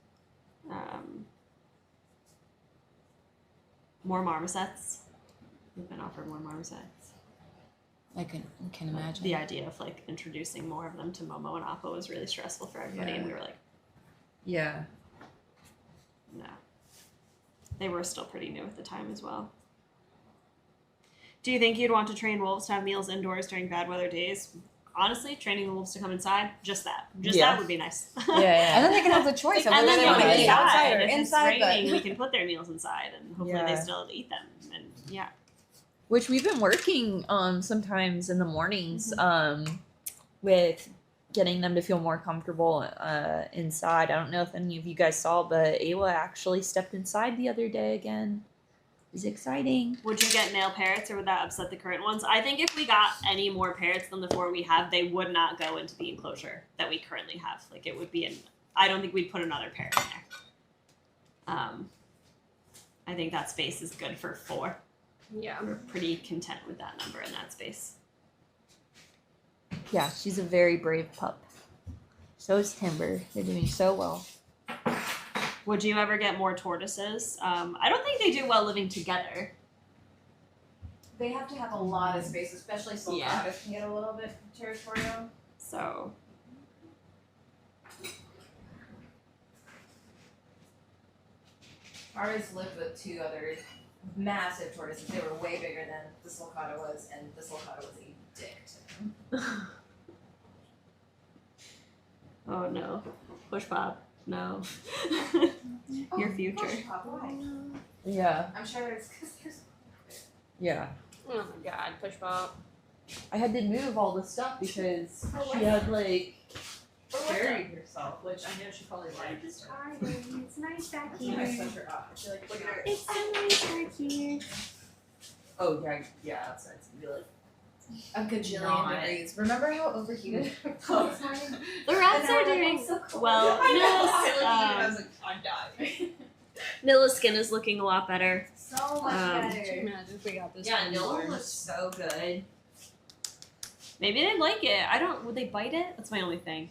[SPEAKER 3] More marmosets. We've been offered more marmosets.
[SPEAKER 5] I can imagine.
[SPEAKER 3] The idea of like introducing more of them to Momo and Appa was really stressful for everybody, and we were like,
[SPEAKER 7] Yeah.
[SPEAKER 3] no. They were still pretty new at the time as well. Do you think you'd want to train wolves to have meals indoors during bad weather days? Honestly, training the wolves to come inside, just that that would be nice.
[SPEAKER 5] And then they can have the choice of
[SPEAKER 3] And
[SPEAKER 5] whether
[SPEAKER 3] then
[SPEAKER 5] they
[SPEAKER 3] they
[SPEAKER 5] want
[SPEAKER 3] can
[SPEAKER 5] to
[SPEAKER 3] eat
[SPEAKER 5] eat outside or
[SPEAKER 3] If
[SPEAKER 5] inside.
[SPEAKER 3] it's raining,
[SPEAKER 5] But
[SPEAKER 3] we can put their meals inside, and hopefully they still eat them. And yeah.
[SPEAKER 7] Which we've been working sometimes in the mornings with getting them to feel more comfortable inside. I don't know if any of you guys saw, but Ayla actually stepped inside the other day again. It was exciting.
[SPEAKER 3] Would you get male parrots, or would that upset the current ones? I think if we got any more parrots than the 4 we have, they would not go into the enclosure that we currently have. Like, it would be I don't think we'd put another parrot in there. I think that space is good for 4.
[SPEAKER 2] Yeah.
[SPEAKER 3] We're pretty content with that number in that space.
[SPEAKER 7] Yeah, she's a very brave pup. So is Timber. They're doing so well.
[SPEAKER 3] Would you ever get more tortoises? I don't think they do well living together.
[SPEAKER 5] they have to have a lot of space, especially sulcatas
[SPEAKER 3] Yeah.
[SPEAKER 5] can get a little bit territorial.
[SPEAKER 3] So
[SPEAKER 5] Ours lived with 2 other massive tortoises. They were way bigger than the sulcata was, and the sulcata was a dick to them.
[SPEAKER 3] oh no. Push pop. No. Your future.
[SPEAKER 5] Gosh, Pop, why?
[SPEAKER 7] Yeah.
[SPEAKER 5] I'm sure it's because there's.
[SPEAKER 7] Yeah.
[SPEAKER 2] Oh my god, push pop.
[SPEAKER 7] I had to move all the stuff because she had like buried herself, which I know she probably liked.
[SPEAKER 2] It's nice back
[SPEAKER 5] That's when I sent her off. I feel like look at her.
[SPEAKER 2] It's so nice back here.
[SPEAKER 7] Oh yeah, outside's gonna be like
[SPEAKER 5] A gajillion
[SPEAKER 7] Not.
[SPEAKER 5] degrees. Remember how overheated her clothes were?
[SPEAKER 3] The rats are doing well. Nilla's,
[SPEAKER 5] I'm dying.
[SPEAKER 3] Nilla's skin is looking a lot better.
[SPEAKER 5] So much better.
[SPEAKER 2] Imagine if we got this
[SPEAKER 5] Yeah,
[SPEAKER 2] one
[SPEAKER 5] Nilla
[SPEAKER 2] more.
[SPEAKER 5] looks so good.
[SPEAKER 3] Maybe they'd like it. I don't. Would they bite it? That's my only thing.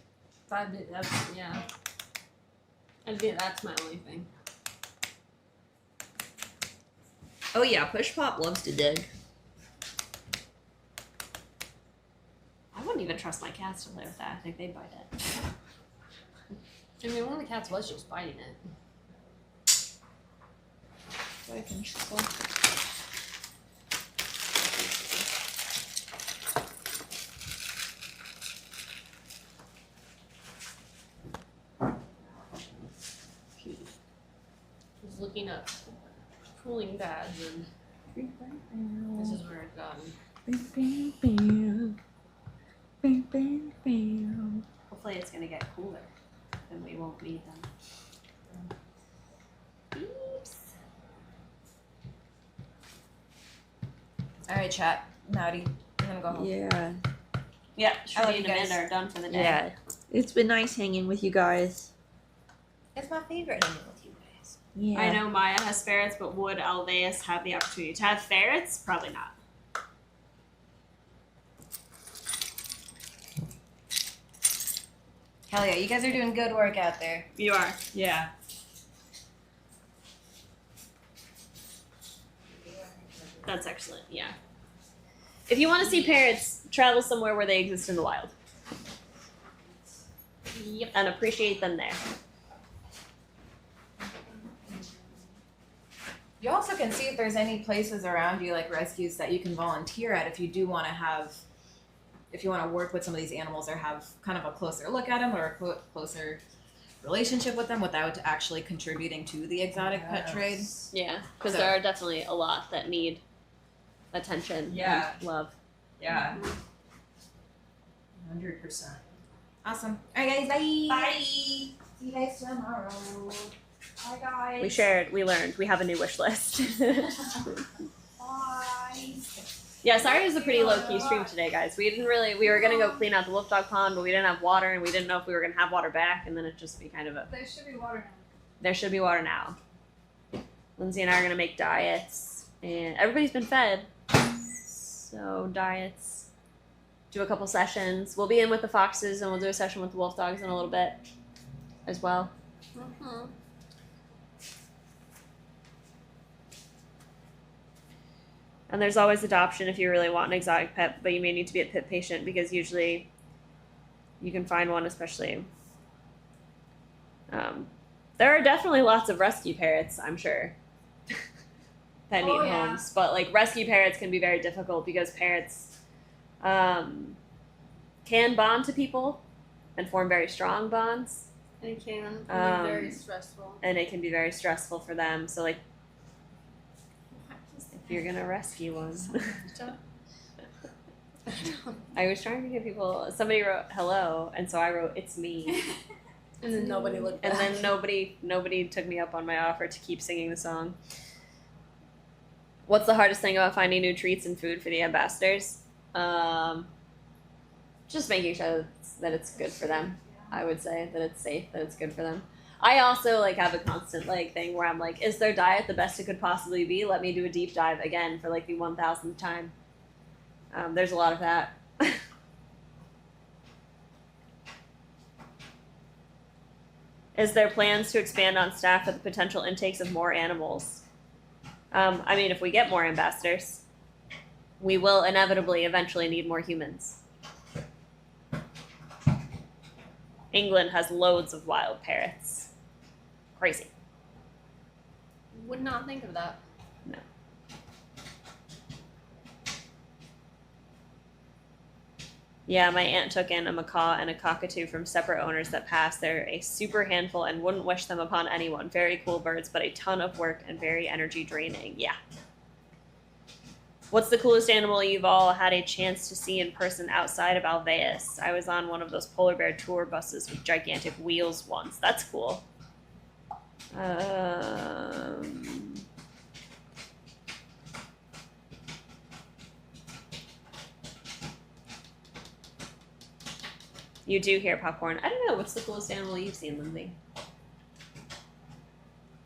[SPEAKER 2] Yeah. That's my only thing.
[SPEAKER 7] oh yeah, Push Pop loves to dig.
[SPEAKER 3] I wouldn't even trust my cats to play with that. I think they'd bite it.
[SPEAKER 2] I mean, one of the cats was just biting it.
[SPEAKER 7] I finish this one?
[SPEAKER 2] Just looking up cooling pads and This is where it's gone.
[SPEAKER 3] Hopefully it's gonna get cooler, then we won't need them. Beeps.
[SPEAKER 5] All right, chat. Naughty. I'm gonna go home.
[SPEAKER 7] Yeah.
[SPEAKER 3] Yeah,
[SPEAKER 5] I love
[SPEAKER 3] Shruti
[SPEAKER 5] you
[SPEAKER 3] and
[SPEAKER 5] guys.
[SPEAKER 3] Amanda are done for the day.
[SPEAKER 7] Yeah. It's been nice hanging with you guys.
[SPEAKER 5] It's my favorite hanging with you guys.
[SPEAKER 7] Yeah.
[SPEAKER 3] I know Maya has ferrets, but would Alveus have the opportunity to have ferrets? Probably not.
[SPEAKER 5] Hell yeah, you guys are doing good work out there.
[SPEAKER 3] You are.
[SPEAKER 7] Yeah.
[SPEAKER 3] That's excellent, yeah. If you want to see parrots, travel somewhere where they exist in the wild. Yep. And appreciate them there.
[SPEAKER 5] You also can see if there's any places around you, like rescues, that you can volunteer at if you do want to have, if you want to work with some of these animals or have kind of a closer look at them or a closer relationship with them without actually contributing to the exotic pet trade.
[SPEAKER 3] Yeah, because
[SPEAKER 5] So-
[SPEAKER 3] there are definitely a lot that need attention
[SPEAKER 7] Yeah.
[SPEAKER 3] and love.
[SPEAKER 7] Yeah. 100%.
[SPEAKER 5] Awesome. All right, guys. Bye.
[SPEAKER 7] Bye.
[SPEAKER 5] See you guys tomorrow. Bye, guys.
[SPEAKER 3] We learned, we have a new wish list.
[SPEAKER 5] Bye.
[SPEAKER 3] Yeah, sorry it was a pretty low-key stream today, guys. We were gonna go clean out the wolf dog pond, but we didn't have water, and we didn't know if we were gonna have water back, and then it just be kind of a...
[SPEAKER 9] There should be water now.
[SPEAKER 3] There should be water now. Lindsay and I are gonna make diets, and everybody's been fed. So diets. Do a couple sessions. We'll be in with the foxes, and we'll do a session with the wolf dogs in a little bit, as well.
[SPEAKER 2] Mm-hmm.
[SPEAKER 3] And there's always adoption if you really want an exotic pet, but you may need to be a pet patient because usually you can find one, especially. There are definitely lots of rescue parrots, I'm sure, that need
[SPEAKER 9] yeah.
[SPEAKER 3] homes. But like rescue parrots can be very difficult because parrots can bond to people and form very strong bonds,
[SPEAKER 2] It can be very stressful.
[SPEAKER 3] and it can be very stressful for them. So like, if you're gonna rescue one. I was trying to give people. Somebody wrote hello, and so I wrote it's me,
[SPEAKER 2] And then nobody looked
[SPEAKER 3] and
[SPEAKER 2] back.
[SPEAKER 3] then nobody took me up on my offer to keep singing the song. What's the hardest thing about finding new treats and food for the ambassadors? Just making sure that it's good for them. I would say that it's safe, that it's good for them. I also like have a constant like thing where I'm like, is their diet the best it could possibly be? Let me do a deep dive again for like the 1000th time. There's a lot of that. Is there plans to expand on staff with the potential intakes of more animals? I mean, if we get more ambassadors, we will inevitably eventually need more humans. England has loads of wild parrots. Crazy.
[SPEAKER 2] Would not think of that.
[SPEAKER 3] No. Yeah, my aunt took in a macaw and a cockatoo from separate owners that passed. They're a super handful and wouldn't wish them upon anyone. Very cool birds, but a ton of work and very energy draining. Yeah. What's the coolest animal you've all had a chance to see in person outside of Alveus? I was on one of those polar bear tour buses with gigantic wheels once. That's cool. You do hear popcorn. I don't know. What's the coolest animal you've seen, Lindsay?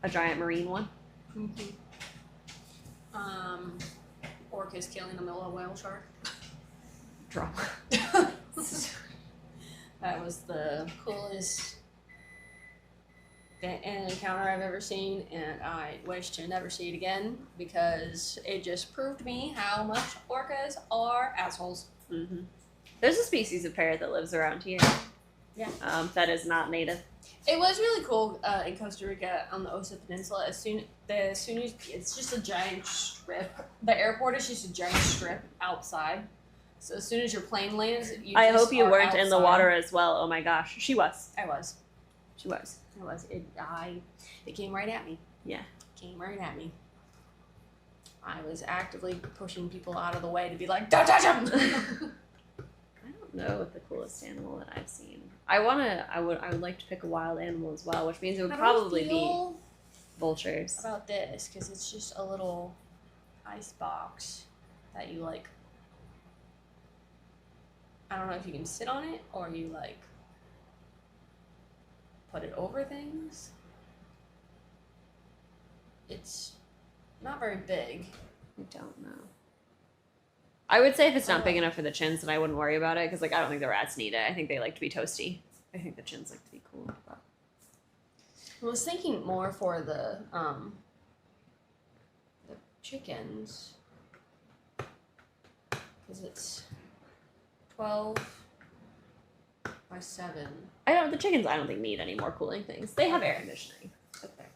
[SPEAKER 3] A giant marine one?
[SPEAKER 2] Mm-hmm. Orcas killing a Miller whale shark.
[SPEAKER 3] Drama.
[SPEAKER 2] That was the coolest encounter I've ever seen, and I wish to never see it again because it just proved to me how much orcas are assholes.
[SPEAKER 3] Mm-hmm. There's a species of parrot that lives around here.
[SPEAKER 2] Yeah.
[SPEAKER 3] That is not native.
[SPEAKER 2] It was really cool in Costa Rica on the Osa Peninsula. As soon as it's just a giant strip. The airport is just a giant strip outside. So as soon as your plane lands,
[SPEAKER 3] I hope you
[SPEAKER 2] are
[SPEAKER 3] weren't in the
[SPEAKER 2] outside.
[SPEAKER 3] water as well. Oh my gosh. She was.
[SPEAKER 2] I was.
[SPEAKER 3] She was.
[SPEAKER 2] It came right at me.
[SPEAKER 3] Yeah.
[SPEAKER 2] Came right at me. I was actively pushing people out of the way to be like, don't touch them.
[SPEAKER 3] I don't know what the coolest animal that I've seen. I would like to pick a wild animal as well, which means it would probably be vultures.
[SPEAKER 2] About this, because it's just a little ice box that you like. I don't know if you can sit on it or you like put it over things. It's not very big.
[SPEAKER 3] I don't know. I would say if it's not big enough for the chins, then I wouldn't worry about it because like I don't think the rats need it. I think they like to be toasty. I think the chins like to be cool. But...
[SPEAKER 2] I was thinking more for the chickens because it's 12 by 7.
[SPEAKER 3] The chickens I don't think need any more cooling things. They have air conditioning.
[SPEAKER 2] Okay.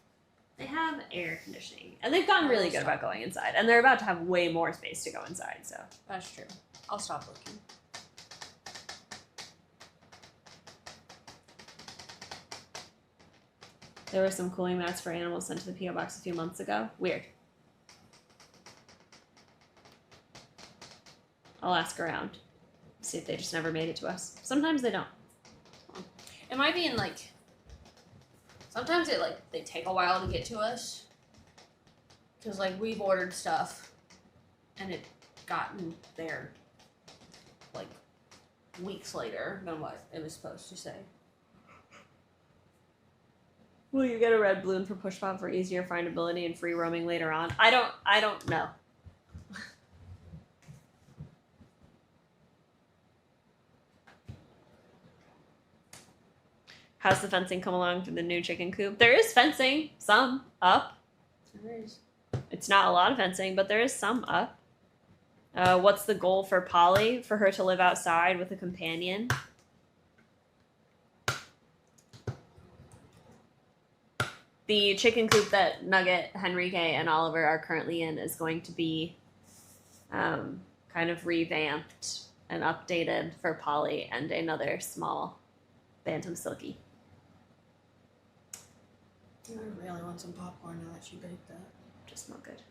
[SPEAKER 3] They have air conditioning. And they've gotten really good about going inside. And they're about to have way more space to go inside, so.
[SPEAKER 2] That's true. I'll stop looking.
[SPEAKER 3] There were some cooling mats for animals sent to the P.O. Box a few months ago. Weird. I'll ask around. See if they just never made it to us. Sometimes they don't.
[SPEAKER 2] It might be in like. Sometimes they take a while to get to us. Cause like we've ordered stuff, and it gotten there like weeks later than what it was supposed to say.
[SPEAKER 3] Will you get a red balloon for Push Pop for easier findability and free roaming later on? I don't know. How's the fencing come along for the new chicken coop? There is fencing, some up.
[SPEAKER 2] There is.
[SPEAKER 3] It's not a lot of fencing, but there is some up. What's the goal for Polly? For her to live outside with a companion? The chicken coop that Nugget, Henrique, and Oliver are currently in is going to be kind of revamped and updated for Polly and another small Bantam Silky.
[SPEAKER 2] I really want some popcorn now that she baked that.
[SPEAKER 3] Just not good.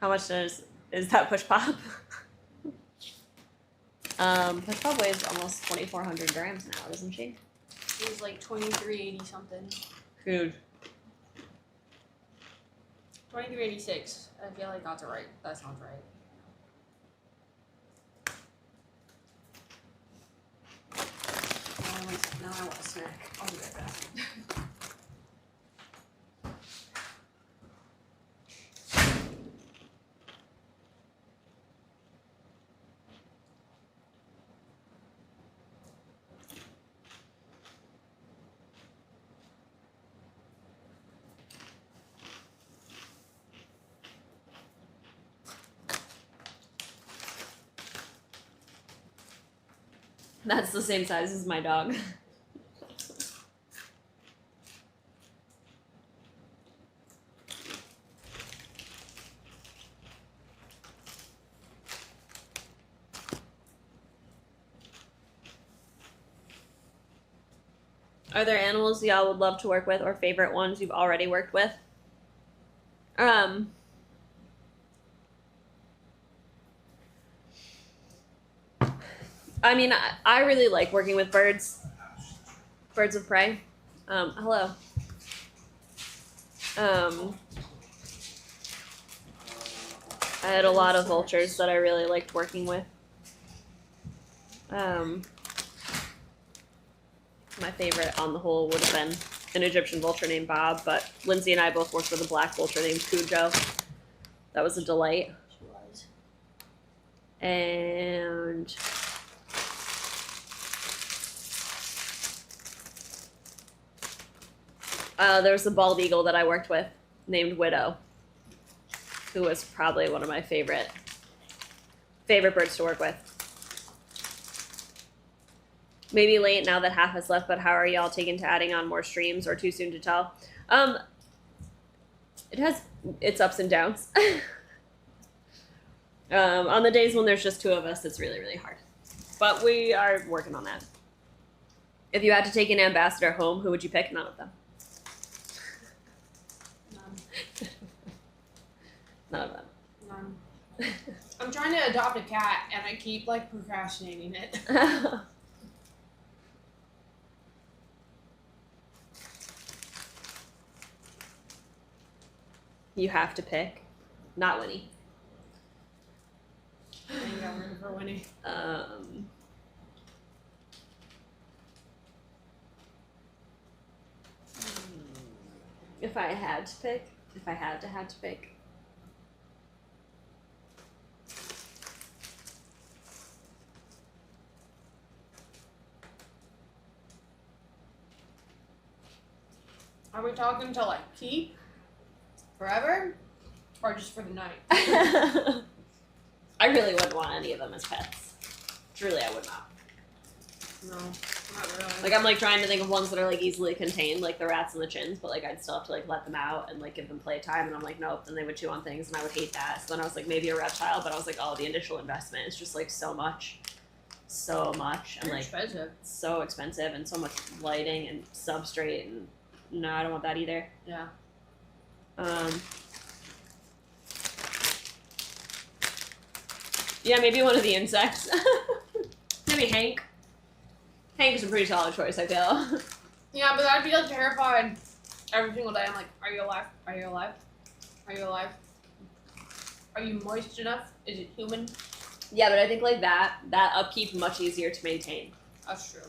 [SPEAKER 3] How much is that Push Pop? Push Pop weighs almost 2,400 grams now, doesn't she?
[SPEAKER 2] It was like 23.80 something.
[SPEAKER 3] Food.
[SPEAKER 2] 23.86. I feel like that's right. That sounds right. Now I want a snack. I'll be right back.
[SPEAKER 3] That's the same size as my dog. Are there animals y'all would love to work with or favorite ones you've already worked with? I mean, I really like working with birds. Birds of prey. Hello. I had a lot of vultures that I really liked working with. My favorite on the whole would have been an Egyptian vulture named Bob, but Lindsay and I both worked with a black vulture named Cujo. That was a delight.
[SPEAKER 2] She was.
[SPEAKER 3] And there was a bald eagle that I worked with named Widow, who was probably one of my favorite birds to work with. Maybe late now that half has left, but how are y'all taking to adding on more streams or too soon to tell? It has its ups and downs. On the days when there's just two of us, it's really, really hard. But we are working on that. If you had to take an ambassador home, who would you pick? None of them.
[SPEAKER 2] to adopt a cat, and I keep like procrastinating it.
[SPEAKER 3] You have to pick. Not Winnie.
[SPEAKER 2] I ain't got room for Winnie.
[SPEAKER 3] If I had to pick. If I had to pick.
[SPEAKER 2] Are we talking to like keep forever, or just for the night?
[SPEAKER 3] I really wouldn't want any of them as pets. Truly, I would not.
[SPEAKER 2] No, not really.
[SPEAKER 3] Like, I'm like trying to think of ones that are like easily contained, like the rats and the chins, but like I'd still have to like let them out and like give them playtime, and I'm like, nope, then they would chew on things and I would hate that. So then I was like, maybe a reptile, but I was like, oh, the initial investment is just like so much. And like
[SPEAKER 2] Expensive.
[SPEAKER 3] so expensive and so much lighting and substrate, and no, I don't want that either.
[SPEAKER 2] Yeah.
[SPEAKER 3] Yeah, maybe one of the insects. Maybe Hank. Hank is a pretty solid choice, I feel.
[SPEAKER 2] Yeah, but I'd be like terrified every single day. I'm like, are you alive? Are you alive? Are you alive? Are you moist enough? Is it human?
[SPEAKER 3] Yeah, but I think like that upkeep much easier to maintain.
[SPEAKER 2] That's true.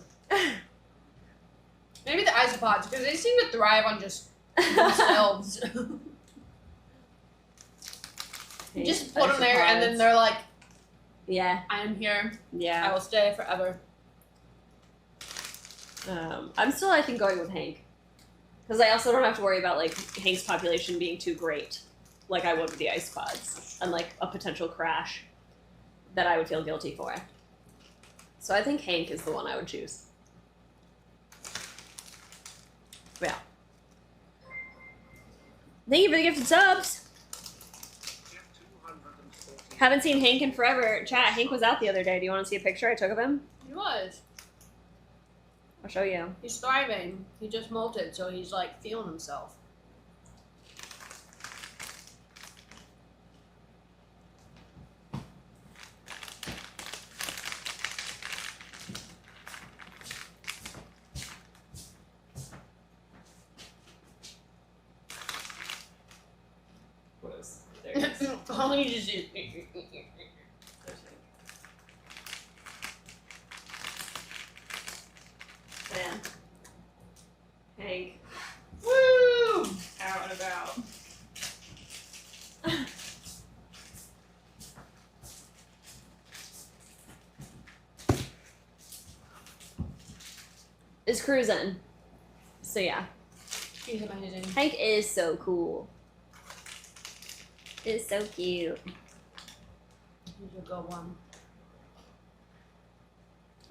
[SPEAKER 2] Maybe the isopods, because they seem to thrive on just themselves. You just put them there, and then they're like,
[SPEAKER 3] yeah,
[SPEAKER 2] I am here.
[SPEAKER 3] yeah.
[SPEAKER 2] I will stay forever.
[SPEAKER 3] I'm still, I think, going with Hank. Because I also don't have to worry about, like, Hank's population being too great, like I would with the isopods, and, like, a potential crash that I would feel guilty for. So I think Hank is the one I would choose. Yeah. Thank you for the gifted subs!
[SPEAKER 4] Get 240.
[SPEAKER 3] Haven't seen Hank in forever. Chat, Hank was out the other day. Do you want to see a picture I took of him?
[SPEAKER 2] He was.
[SPEAKER 3] I'll show you.
[SPEAKER 2] He's thriving. He just molted, so he's like feeling himself.
[SPEAKER 3] What is? There it is.
[SPEAKER 2] All he just is.
[SPEAKER 3] Man. Hank.
[SPEAKER 2] Woo! Out and about.
[SPEAKER 3] Is cruising. So yeah.
[SPEAKER 2] He's amazing.
[SPEAKER 3] Hank is so cool. Is so cute.
[SPEAKER 2] He's a good one.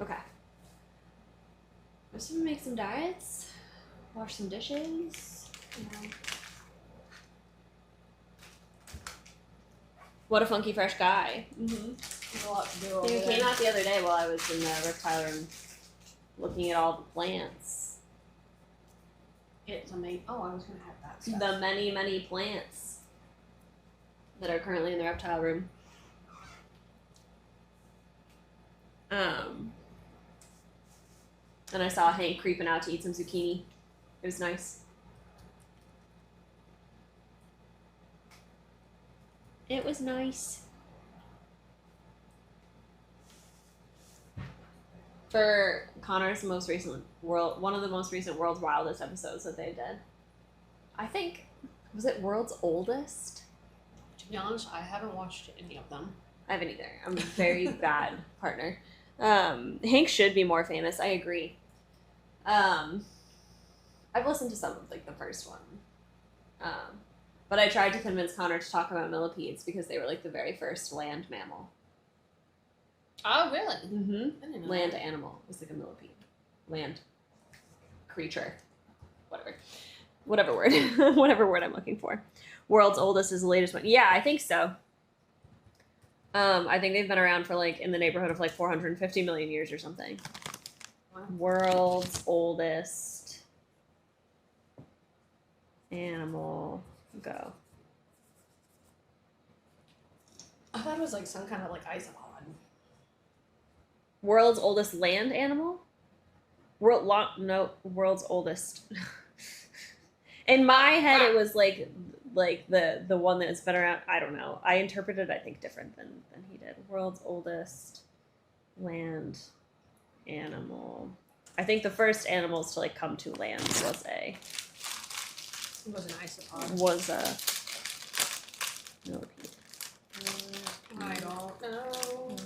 [SPEAKER 3] Okay. I'm just gonna make some diets, wash some dishes. You know. What a funky fresh guy.
[SPEAKER 2] Mm-hmm. There's a lot to do over
[SPEAKER 3] He
[SPEAKER 2] there.
[SPEAKER 3] came out the other day while I was in the reptile room looking at all the plants.
[SPEAKER 2] It's amazing. Oh, I was gonna have that stuff.
[SPEAKER 3] The many, many plants that are currently in the reptile room. And I saw Hank creeping out to eat some zucchini. It was nice. It was nice. For Connor's most recent one of the most recent World's Wildest episodes that they did. I think, was it World's Oldest?
[SPEAKER 2] To be honest, I haven't watched any of them.
[SPEAKER 3] I haven't either. I'm a very bad partner. Hank should be more famous. I agree. I've listened to some of like the first one. But I tried to convince Connor to talk about millipedes because they were like the very first land mammal.
[SPEAKER 2] Oh, really?
[SPEAKER 3] Mm-hmm.
[SPEAKER 2] I didn't know
[SPEAKER 3] Land
[SPEAKER 2] that.
[SPEAKER 3] animal was like a millipede. Land creature. Whatever word. Whatever word I'm looking for. World's Oldest is the latest one. Yeah, I think so. I think they've been around for like in the neighborhood of like 450 million years or something.
[SPEAKER 2] Wow.
[SPEAKER 3] World's oldest animal. Go.
[SPEAKER 2] I thought it was like some kind of like isopod.
[SPEAKER 3] World's oldest land animal? World's oldest. In my head, it was like the one that's been around. I don't know. I interpreted, I think, different than he did. World's oldest land animal. I think the first animals to like come to land was
[SPEAKER 2] It was an isopod.
[SPEAKER 3] a millipede.
[SPEAKER 2] I don't know.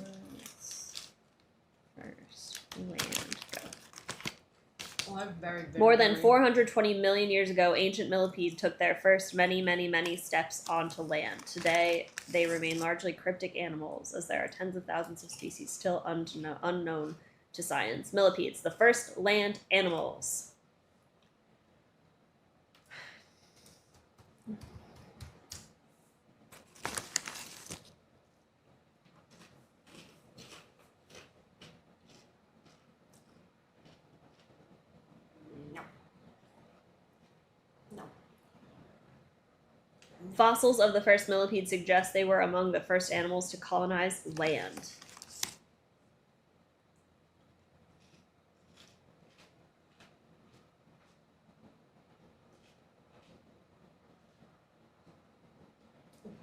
[SPEAKER 3] First land go.
[SPEAKER 2] Well, I'm very
[SPEAKER 3] More than 420 million years ago, ancient millipedes took their first many steps onto land. Today, they remain largely cryptic animals, as there are tens of thousands of species still unknown to science. Millipedes, the first land animals. Fossils of the first millipede suggest they were among the first animals to colonize land.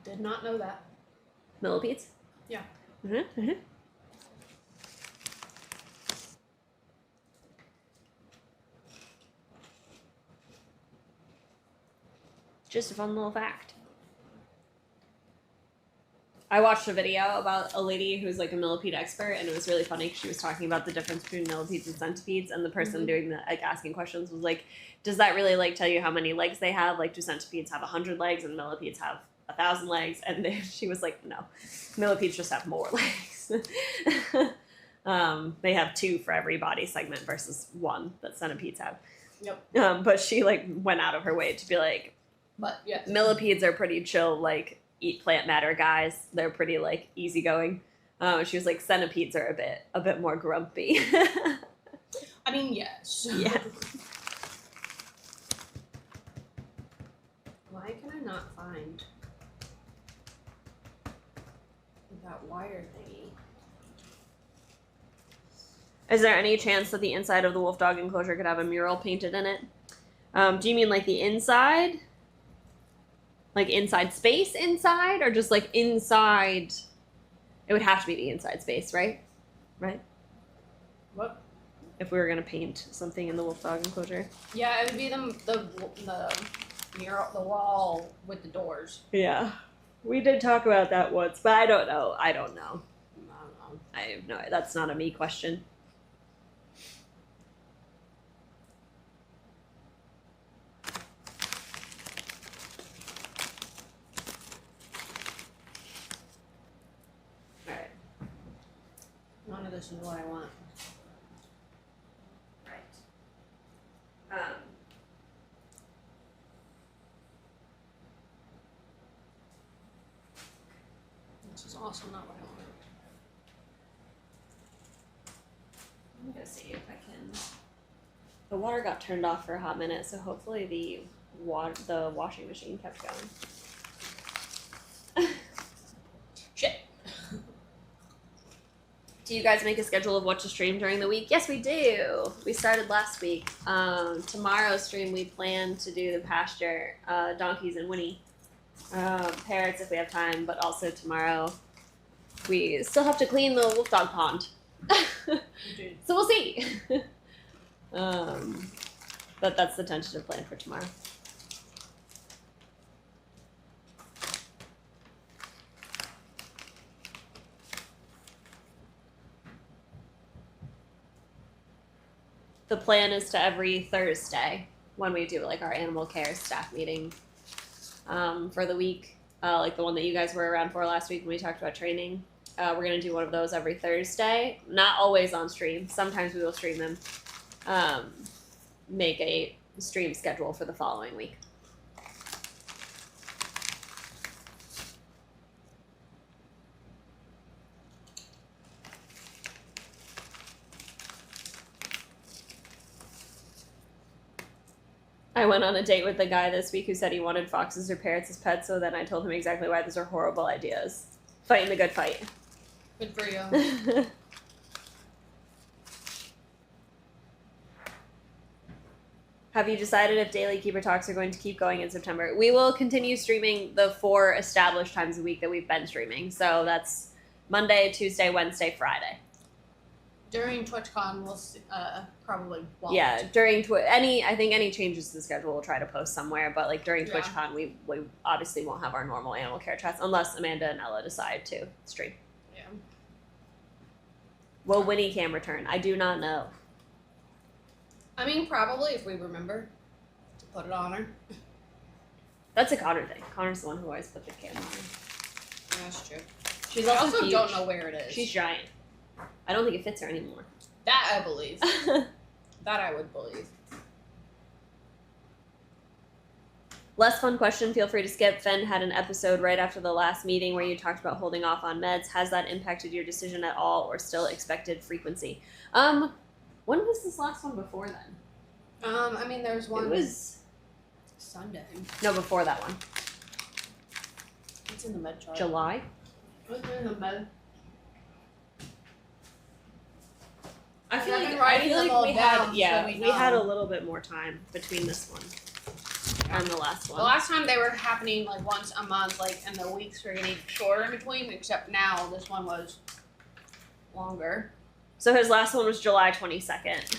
[SPEAKER 2] Did not know that.
[SPEAKER 3] Millipedes?
[SPEAKER 2] Yeah.
[SPEAKER 3] Just a fun little fact. I watched a video about a lady who's like a millipede expert, and it was really funny because she was talking about the difference between millipedes and centipedes, and the person doing the like asking questions was like, "Does that really like tell you how many legs they have? Like, do centipedes have 100 legs and millipedes have 1,000 legs?" And she was like, "No, millipedes just have more legs. They have 2 for every body segment versus 1 that centipedes have."
[SPEAKER 2] Yep.
[SPEAKER 3] But she like went out of her way to be like,
[SPEAKER 2] But yeah.
[SPEAKER 3] millipedes are pretty chill, like eat plant matter guys. They're pretty like easygoing. She was like, centipedes are a bit more grumpy.
[SPEAKER 2] I mean, yes.
[SPEAKER 3] Yeah.
[SPEAKER 2] Why can I not find that wire thingy?
[SPEAKER 3] Is there any chance that the inside of the wolf dog enclosure could have a mural painted in it? Do you mean like the inside? Like inside space inside, or just like inside? It would have to be the inside space, right? Right?
[SPEAKER 2] What?
[SPEAKER 3] If we were gonna paint something in the wolf dog enclosure.
[SPEAKER 2] Yeah, it would be the mural, the wall with the doors.
[SPEAKER 3] Yeah. We did talk about that once, but I don't know.
[SPEAKER 2] I don't know.
[SPEAKER 3] I have no, that's not a me question. Alright.
[SPEAKER 2] None of this is what I want.
[SPEAKER 3] Right.
[SPEAKER 2] This is also not what I want.
[SPEAKER 3] I'm gonna see if I can. The water got turned off for a hot minute, so hopefully the washing machine kept going.
[SPEAKER 2] Shit.
[SPEAKER 3] Do you guys make a schedule of what to stream during the week? Yes, we do. We started last week. Tomorrow's stream, we plan to do the pasture, donkeys and Winnie. Parrots if we have time, but also tomorrow we still have to clean the wolf dog pond. So we'll see. But that's the tentative plan for tomorrow. The plan is to every Thursday when we do like our animal care staff meeting for the week, like the one that you guys were around for last week when we talked about training. We're gonna do one of those every Thursday. Not always on stream. Sometimes we will stream them. Make a stream schedule for the following week. I went on a date with the guy this week who said he wanted foxes or parrots as pets, so then I told him exactly why those are horrible ideas. Fighting the good fight.
[SPEAKER 2] Good for you.
[SPEAKER 3] Have you decided if Daily Keeper Talks are going to keep going in September? We will continue streaming the 4 established times a week that we've been streaming. So that's Monday, Tuesday, Wednesday, Friday.
[SPEAKER 2] During TwitchCon, we'll probably won't.
[SPEAKER 3] Yeah, during I think any changes to the schedule we'll try to post somewhere. But like during
[SPEAKER 2] Yeah.
[SPEAKER 3] TwitchCon, we obviously won't have our normal animal care chats unless Amanda and Ella decide to stream.
[SPEAKER 2] Yeah.
[SPEAKER 3] Will Winnie Cam return? I do not know.
[SPEAKER 2] I mean, probably if we remember to put it on her.
[SPEAKER 3] That's a Connor thing. Connor's the one who always put the cam on.
[SPEAKER 2] Yeah, that's true.
[SPEAKER 3] She's
[SPEAKER 2] I
[SPEAKER 3] also,
[SPEAKER 2] also
[SPEAKER 3] huge.
[SPEAKER 2] don't know where it is.
[SPEAKER 3] She's giant. I don't think it fits her anymore.
[SPEAKER 2] That I believe. That I would believe.
[SPEAKER 3] Less fun question, feel free to skip. Fen had an episode right after the last meeting where you talked about holding off on meds. Has that impacted your decision at all or still expected frequency? When was this last one before then?
[SPEAKER 2] I mean, there's one.
[SPEAKER 3] It was...
[SPEAKER 2] Sunday.
[SPEAKER 3] No, before that one.
[SPEAKER 2] It's in the med chart.
[SPEAKER 3] July?
[SPEAKER 2] It's in the med.
[SPEAKER 3] I feel
[SPEAKER 2] I've
[SPEAKER 3] like,
[SPEAKER 2] been writing them all
[SPEAKER 3] we
[SPEAKER 2] down
[SPEAKER 3] had, yeah,
[SPEAKER 2] so we
[SPEAKER 3] we had a
[SPEAKER 2] know.
[SPEAKER 3] little bit more time between this one and the last
[SPEAKER 2] The
[SPEAKER 3] one.
[SPEAKER 2] last time they were happening like once a month, like, and the weeks were getting shorter in between, except now this one was longer.
[SPEAKER 3] So his last one was July 22nd.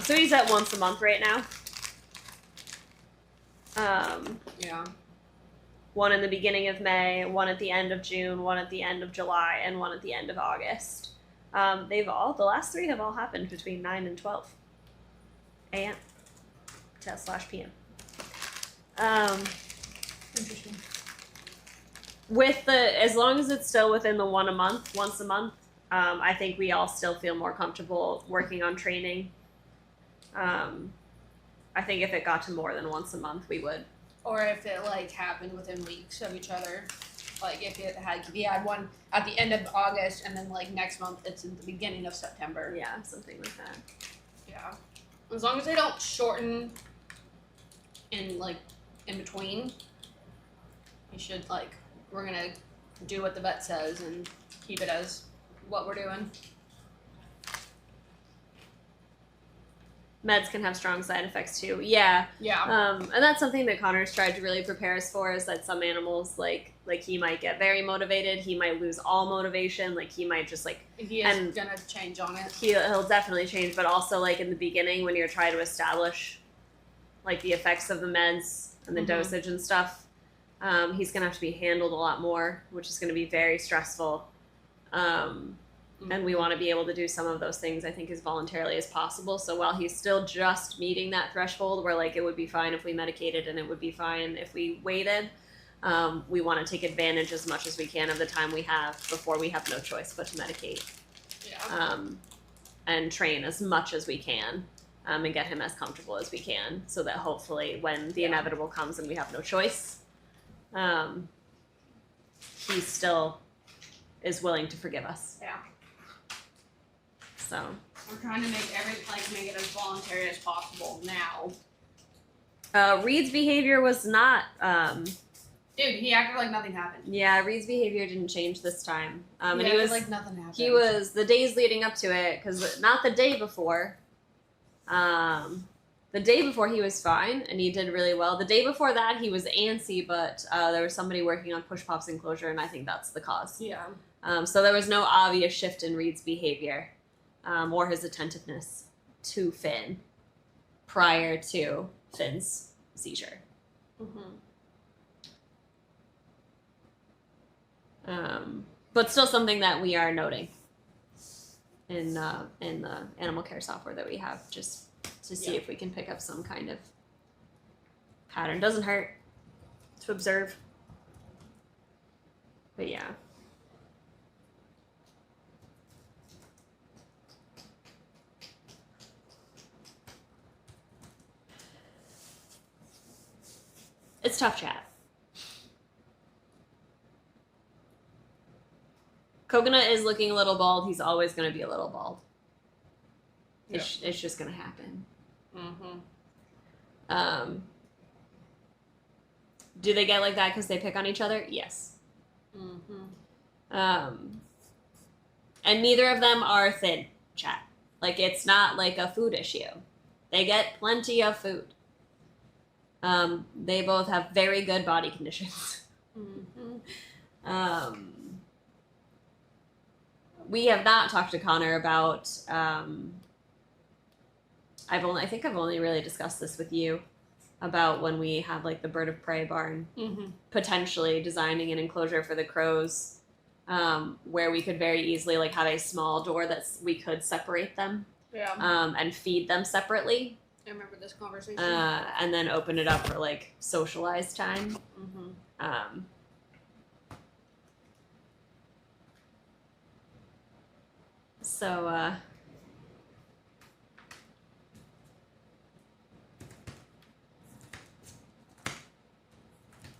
[SPEAKER 3] So he's at once a month right now.
[SPEAKER 2] Yeah.
[SPEAKER 3] One in the beginning of May, one at the end of June, one at the end of July, and one at the end of August. The last 3 have all happened between 9 and 12 a.m. / p.m.
[SPEAKER 2] Interesting.
[SPEAKER 3] As long as it's still within the once a month, I think we all still feel more comfortable working on training. I think if it got to more than once a month, we would.
[SPEAKER 2] Or if it like happened within weeks of each other. Like if you had one at the end of August and then like next month it's in the beginning of September.
[SPEAKER 3] Yeah, something like that.
[SPEAKER 2] Yeah. As long as they don't shorten in between, you should we're gonna do what the vet says and keep it as what we're doing.
[SPEAKER 3] Meds can have strong side effects too. Yeah.
[SPEAKER 2] Yeah.
[SPEAKER 3] And that's something that Connor's tried to really prepare us for, is that some animals, like he might get very motivated, he might lose all motivation, like he might just
[SPEAKER 2] He is gonna change on it.
[SPEAKER 3] he'll definitely change, but also like in the beginning when you're trying to establish like the effects of the meds and the dosage and stuff, he's gonna have to be handled a lot more, which is gonna be very stressful. And we want to be able to do some of those things, I think, as voluntarily as possible. So while he's still just meeting that threshold where like it would be fine if we medicated and it would be fine if we waited, we want to take advantage as much as we can of the time we have before we have no choice but to medicate.
[SPEAKER 2] Yeah.
[SPEAKER 3] And train as much as we can, and get him as comfortable as we can, so that hopefully when the inevitable comes and we have no choice, he still is willing to forgive us.
[SPEAKER 2] Yeah.
[SPEAKER 3] So
[SPEAKER 2] We're trying to make make it as voluntary as possible now.
[SPEAKER 3] Reed's behavior was not.
[SPEAKER 2] Dude, he acted like nothing happened.
[SPEAKER 3] Yeah, Reed's behavior didn't change this time. And he
[SPEAKER 2] acted
[SPEAKER 3] was
[SPEAKER 2] like nothing happened.
[SPEAKER 3] he was the days leading up to it, because not the day before. The day before he was fine and he did really well. The day before that he was antsy, but there was somebody working on Push Pop's enclosure, and I think that's the cause.
[SPEAKER 2] Yeah.
[SPEAKER 3] So there was no obvious shift in Reed's behavior, or his attentiveness to Finn prior to Finn's seizure. But still something that we are noting in the animal care software that we have, just to see if we can pick up some kind of pattern. Doesn't hurt to observe. But yeah. It's tough chat. Coconut is looking a little bald. He's always going to be a little bald. It's just going to happen. Do they get like that because they pick on each other? Yes. And neither of them are thin, chat. Like, it's not like a food issue. They get plenty of food. They both have very good body conditions.
[SPEAKER 2] Mm-hmm.
[SPEAKER 3] We have not talked to Connor about. I think I've only really discussed this with you about when we have like the bird of prey barn,
[SPEAKER 2] Mm-hmm.
[SPEAKER 3] potentially designing an enclosure for the crows, where we could very easily like have a small door we could separate them,
[SPEAKER 2] Yeah.
[SPEAKER 3] and feed them separately,
[SPEAKER 2] I remember this conversation.
[SPEAKER 3] and then open it up for like socialized time.
[SPEAKER 2] Mm-hmm.
[SPEAKER 3] So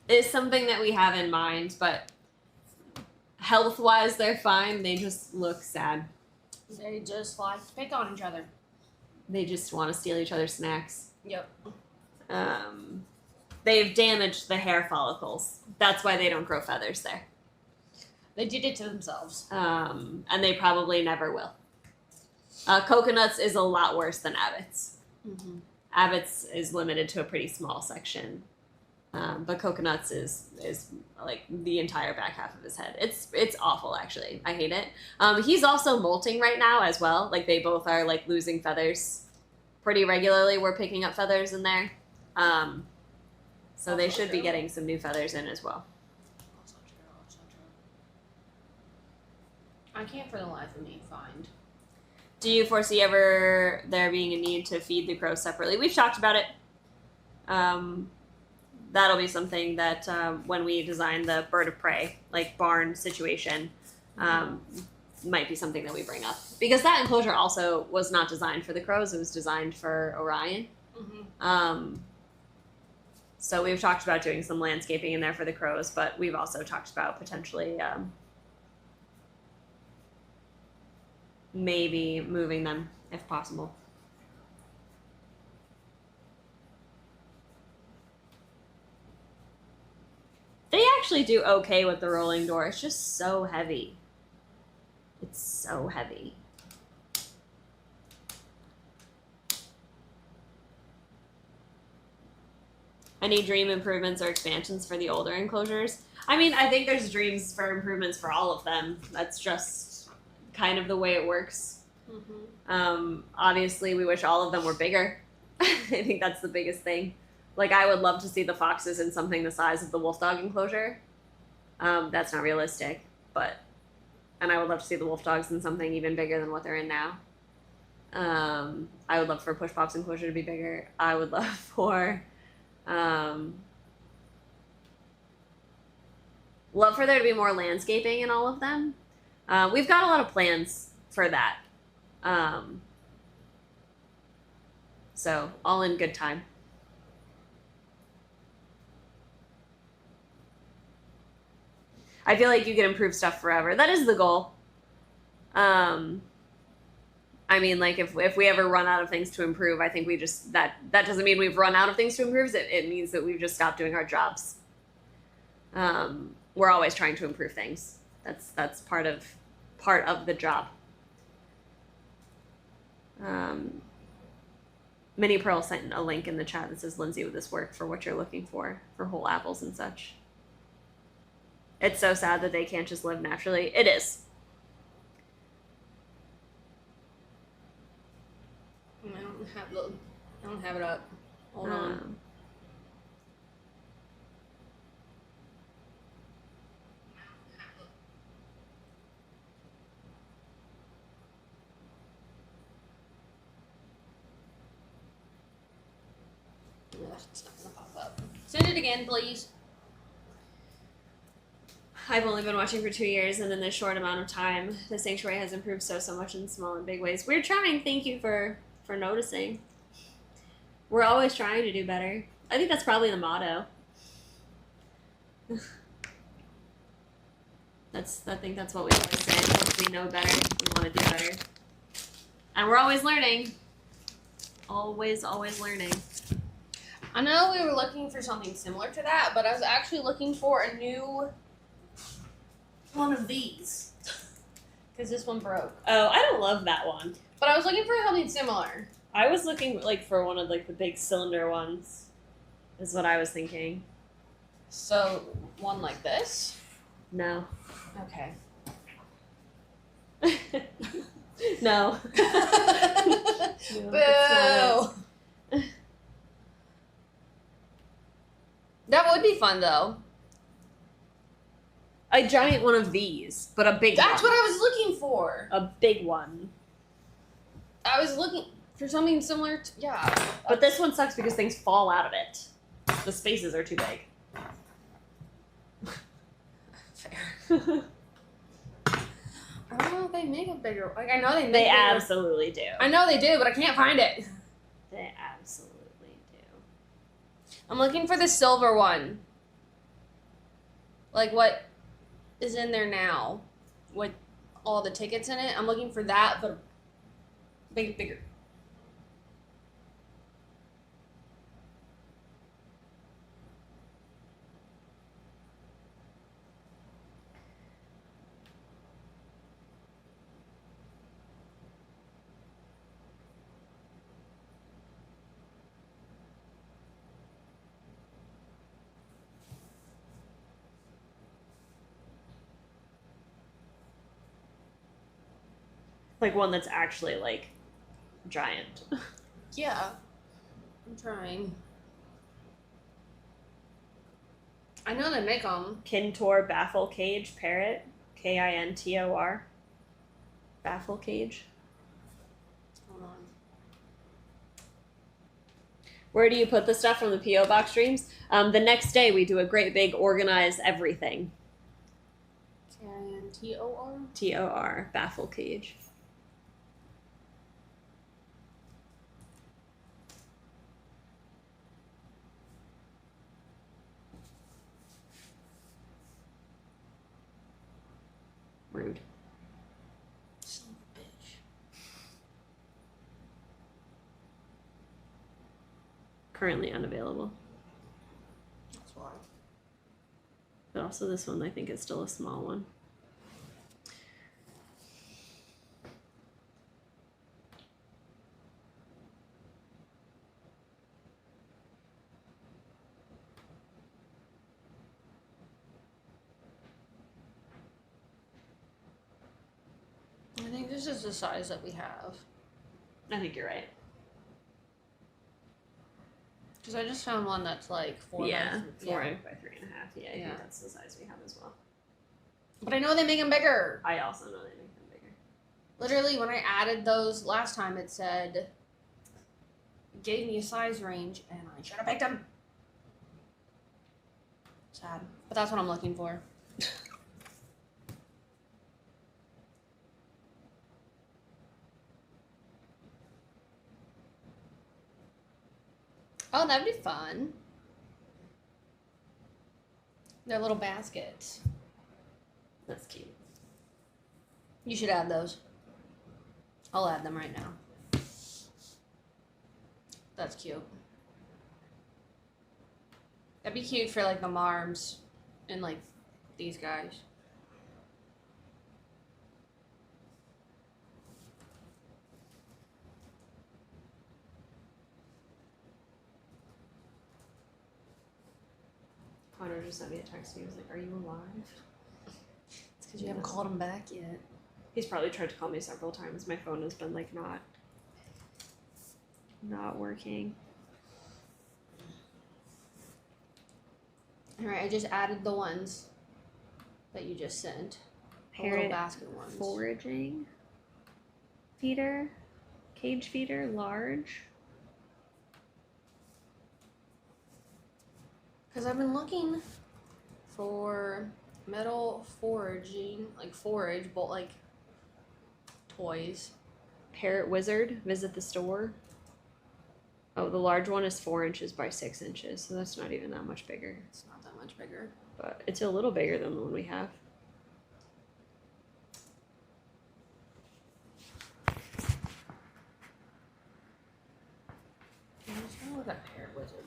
[SPEAKER 3] it's something that we have in mind, but health-wise, they're fine. They just look sad.
[SPEAKER 2] They just like to pick on each other.
[SPEAKER 3] They just want to steal each other's snacks.
[SPEAKER 2] Yep.
[SPEAKER 3] They've damaged the hair follicles. That's why they don't grow feathers there.
[SPEAKER 2] They did it to themselves.
[SPEAKER 3] And they probably never will. Coconuts is a lot worse than Abbott's.
[SPEAKER 2] Mm-hmm.
[SPEAKER 3] Abbott's is limited to a pretty small section. But Coconuts is like the entire back half of his head. It's awful, actually. I hate it. He's also molting right now as well. Like, they both are like losing feathers pretty regularly. We're picking up feathers in there. So they should be getting some new feathers in as well.
[SPEAKER 2] I can't for the life of me find.
[SPEAKER 3] Do you foresee ever there being a need to feed the crows separately? We've talked about it. That'll be something that when we design the bird of prey, like barn situation, might be something that we bring up. Because that enclosure also was not designed for the crows, it was designed for Orion.
[SPEAKER 2] Mm-hmm.
[SPEAKER 3] So we've talked about doing some landscaping in there for the crows, but we've also talked about potentially maybe moving them if possible. They actually do okay with the rolling door. It's just so heavy. It's so heavy. Any dream improvements or expansions for the older enclosures? I mean, I think there's dreams for improvements for all of them. That's just kind of the way it works.
[SPEAKER 2] Mm-hmm.
[SPEAKER 3] Obviously, we wish all of them were bigger. I think that's the biggest thing. Like, I would love to see the foxes in something the size of the wolf dog enclosure. That's not realistic, and I would love to see the wolf dogs in something even bigger than what they're in now. I would love for Push Pop's enclosure to be bigger. I would love for, there to be more landscaping in all of them. We've got a lot of plans for that. So, all in good time. I feel like you can improve stuff forever. That is the goal. I mean, like, if we ever run out of things to improve, I think we just, that doesn't mean we've run out of things to improve. It means that we've just stopped doing our jobs. We're always trying to improve things. That's part of the job. Minnie Pearl sent a link in the chat that says, Lindsay, would this work for what you're looking for whole apples and such? It's so sad that they can't just live naturally. It is.
[SPEAKER 2] I don't have it up. Hold on. It's not gonna pop up. Send it again, please.
[SPEAKER 3] I've only been watching for 2 years, and in this short amount of time, the sanctuary has improved so much in small and big ways. We're trying. Thank you for noticing. We're always trying to do better. I think that's probably the motto. I think that's what we always say. Once we know better, we want to do better. And we're always learning. Always learning.
[SPEAKER 2] I know we were looking for something similar to that, but I was actually looking for a new one of these. Because this one broke.
[SPEAKER 3] Oh, I don't love that one.
[SPEAKER 2] But I was looking for something similar.
[SPEAKER 3] I was looking like for one of like the big cylinder ones. Is what I was thinking.
[SPEAKER 2] So, one like this?
[SPEAKER 3] No.
[SPEAKER 2] Okay.
[SPEAKER 3] No.
[SPEAKER 2] Boo! That would be fun though.
[SPEAKER 3] A giant one of these, but a big
[SPEAKER 2] That's
[SPEAKER 3] one.
[SPEAKER 2] what I was looking for.
[SPEAKER 3] A big one.
[SPEAKER 2] I was looking for something similar to, yeah.
[SPEAKER 3] But this one sucks because things fall out of it. The spaces are too big.
[SPEAKER 2] Fair. I don't know if they make it bigger. Like, I know they make
[SPEAKER 3] They
[SPEAKER 2] bigger.
[SPEAKER 3] absolutely do.
[SPEAKER 2] I know they do, but I can't find it.
[SPEAKER 3] They absolutely do.
[SPEAKER 2] I'm looking for the silver one. Like what is in there now. With all the tickets in it. I'm looking for that, but bigger.
[SPEAKER 3] Like one that's actually like giant.
[SPEAKER 2] Yeah. I'm trying. I know they make them.
[SPEAKER 3] Kintor Baffle Cage Parrot. Kintor. Baffle Cage.
[SPEAKER 2] Hold on.
[SPEAKER 3] Where do you put the stuff from the P.O. Box streams? The next day we do a great big organize everything.
[SPEAKER 2] K-I-N-T-O-R?
[SPEAKER 3] T-O-R. Baffle Cage. Rude.
[SPEAKER 2] Son of a bitch.
[SPEAKER 3] Currently unavailable.
[SPEAKER 2] That's why.
[SPEAKER 3] But also this one I think is still a small one.
[SPEAKER 2] I think this is the size that we have.
[SPEAKER 3] I think you're right.
[SPEAKER 2] Because I just found one that's like 4 by
[SPEAKER 3] Yeah,
[SPEAKER 2] 3.
[SPEAKER 3] 4 by 3.5. Yeah, I
[SPEAKER 2] Yeah.
[SPEAKER 3] think that's the size we have as well.
[SPEAKER 2] But I know they make them bigger.
[SPEAKER 3] I also know they make them bigger.
[SPEAKER 2] Literally, when I added those last time, it said, it gave me a size range, and I should have picked them. Sad. But that's what I'm looking for. Oh, that'd be fun. They're little baskets.
[SPEAKER 3] That's cute.
[SPEAKER 2] You should add those. I'll add them right now. That's cute. That'd be cute for like the Marms and like these guys.
[SPEAKER 3] Connor just sent me a text. He was like, "Are you alive?"
[SPEAKER 2] It's because you haven't called him back yet.
[SPEAKER 3] He's probably tried to call me several times. My phone has been like not working.
[SPEAKER 2] Alright, I just added the ones that you just sent. The little
[SPEAKER 3] Parrot
[SPEAKER 2] basket ones.
[SPEAKER 3] foraging feeder, cage feeder, large.
[SPEAKER 2] Because I've been looking for metal foraging, like forage, but like toys.
[SPEAKER 3] Parrot wizard, visit the store. Oh, the large one is 4 inches by 6 inches, so that's not even that much bigger.
[SPEAKER 2] It's not that much bigger.
[SPEAKER 3] But it's a little bigger than the one we have.
[SPEAKER 2] I'm just gonna look at Parrot Wizard.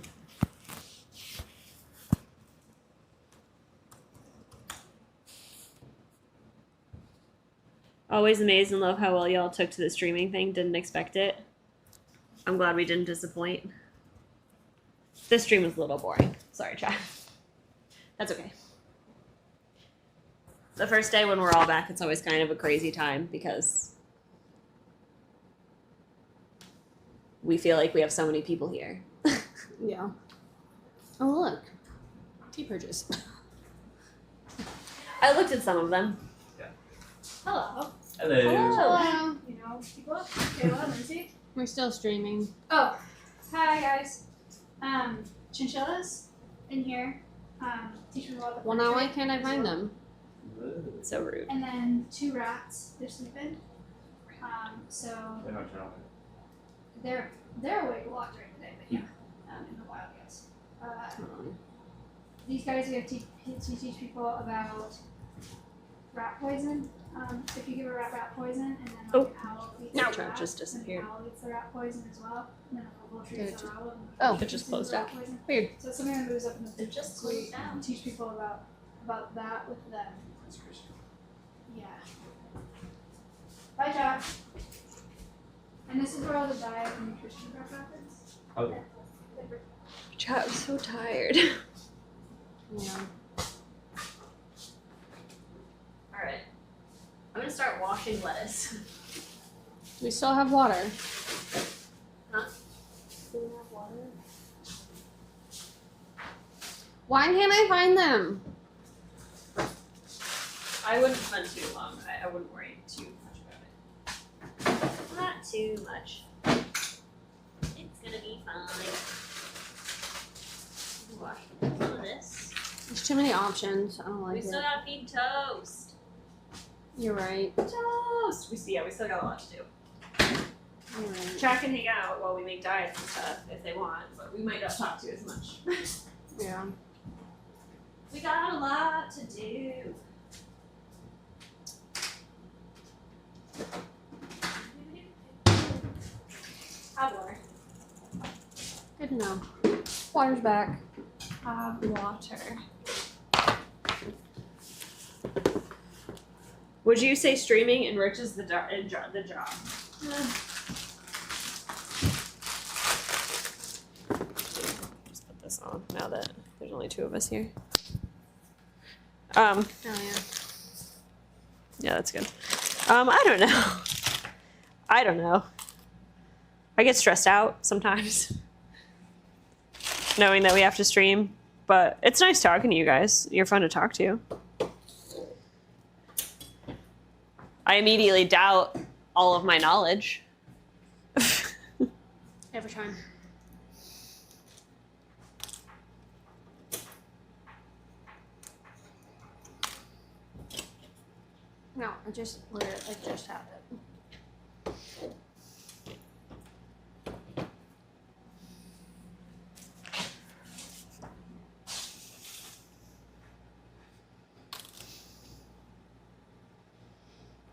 [SPEAKER 3] Always amazed and love how well y'all took to the streaming thing. Didn't expect it. I'm glad we didn't disappoint. This stream was a little boring. Sorry, chat. That's okay. The first day when we're all back, it's always kind of a crazy time because we feel like we have so many people here.
[SPEAKER 2] Yeah. Oh, look. Tea purchase.
[SPEAKER 3] I looked at some of them.
[SPEAKER 2] Hello.
[SPEAKER 9] Hello.
[SPEAKER 2] Hello.
[SPEAKER 10] You know, people. Kayla, Lindsay.
[SPEAKER 2] We're still streaming.
[SPEAKER 10] Oh, hi guys. Chinchillas in here. Teach me about the
[SPEAKER 2] Well, now why
[SPEAKER 10] portrait
[SPEAKER 2] can't I
[SPEAKER 10] as
[SPEAKER 2] find
[SPEAKER 10] well.
[SPEAKER 2] them?
[SPEAKER 3] So rude.
[SPEAKER 10] And then 2 rats. They're sleeping. So
[SPEAKER 6] They're not jumping.
[SPEAKER 10] they're awake a lot during the day, but yeah, in the wild, yes. These guys we have to teach people about rat poison. If you give a rat poison and then like an owl eats
[SPEAKER 3] No.
[SPEAKER 10] the
[SPEAKER 3] Trent
[SPEAKER 10] rat,
[SPEAKER 3] just
[SPEAKER 10] then
[SPEAKER 3] disappeared.
[SPEAKER 10] the owl eats the rat poison as well. And then a vulture
[SPEAKER 2] Did
[SPEAKER 10] eats
[SPEAKER 2] it
[SPEAKER 10] the owl. And
[SPEAKER 2] Oh,
[SPEAKER 10] vulture
[SPEAKER 3] it just
[SPEAKER 10] eats the
[SPEAKER 3] closed
[SPEAKER 10] rat
[SPEAKER 3] out.
[SPEAKER 10] poison.
[SPEAKER 2] Weird.
[SPEAKER 10] So something that moves up in the
[SPEAKER 1] It just
[SPEAKER 10] we
[SPEAKER 1] closed down.
[SPEAKER 10] teach people about that with them.
[SPEAKER 6] That's Christian.
[SPEAKER 10] Yeah. Bye, Josh. And this is where all the diet and nutrition prep happens.
[SPEAKER 6] Oh,
[SPEAKER 3] Chat, I'm so tired.
[SPEAKER 2] Yeah.
[SPEAKER 3] Alright. I'm gonna start washing lettuce.
[SPEAKER 2] We still have water.
[SPEAKER 3] Huh?
[SPEAKER 2] Do we have water? Why can't I find them?
[SPEAKER 3] I wouldn't spend too long. I wouldn't worry too much about it. Not too much. It's gonna be fine. Wash some of this.
[SPEAKER 2] There's too many options. I don't like
[SPEAKER 3] We
[SPEAKER 2] it.
[SPEAKER 3] still gotta feed Toast.
[SPEAKER 2] You're right.
[SPEAKER 3] Toast! We still got a lot to do.
[SPEAKER 2] You're right.
[SPEAKER 3] Chat can hang out while we make diets and stuff if they want, but we might not talk to as much.
[SPEAKER 2] Yeah.
[SPEAKER 3] We got a lot to do. Hot water.
[SPEAKER 2] Good to know. Water's back.
[SPEAKER 3] Hot water. Would you say streaming enriches the job? Just put this on now that there's only 2 of us here.
[SPEAKER 2] Oh yeah.
[SPEAKER 3] Yeah, that's good. I don't know. I don't know. I get stressed out sometimes, knowing that we have to stream. But it's nice talking to you guys. You're fun to talk to. I immediately doubt all of my knowledge.
[SPEAKER 2] Every time. No, I just have it.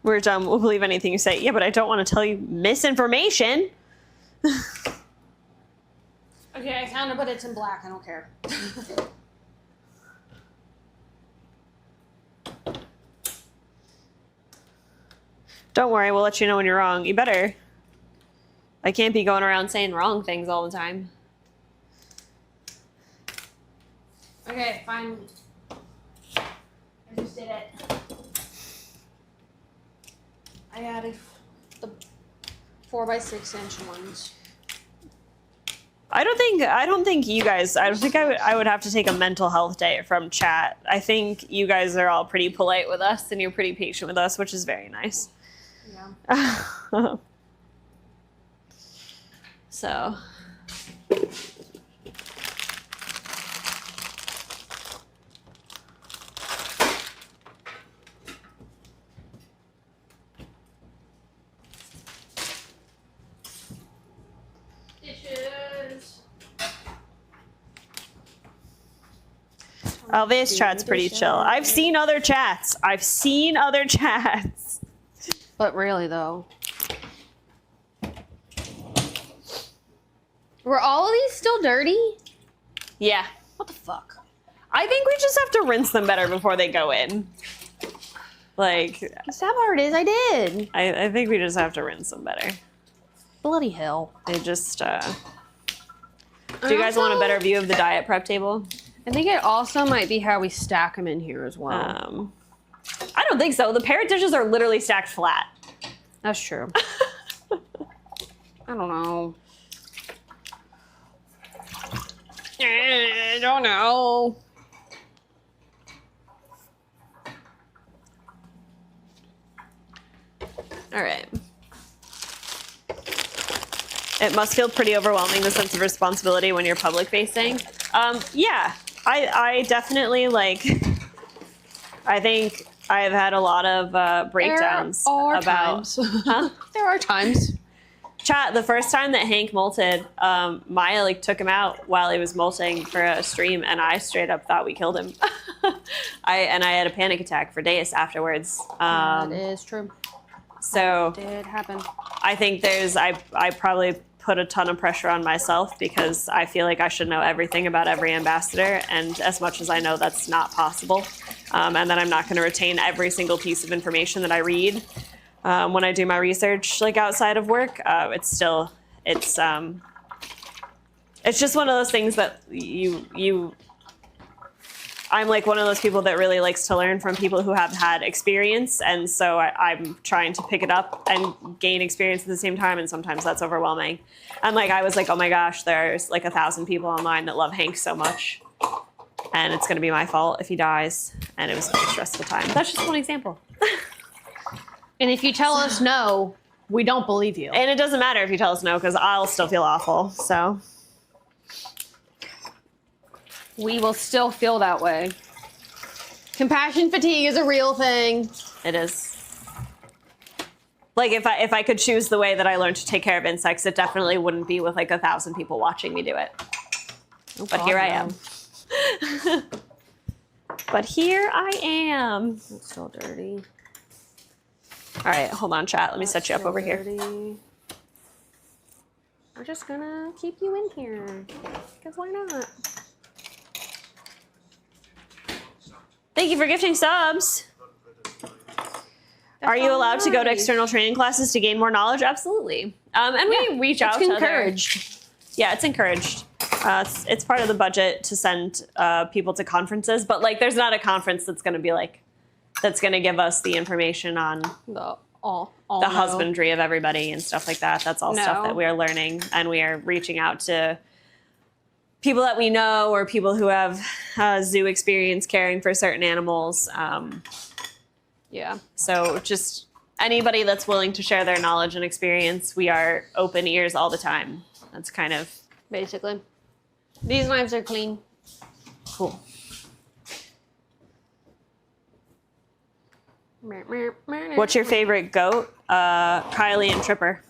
[SPEAKER 3] We're done. We'll believe anything you say. Yeah, but I don't want to tell you misinformation.
[SPEAKER 2] Okay, I found it, but it's in black. I don't care.
[SPEAKER 3] Don't worry, we'll let you know when you're wrong. You better. I can't be going around saying wrong things all the time.
[SPEAKER 2] Okay, fine.
[SPEAKER 10] I just did it.
[SPEAKER 2] I added the 4x6" ones.
[SPEAKER 3] I don't think you guys. I don't think I would have to take a mental health day from chat. I think you guys are all pretty polite with us and you're pretty patient with us, which is very nice.
[SPEAKER 2] Yeah.
[SPEAKER 3] So.
[SPEAKER 10] Dishes.
[SPEAKER 3] Alveus chat's pretty chill. I've seen other chats.
[SPEAKER 2] But really, though. Were all of these still dirty?
[SPEAKER 3] Yeah.
[SPEAKER 2] What the fuck?
[SPEAKER 3] I think we just have to rinse them better before they go in. Like,
[SPEAKER 2] The sad part is I did.
[SPEAKER 3] I think we just have to rinse them better.
[SPEAKER 2] Bloody hell.
[SPEAKER 3] They just, do you guys want a better view of the diet prep table?
[SPEAKER 2] I think it also might be how we stack them in here as well.
[SPEAKER 3] I don't think so. The parrot dishes are literally stacked flat.
[SPEAKER 2] That's true. I don't know. I don't know.
[SPEAKER 3] All right. It must feel pretty overwhelming, the sense of responsibility when you're public facing. Yeah, I definitely like, I think I've had a lot of breakdowns about,
[SPEAKER 2] times.
[SPEAKER 3] huh?
[SPEAKER 2] There are times.
[SPEAKER 3] Chat, the first time that Hank molted, Maya like took him out while he was molting for a stream, and I straight up thought we killed him. I had a panic attack for days afterwards.
[SPEAKER 2] That is true.
[SPEAKER 3] So
[SPEAKER 2] That did happen.
[SPEAKER 3] I think I probably put a ton of pressure on myself because I feel like I should know everything about every ambassador, and as much as I know that's not possible, and that I'm not going to retain every single piece of information that I read when I do my research, like outside of work, it's just one of those things that I'm like one of those people that really likes to learn from people who have had experience, and so I'm trying to pick it up and gain experience at the same time, and sometimes that's overwhelming. And like I was like, oh my gosh, there's like 1,000 people online that love Hank so much, and it's gonna be my fault if he dies, and it was a very stressful time. That's just one example.
[SPEAKER 2] And if you tell us no, we don't believe you.
[SPEAKER 3] And it doesn't matter if you tell us no, because I'll still feel awful, so.
[SPEAKER 2] We will still feel that way. Compassion fatigue is a real thing.
[SPEAKER 3] It is. Like if I could choose the way that I learned to take care of insects, it definitely wouldn't be with like 1,000 people watching me do it. But here I am. But here I am.
[SPEAKER 2] It's still dirty.
[SPEAKER 3] All right, hold on, chat. Let me set you up over here.
[SPEAKER 2] We're just gonna keep you in here. Because why not?
[SPEAKER 3] Thank you for gifting subs. Are you allowed to go to external training classes to gain more knowledge? Absolutely. And we reach out to
[SPEAKER 2] encouraged.
[SPEAKER 3] Yeah, it's encouraged. It's part of the budget to send people to conferences, but like there's not a conference that's going to be like, that's going to give us the information on the husbandry of everybody and stuff like that. That's all stuff that we are learning, and we are reaching out to people that we know or people who have zoo experience caring for certain animals.
[SPEAKER 2] Yeah.
[SPEAKER 3] So just anybody that's willing to share their knowledge and experience, we are open ears all the time. That's kind of
[SPEAKER 2] basically. These knives are clean.
[SPEAKER 3] Cool. What's your favorite goat? Kylie and Tripper.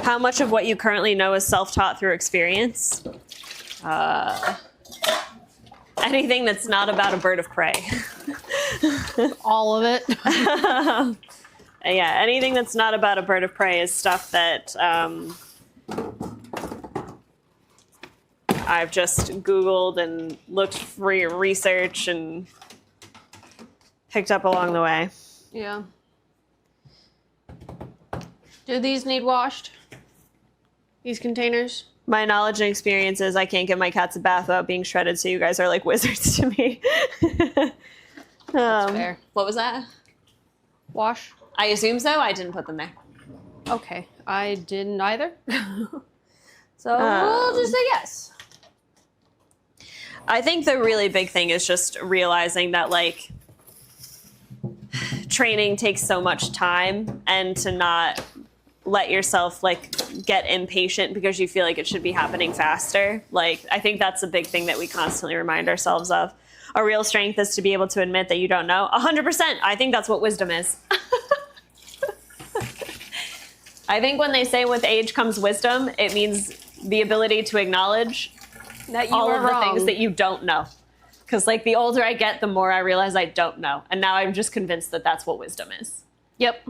[SPEAKER 3] How much of what you currently know is self-taught through experience? Anything that's not about a bird of prey.
[SPEAKER 2] All of it.
[SPEAKER 3] Yeah, anything that's not about a bird of prey is stuff that I've just Googled and looked for research and picked up along the way.
[SPEAKER 2] Yeah. Do these need washed? These containers?
[SPEAKER 3] My knowledge and experience is I can't give my cats a bath without being shredded, so you guys are like wizards to me.
[SPEAKER 2] That's fair.
[SPEAKER 3] What was that?
[SPEAKER 2] Wash?
[SPEAKER 3] I assume so. I didn't put them there.
[SPEAKER 2] Okay. I didn't either. So we'll just say yes.
[SPEAKER 3] I think the really big thing is just realizing that like training takes so much time, and to not let yourself like get impatient because you feel like it should be happening faster. Like I think that's a big thing that we constantly remind ourselves of. A real strength is to be able to admit that you don't know. 100%. I think that's what wisdom is. I think when they say with age comes wisdom, it means the ability to acknowledge
[SPEAKER 2] that you
[SPEAKER 3] all
[SPEAKER 2] are
[SPEAKER 3] of the
[SPEAKER 2] wrong.
[SPEAKER 3] things that you don't know. Because like the older I get, the more I realize I don't know. And now I'm just convinced that that's what wisdom is.
[SPEAKER 2] Yep.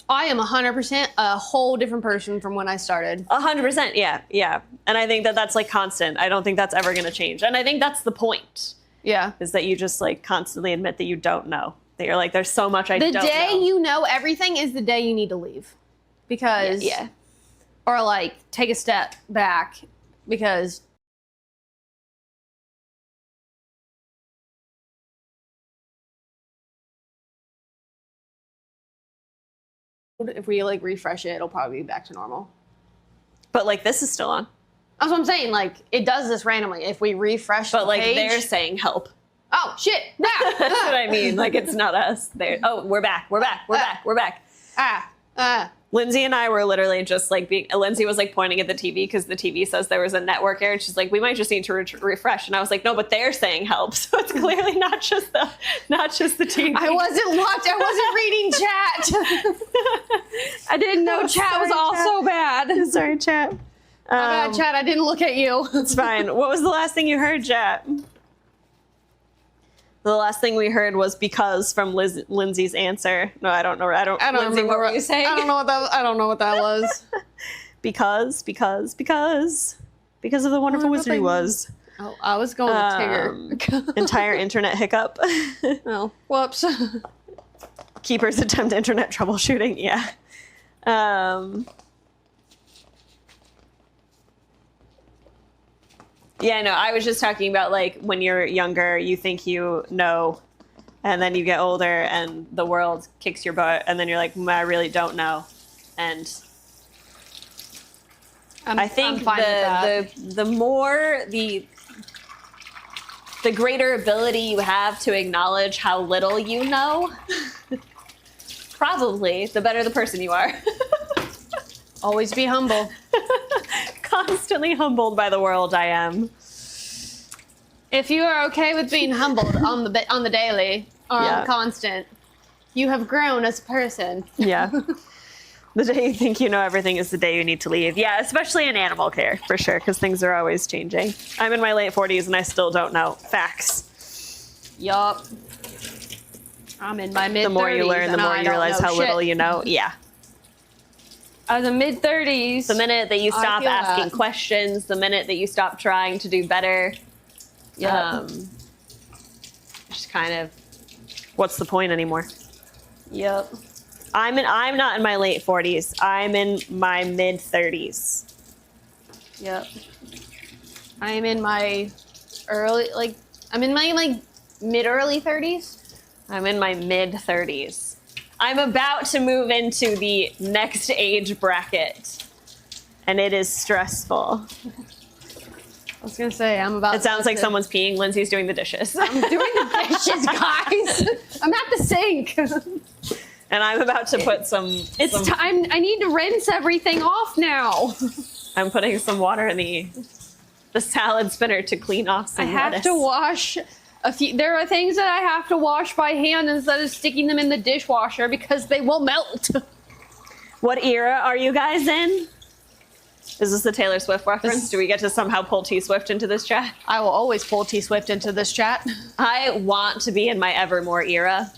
[SPEAKER 2] I am 100% a whole different person from when I started.
[SPEAKER 3] 100%, yeah. And I think that that's like constant. I don't think that's ever going to change. And I think that's the point.
[SPEAKER 2] Yeah.
[SPEAKER 3] Is that you just like constantly admit that you don't know. That you're like, there's so much I don't know.
[SPEAKER 2] The day you know everything is the day you need to leave. Because,
[SPEAKER 3] Yeah.
[SPEAKER 2] or like take a step back because if we like refresh it, it'll probably be back to normal.
[SPEAKER 3] But like this is still on.
[SPEAKER 2] That's what I'm saying. Like it does this randomly. If we refresh
[SPEAKER 3] But
[SPEAKER 2] the
[SPEAKER 3] like
[SPEAKER 2] page,
[SPEAKER 3] they're saying help.
[SPEAKER 2] oh shit! Yeah.
[SPEAKER 3] That's what I mean. Like it's not us. They're, oh, we're back. Lindsay and I were literally just like Lindsay was like pointing at the TV because the TV says there was a network error. And she's like, we might just need to refresh. And I was like, no, but they're saying help. So it's clearly not just the TV.
[SPEAKER 2] I wasn't reading chat. I didn't know chat was all so bad.
[SPEAKER 3] Sorry, chat.
[SPEAKER 2] My bad, chat. I didn't look at you.
[SPEAKER 3] It's fine. What was the last thing you heard, chat? The last thing we heard was because from Lindsay's answer. No, I don't know. I don't Lindsay,
[SPEAKER 2] remember
[SPEAKER 3] what were you saying?
[SPEAKER 2] I don't know what that was.
[SPEAKER 3] because of the wonderful wizard he was.
[SPEAKER 2] Oh, I was going with Tigger.
[SPEAKER 3] Entire internet hiccup.
[SPEAKER 2] Oh, whoops.
[SPEAKER 3] Keepers attempt internet troubleshooting. Yeah. Yeah, no, I was just talking about like when you're younger, you think you know, and then you get older and the world kicks your butt, and then you're like, I really don't know. And I think the more the greater ability you have to acknowledge how little you know, probably the better the person you are.
[SPEAKER 2] Always be humble.
[SPEAKER 3] Constantly humbled by the world I am.
[SPEAKER 2] If you are okay with being humbled on the daily or on the constant, you have grown as a person.
[SPEAKER 3] Yeah. The day you think you know everything is the day you need to leave. Yeah, especially in animal care, for sure, because things are always changing. I'm in my late 40s and I still don't know. Facts.
[SPEAKER 2] Yup. I'm in my mid-30s.
[SPEAKER 3] The more you learn, the more you realize how little you know. Yeah.
[SPEAKER 2] I was in mid-30s.
[SPEAKER 3] The minute that you stop asking questions, the minute that you stop trying to do better, just kind of, what's the point anymore?
[SPEAKER 2] Yep.
[SPEAKER 3] I'm not in my late 40s. I'm in my mid-30s.
[SPEAKER 2] Yep. I am in my mid-early 30s.
[SPEAKER 3] I'm in my mid-30s. I'm about to move into the next age bracket, and it is stressful.
[SPEAKER 2] I was gonna say
[SPEAKER 3] It sounds like someone's peeing. Lindsay's doing the dishes.
[SPEAKER 2] I'm doing the dishes, guys. I'm at the sink.
[SPEAKER 3] And I'm about to put some.
[SPEAKER 2] It's time. I need to rinse everything off now.
[SPEAKER 3] I'm putting some water in the salad spinner to clean off some lettuce.
[SPEAKER 2] I have to wash a few. There are things that I have to wash by hand instead of sticking them in the dishwasher because they will melt.
[SPEAKER 3] What era are you guys in? Is this the Taylor Swift reference? Do we get to somehow pull T Swift into this chat?
[SPEAKER 2] I will always pull T Swift into this chat.
[SPEAKER 3] I want to be in my Evermore era,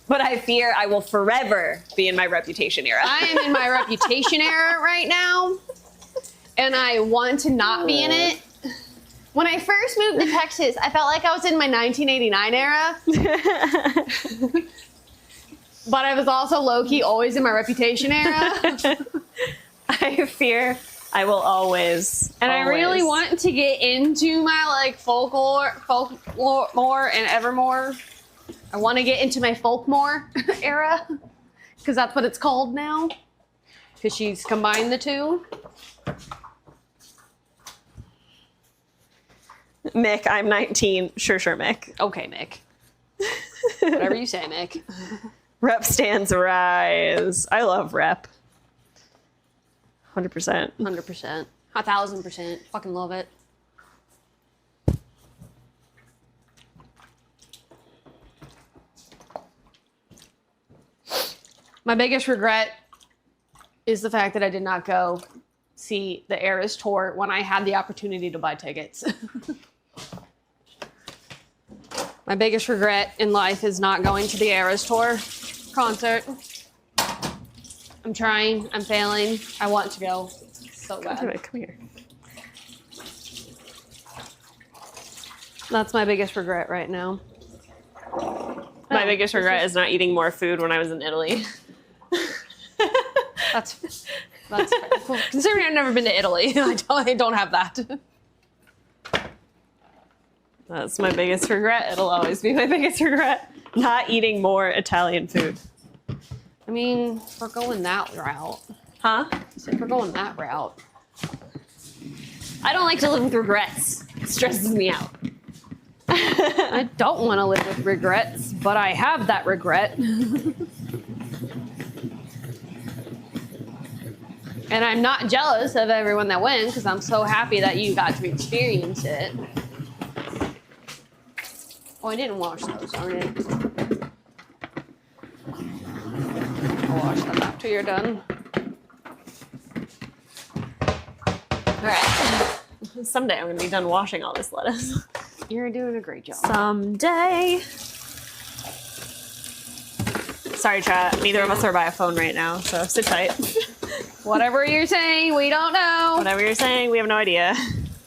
[SPEAKER 3] but I fear I will forever be in my Reputation era.
[SPEAKER 2] I am in my Reputation era right now, and I want to not be in it. When I first moved to Texas, I felt like I was in my 1989 era. But I was also low-key always in my Reputation era.
[SPEAKER 3] I fear I will always.
[SPEAKER 2] And I really want to get into my like folklore and Evermore. I want to get into my folkmore era because that's what it's called now. Because she's combined the two.
[SPEAKER 3] Mick, I'm 19. Sure, Mick.
[SPEAKER 2] Okay, Mick. Whatever you say, Mick.
[SPEAKER 3] Rep stands rise. I love rep. 100%.
[SPEAKER 2] 100%. 1,000%. Fucking love it. My biggest regret is the fact that I did not go see the Eras tour when I had the opportunity to buy tickets. My biggest regret in life is not going to the Eras tour concert. I'm trying. I'm failing. I want to go so bad.
[SPEAKER 3] Come here.
[SPEAKER 2] That's my biggest regret right now.
[SPEAKER 3] My biggest regret is not eating more food when I was in Italy.
[SPEAKER 2] That's fair. Well, considering I've never been to Italy, I don't have that.
[SPEAKER 3] That's my biggest regret. It'll always be my biggest regret. Not eating more Italian food.
[SPEAKER 2] I mean, if we're going that route.
[SPEAKER 3] Huh?
[SPEAKER 2] So if we're going that route.
[SPEAKER 3] I don't like to live with regrets. It stresses me out.
[SPEAKER 2] I don't want to live with regrets, but I have that regret. And I'm not jealous of everyone that went because I'm so happy that you got to experience it. Oh, I didn't wash those, darn it. I'll wash them after you're done.
[SPEAKER 3] All right. Someday I'm going to be done washing all this lettuce.
[SPEAKER 2] You're doing a great job.
[SPEAKER 3] Someday. Sorry, chat. Neither of us are by a phone right now, so sit tight.
[SPEAKER 2] Whatever you're saying, we don't know.
[SPEAKER 3] Whatever you're saying, we have no idea.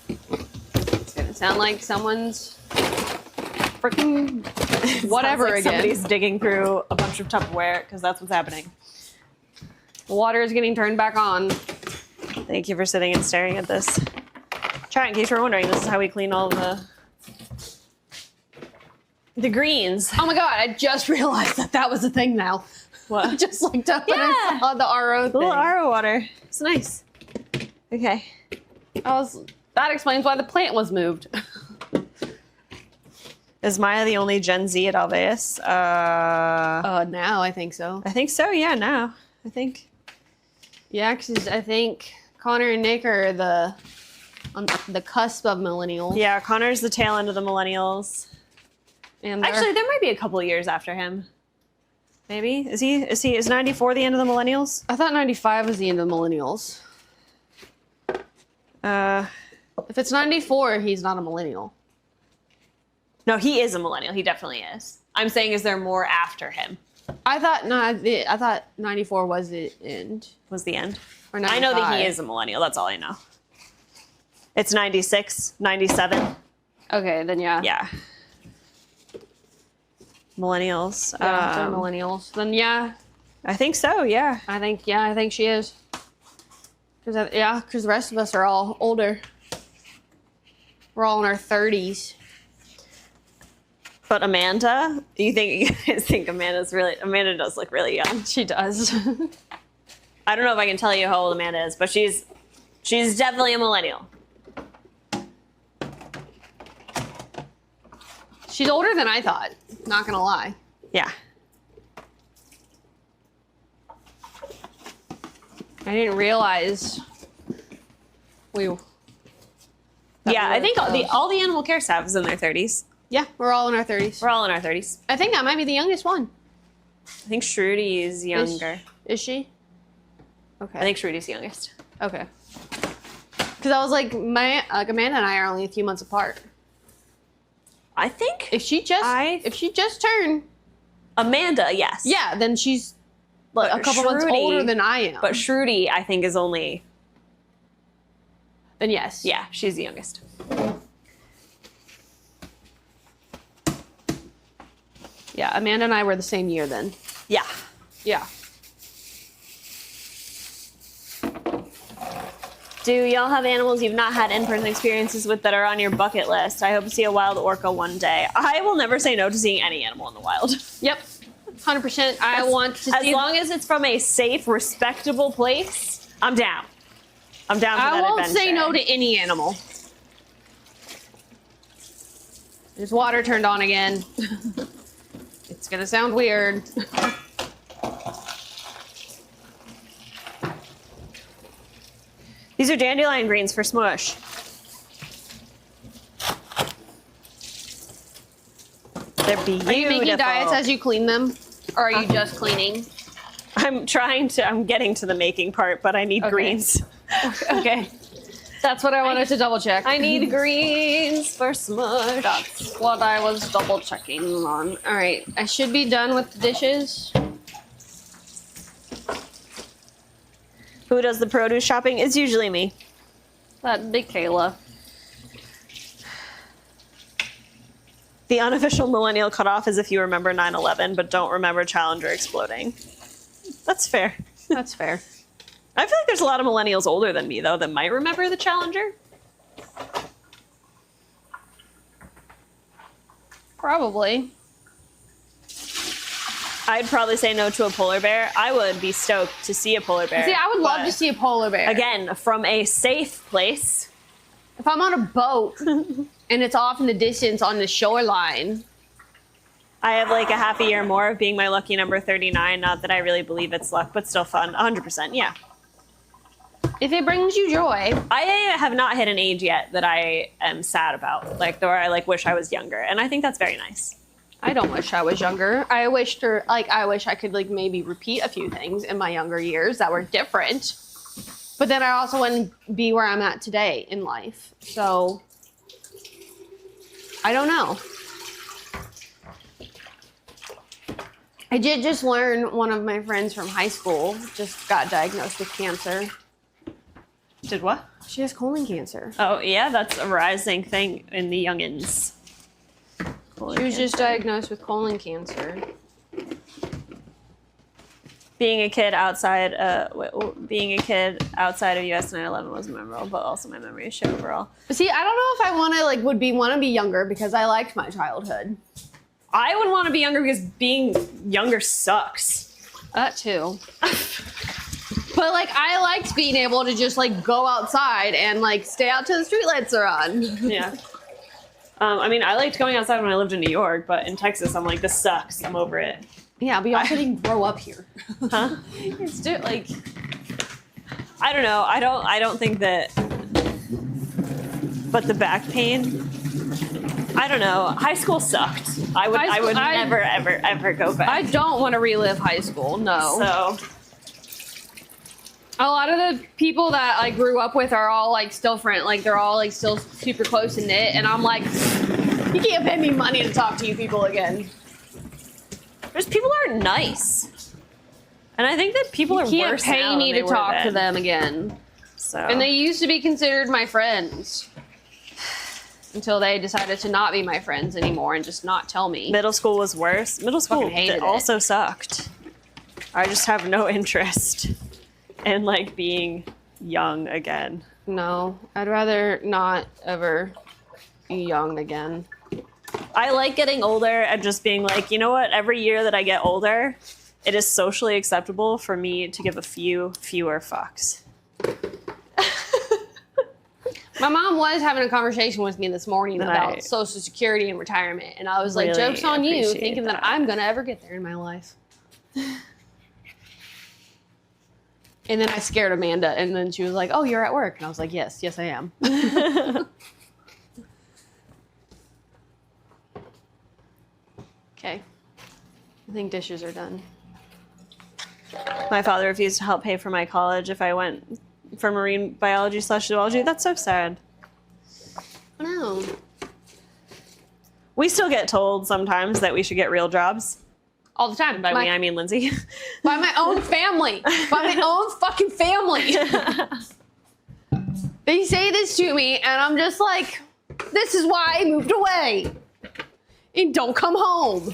[SPEAKER 2] It's going to sound like someone's freaking whatever
[SPEAKER 3] Sounds like
[SPEAKER 2] again.
[SPEAKER 3] Somebody's digging through a bunch of Tupperware because that's what's happening.
[SPEAKER 2] Water is getting turned back on.
[SPEAKER 3] Thank you for sitting and staring at this. Chat, in case you're wondering, this is how we clean all the greens.
[SPEAKER 2] Oh my god, I just realized that was a thing now.
[SPEAKER 3] What?
[SPEAKER 2] I just looked up and I saw the RO
[SPEAKER 3] The
[SPEAKER 2] thing.
[SPEAKER 3] little RO water. It's nice. Okay.
[SPEAKER 2] That explains why the plant was moved.
[SPEAKER 3] Is Maya the only Gen Z at Alveus?
[SPEAKER 2] Now I think so.
[SPEAKER 3] I think so, yeah, now. I think.
[SPEAKER 2] Yeah, because I think Connor and Nick are on the cusp of millennials.
[SPEAKER 3] Yeah, Connor's the tail end of the millennials.
[SPEAKER 2] And
[SPEAKER 3] Actually, there might be a couple years after him. Maybe? Is 94 the end of the millennials?
[SPEAKER 2] I thought 95 was the end of millennials. If it's 94, he's not a millennial.
[SPEAKER 3] No, he is a millennial. He definitely is. I'm saying, is there more after him?
[SPEAKER 2] I thought 94 was the end.
[SPEAKER 3] Was the end?
[SPEAKER 2] Or
[SPEAKER 3] I know that
[SPEAKER 2] 95.
[SPEAKER 3] he is a millennial. That's all I know. It's 96, 97.
[SPEAKER 2] Okay, then yeah.
[SPEAKER 3] Yeah. Millennials.
[SPEAKER 2] Yeah, they're millennials. Then yeah,
[SPEAKER 3] I think so, yeah.
[SPEAKER 2] I think she is. Because the rest of us are all older. We're all in our 30s.
[SPEAKER 3] But Amanda, you guys think Amanda does look really young.
[SPEAKER 2] She does.
[SPEAKER 3] I don't know if I can tell you how old Amanda is, but she's definitely a millennial.
[SPEAKER 2] She's older than I thought. Not gonna lie.
[SPEAKER 3] Yeah.
[SPEAKER 2] I didn't realize
[SPEAKER 3] Yeah, I think all the animal care staff is in their 30s.
[SPEAKER 2] Yeah, we're all in our 30s.
[SPEAKER 3] We're all in our 30s.
[SPEAKER 2] I think I might be the youngest one.
[SPEAKER 3] I think Shruti is younger.
[SPEAKER 2] Is she? Okay.
[SPEAKER 3] I think Shruti's youngest.
[SPEAKER 2] Okay. Because I was like, Amanda and I are only a few months apart.
[SPEAKER 3] I think
[SPEAKER 2] If she just turned,
[SPEAKER 3] Amanda, yes.
[SPEAKER 2] yeah, then she's
[SPEAKER 3] But
[SPEAKER 2] a couple months
[SPEAKER 3] Shruti-
[SPEAKER 2] older than I am.
[SPEAKER 3] But Shruti, I think, is only,
[SPEAKER 2] then yes.
[SPEAKER 3] yeah, she's the youngest.
[SPEAKER 2] Yeah, Amanda and I were the same year then.
[SPEAKER 3] Yeah.
[SPEAKER 2] Yeah.
[SPEAKER 3] Do y'all have animals you've not had in-person experiences with that are on your bucket list? I hope to see a wild orca one day. I will never say no to seeing any animal in the wild.
[SPEAKER 2] Yep. 100%. I want to
[SPEAKER 3] As
[SPEAKER 2] see.
[SPEAKER 3] long as it's from a safe, respectable place, I'm down. I'm down for
[SPEAKER 2] I
[SPEAKER 3] that
[SPEAKER 2] won't
[SPEAKER 3] adventure.
[SPEAKER 2] say no to any animal. There's water turned on again. It's gonna sound weird.
[SPEAKER 3] These are dandelion greens for smush. They're beautiful.
[SPEAKER 2] Are you making diets as you clean them? Or are you just cleaning?
[SPEAKER 3] I'm getting to the making part, but I need
[SPEAKER 2] Okay.
[SPEAKER 3] greens.
[SPEAKER 2] Okay. That's what I wanted to double check.
[SPEAKER 3] I need greens for smush.
[SPEAKER 2] That's what I was double checking on. All right, I should be done with the dishes.
[SPEAKER 3] Who does the produce shopping? It's usually me.
[SPEAKER 2] That'd be Kayla.
[SPEAKER 3] The unofficial millennial cutoff is if you remember 9/11 but don't remember Challenger exploding. That's fair.
[SPEAKER 2] That's fair.
[SPEAKER 3] I feel like there's a lot of millennials older than me, though, that might remember the Challenger.
[SPEAKER 2] Probably.
[SPEAKER 3] I'd probably say no to a polar bear. I would be stoked to see a polar bear.
[SPEAKER 2] See, I would love
[SPEAKER 3] but
[SPEAKER 2] to see a polar bear.
[SPEAKER 3] Again, from a safe place.
[SPEAKER 2] If I'm on a boat and it's off in the distance on the shoreline.
[SPEAKER 3] I have like a half a year more of being my lucky number 39. Not that I really believe it's luck, but still fun. 100%, yeah.
[SPEAKER 2] If it brings you joy.
[SPEAKER 3] I have not hit an age yet that I am sad about, like, or I like wish I was younger, and I think that's very nice.
[SPEAKER 2] I don't wish I was younger. I wish I could like maybe repeat a few things in my younger years that were different. But then I also wouldn't be where I'm at today in life. So I don't know. I did just learn one of my friends from high school just got diagnosed with cancer.
[SPEAKER 3] Did what?
[SPEAKER 2] She has colon cancer.
[SPEAKER 3] Oh, yeah, that's a rising thing in the youngins.
[SPEAKER 2] She was just diagnosed with colon cancer.
[SPEAKER 3] Being a kid outside of US 9/11 was memorable, but also my memory is shit overall.
[SPEAKER 2] But see, I don't know if I want to want to be younger because I liked my childhood.
[SPEAKER 3] I would want to be younger because being younger sucks.
[SPEAKER 2] That too. But like I liked being able to just like go outside and like stay out till the streetlights are on.
[SPEAKER 3] Yeah. I mean, I liked going outside when I lived in New York, but in Texas, I'm like, this sucks. I'm over it.
[SPEAKER 2] Yeah, but you also didn't grow up here.
[SPEAKER 3] Huh?
[SPEAKER 2] It's just like
[SPEAKER 3] I don't know. I don't think that. But the back pain. I don't know. High school sucked. I would never ever go back.
[SPEAKER 2] I don't want to relive high school. No.
[SPEAKER 3] So.
[SPEAKER 2] A lot of the people that I grew up with are all like still friends. Like they're all like still super close and knit. And I'm like, you can't pay me money to talk to you people again.
[SPEAKER 3] There's people who are nice. And I think that people are worse now
[SPEAKER 2] You can't pay me
[SPEAKER 3] than
[SPEAKER 2] to
[SPEAKER 3] they were
[SPEAKER 2] talk to
[SPEAKER 3] then.
[SPEAKER 2] them again.
[SPEAKER 3] So.
[SPEAKER 2] And they used to be considered my friends. Until they decided to not be my friends anymore and just not tell me.
[SPEAKER 3] Middle school was worse. Middle school
[SPEAKER 2] Fucking hated it.
[SPEAKER 3] also sucked. I just have no interest in like being young again.
[SPEAKER 2] No, I'd rather not ever be young again.
[SPEAKER 3] I like getting older and just being like, you know what? Every year that I get older, it is socially acceptable for me to give a fewer fucks.
[SPEAKER 2] My mom was having a conversation with me this morning about Social Security and retirement. And I was like,
[SPEAKER 3] really
[SPEAKER 2] joke's on you,
[SPEAKER 3] appreciate
[SPEAKER 2] thinking that I'm going to ever get there in my life. And then I scared Amanda. And then she was like, oh, you're at work. And I was like, yes, I am. Okay. I think dishes are done.
[SPEAKER 3] My father refused to help pay for my college if I went for marine biology / zoology. That's so sad.
[SPEAKER 2] I know.
[SPEAKER 3] We still get told sometimes that we should get real jobs.
[SPEAKER 2] All the time.
[SPEAKER 3] By we, I mean Lindsay.
[SPEAKER 2] By my own family. By my own fucking family. They say this to me, and I'm just like, this is why I moved away. And don't come home.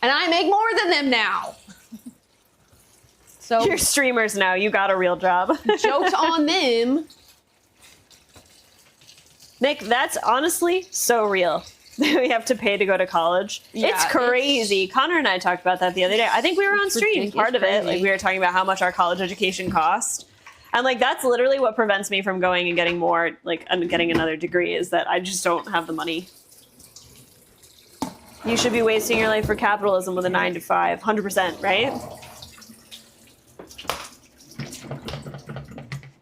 [SPEAKER 2] And I make more than them now. So
[SPEAKER 3] You're streamers now. You got a real job.
[SPEAKER 2] joke's on them.
[SPEAKER 3] Nick, that's honestly so real. We have to pay to go to college.
[SPEAKER 2] Yeah,
[SPEAKER 3] it's crazy. Connor and I talked about that the other day. I think we were on stream.
[SPEAKER 2] ridiculous.
[SPEAKER 3] Part of it,
[SPEAKER 2] Crazy.
[SPEAKER 3] like we were talking about how much our college education cost. And like that's literally what prevents me from going and getting more, like getting another degree, is that I just don't have the money. You should be wasting your life for capitalism with a 9 to 5, 100%, right?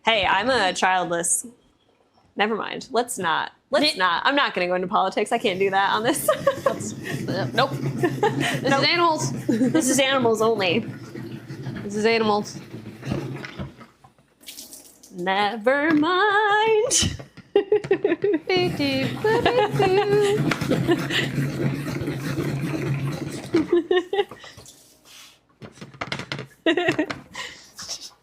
[SPEAKER 3] Hey, I'm a childless. Never mind. Let's not. I'm not going to go into politics. I can't do that on this.
[SPEAKER 2] Nope. This is animals.
[SPEAKER 3] This is animals only.
[SPEAKER 2] This is animals.
[SPEAKER 3] Never mind.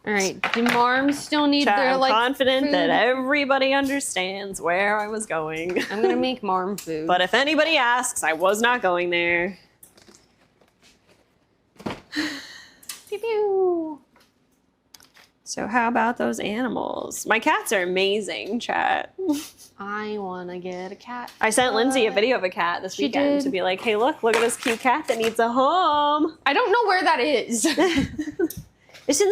[SPEAKER 2] All right. Do Marms still need
[SPEAKER 3] Chat,
[SPEAKER 2] their
[SPEAKER 3] I'm
[SPEAKER 2] like
[SPEAKER 3] confident
[SPEAKER 2] food?
[SPEAKER 3] that everybody understands where I was going.
[SPEAKER 2] I'm gonna make Marm food.
[SPEAKER 3] But if anybody asks, I was not going there. Pew pew. So how about those animals? My cats are amazing, chat.
[SPEAKER 2] I wanna get a cat.
[SPEAKER 3] I sent Lindsay a video of a cat this
[SPEAKER 2] She
[SPEAKER 3] weekend
[SPEAKER 2] did.
[SPEAKER 3] to be like, hey, look at this cute cat that needs a home.
[SPEAKER 2] I don't know where that is.
[SPEAKER 3] It's in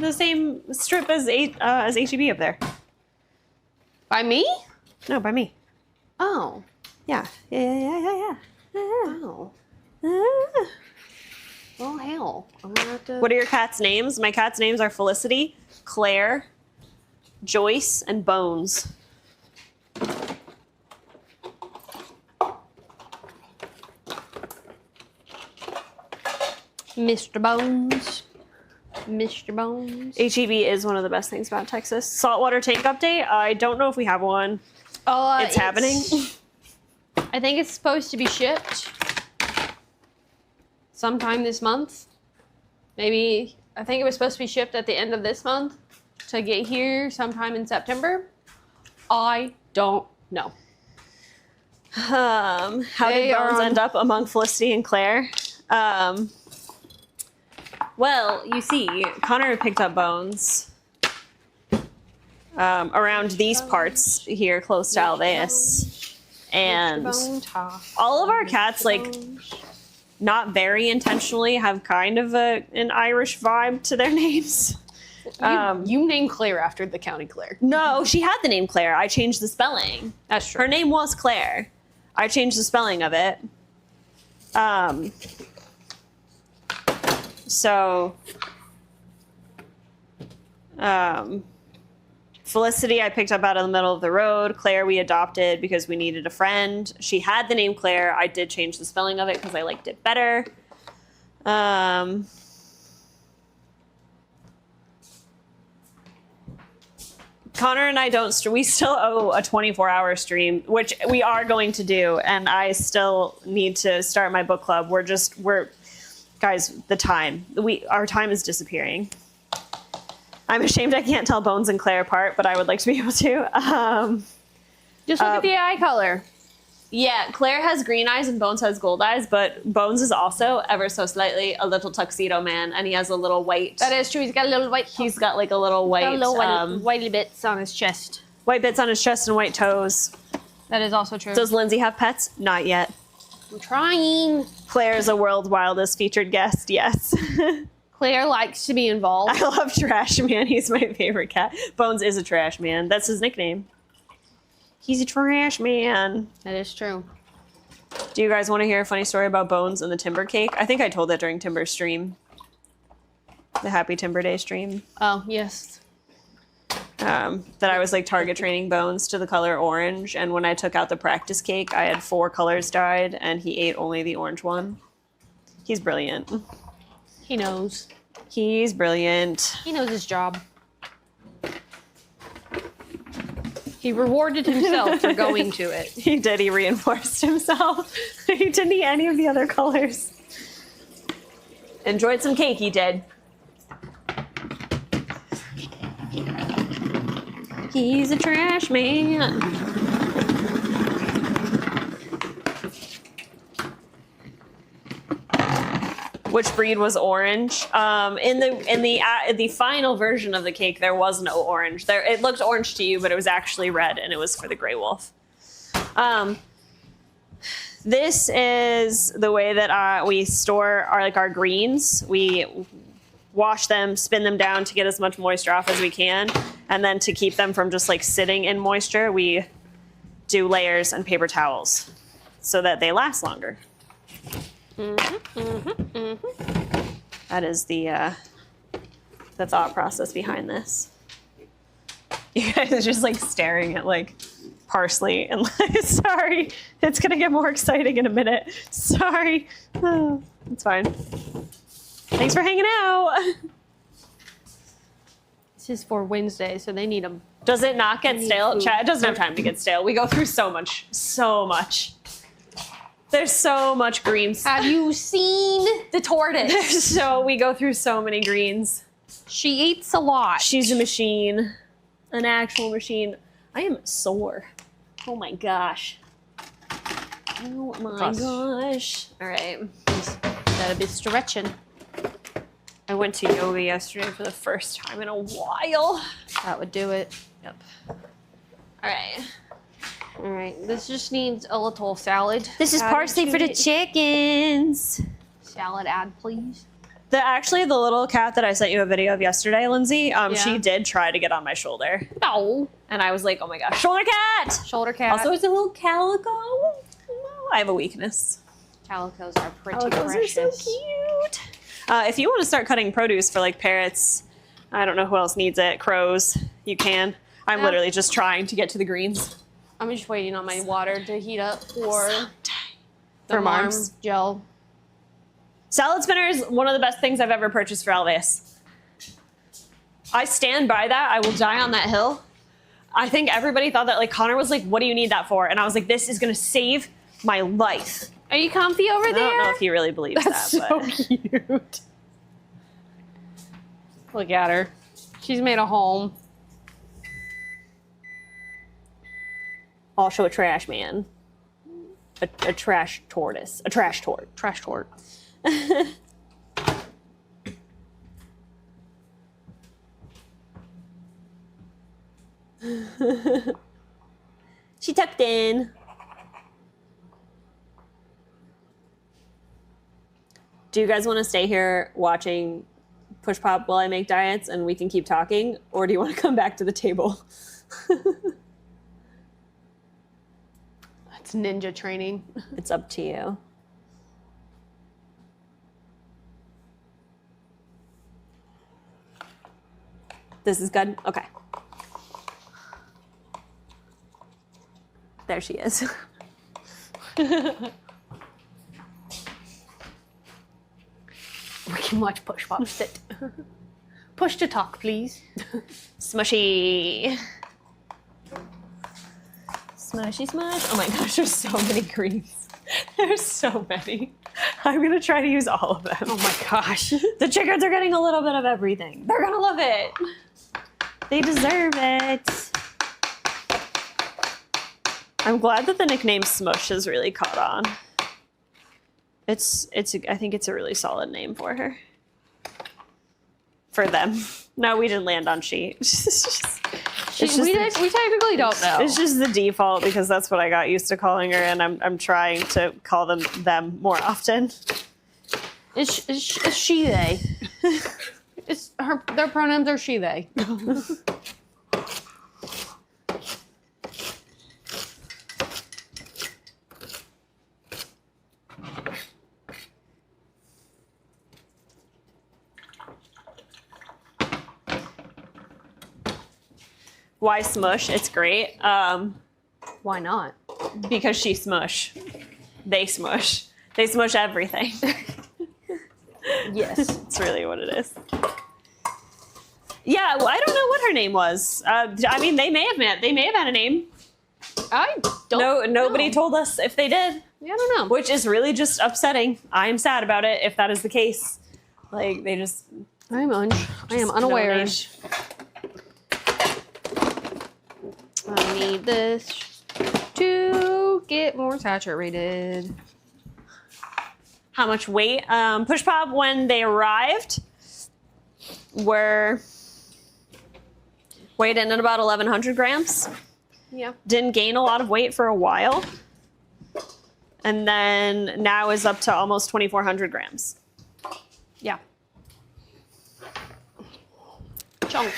[SPEAKER 3] the same strip as HEB up there.
[SPEAKER 2] By me?
[SPEAKER 3] No, by me.
[SPEAKER 2] Oh.
[SPEAKER 3] Yeah. Yeah.
[SPEAKER 2] Oh.
[SPEAKER 3] Ah.
[SPEAKER 2] Well, hell. I'm gonna have to.
[SPEAKER 3] What are your cats' names? My cats' names are Felicity, Claire, Joyce, and Bones.
[SPEAKER 2] Mr. Bones. Mr. Bones.
[SPEAKER 3] HEB is one of the best things about Texas. Saltwater tank update. I don't know if we have one. It's happening.
[SPEAKER 2] I think it's supposed to be shipped sometime this month. Maybe, I think it was supposed to be shipped at the end of this month to get here sometime in September. I don't know.
[SPEAKER 3] How
[SPEAKER 2] They
[SPEAKER 3] did
[SPEAKER 2] are
[SPEAKER 3] Bones
[SPEAKER 2] on-
[SPEAKER 3] end up among Felicity and Claire? Well, you see, Connor picked up Bones around these parts here, close to Alveus, and all of our cats, like, not very intentionally, have kind of an Irish vibe to their names.
[SPEAKER 2] You named Claire after the county Claire.
[SPEAKER 3] No, she had the name Claire. I changed the spelling.
[SPEAKER 2] That's true.
[SPEAKER 3] Her name was Claire. I changed the spelling of it. Felicity I picked up out of the middle of the road. Claire we adopted because we needed a friend. She had the name Claire. I did change the spelling of it because I liked it better. Connor and I we still owe a 24-hour stream, which we are going to do, and I still need to start my book club. Guys, our time is disappearing. I'm ashamed I can't tell Bones and Claire apart, but I would like to be able to.
[SPEAKER 2] Just look at the eye color.
[SPEAKER 3] Yeah, Claire has green eyes and Bones has gold eyes, but Bones is also ever so slightly a little tuxedo man, and he has a little white.
[SPEAKER 2] That is true. He's got a little white.
[SPEAKER 3] He's got like a little white,
[SPEAKER 2] Got a little whitey bits on his chest.
[SPEAKER 3] white bits on his chest and white toes.
[SPEAKER 2] That is also true.
[SPEAKER 3] Does Lindsay have pets? Not yet.
[SPEAKER 2] I'm trying.
[SPEAKER 3] Claire's a world's wildest featured guest. Yes.
[SPEAKER 2] Claire likes to be involved.
[SPEAKER 3] I love Trash Man. He's my favorite cat. Bones is a trash man. That's his nickname. He's a trash man.
[SPEAKER 2] That is true.
[SPEAKER 3] Do you guys want to hear a funny story about Bones and the Timber cake? I think I told that during Timber's stream. The Happy Timber Day stream.
[SPEAKER 2] Oh, yes.
[SPEAKER 3] That I was like target training Bones to the color orange. And when I took out the practice cake, I had 4 colors dyed and he ate only the orange one. He's brilliant.
[SPEAKER 2] He knows.
[SPEAKER 3] He's brilliant.
[SPEAKER 2] He knows his job. He rewarded himself for going to it.
[SPEAKER 3] He did. He reinforced himself. He didn't eat any of the other colors. Enjoyed some cake, he did. He's a trash man. Which breed was orange? In the final version of the cake, there was no orange. It looked orange to you, but it was actually red, and it was for the gray wolf. This is the way that we store our greens. We wash them, spin them down to get as much moisture off as we can, and then to keep them from just like sitting in moisture, we do layers and paper towels so that they last longer. That is the thought process behind this. You guys are just like staring at like parsley and like, sorry, it's gonna get more exciting in a minute. Sorry. Oh, it's fine. Thanks for hanging out.
[SPEAKER 2] This is for Wednesday, so they need a
[SPEAKER 3] Does it not get
[SPEAKER 2] need
[SPEAKER 3] stale?
[SPEAKER 2] food.
[SPEAKER 3] Chat, it doesn't have time to get stale. We go through so much. There's so much greens.
[SPEAKER 2] Have you seen the tortoise?
[SPEAKER 3] We go through so many greens.
[SPEAKER 2] She eats a lot.
[SPEAKER 3] She's a machine. An actual machine. I am sore. Oh my gosh. Oh my gosh. All right.
[SPEAKER 2] Gotta be stretching.
[SPEAKER 3] I went to yoga yesterday for the first time in a while.
[SPEAKER 2] That would do it.
[SPEAKER 3] Yep. All right.
[SPEAKER 2] All right. This just needs a little salad.
[SPEAKER 3] This is parsley for the chickens.
[SPEAKER 2] Salad ad, please.
[SPEAKER 3] Actually, the little cat that I sent you a video of yesterday, Lindsay,
[SPEAKER 2] Yeah.
[SPEAKER 3] she did try to get on my shoulder.
[SPEAKER 2] No.
[SPEAKER 3] And I was like, oh my gosh, shoulder cat!
[SPEAKER 2] Shoulder cat.
[SPEAKER 3] Also, it's a little calico. I have a weakness.
[SPEAKER 2] Calicos are pretty
[SPEAKER 3] Calicos
[SPEAKER 2] precious.
[SPEAKER 3] are so cute. If you want to start cutting produce for like parrots, I don't know who else needs it, crows, you can. I'm
[SPEAKER 2] Yeah.
[SPEAKER 3] literally just trying to get to the greens.
[SPEAKER 2] I'm just waiting on my water to heat up for the
[SPEAKER 3] For
[SPEAKER 2] marm
[SPEAKER 3] marms.
[SPEAKER 2] gel.
[SPEAKER 3] Salad spinner is one of the best things I've ever purchased for Alveus. I stand by that. I will die on that hill. I think everybody thought that, like, Connor was like, what do you need that for? And I was like, this is going to save my life.
[SPEAKER 2] Are you comfy over
[SPEAKER 3] I
[SPEAKER 2] there?
[SPEAKER 3] don't know if he really believes
[SPEAKER 2] That's
[SPEAKER 3] that,
[SPEAKER 2] so
[SPEAKER 3] but
[SPEAKER 2] cute. Look at her. She's made a home.
[SPEAKER 3] also a trash man. A trash tortoise. A trash tort.
[SPEAKER 2] Trash tort.
[SPEAKER 3] She tucked in. Do you guys want to stay here watching Push Pop while I make diets and we can keep talking? Or do you want to come back to the table?
[SPEAKER 2] That's ninja training.
[SPEAKER 3] It's up to you. This is good? Okay. There she is.
[SPEAKER 2] We can watch Push Pop sit. Push to talk, please.
[SPEAKER 3] Smushy. Smushy smush. Oh my gosh, there's so many greens. There's so many. I'm gonna try to use all of them.
[SPEAKER 2] Oh my gosh.
[SPEAKER 3] The chickens are getting a little bit of everything. They're gonna love it. They deserve it. I'm glad that the nickname Smush has really caught on. I think it's a really solid name for her. For them. No, we didn't land on she.
[SPEAKER 2] We technically don't know.
[SPEAKER 3] It's just the default because that's what I got used to calling her, and I'm trying to call them more often.
[SPEAKER 2] It's she, they. Their pronouns are she, they.
[SPEAKER 3] Why Smush? It's great.
[SPEAKER 2] Why not?
[SPEAKER 3] Because she smush. They smush. They smush everything.
[SPEAKER 2] Yes.
[SPEAKER 3] That's really what it is. Yeah, well, I don't know what her name was. I mean, they may have had a name.
[SPEAKER 2] I don't
[SPEAKER 3] Nobody
[SPEAKER 2] know.
[SPEAKER 3] told us if they did.
[SPEAKER 2] Yeah, I don't know.
[SPEAKER 3] Which is really just upsetting. I am sad about it if that is the case. Like, they just...
[SPEAKER 2] I am
[SPEAKER 3] no
[SPEAKER 2] unaware.
[SPEAKER 3] name.
[SPEAKER 2] I need this to get more saturated.
[SPEAKER 3] How much weight? Push Pop, when they arrived, were weighed in at about 1,100 grams.
[SPEAKER 2] Yeah.
[SPEAKER 3] Didn't gain a lot of weight for a while. And then now is up to almost 2,400 grams.
[SPEAKER 2] Yeah. Chunk.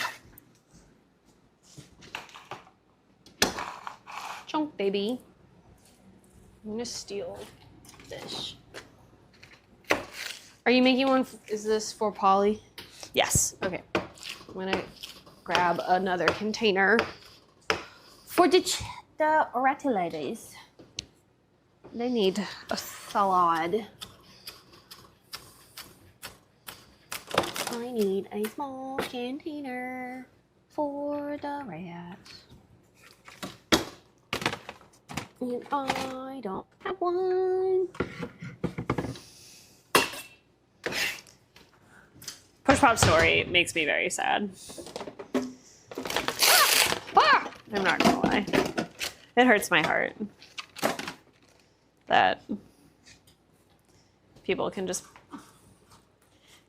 [SPEAKER 2] Chunk, baby. I'm gonna steal this. Are you making one? Is this for Polly?
[SPEAKER 3] Yes.
[SPEAKER 2] Okay. I'm gonna grab another container for the ratty ladies. They need a salad. I need a small container. for the rats. And I don't have one.
[SPEAKER 3] Push Pop story makes me very sad. I'm not gonna lie. It hurts my heart that people can just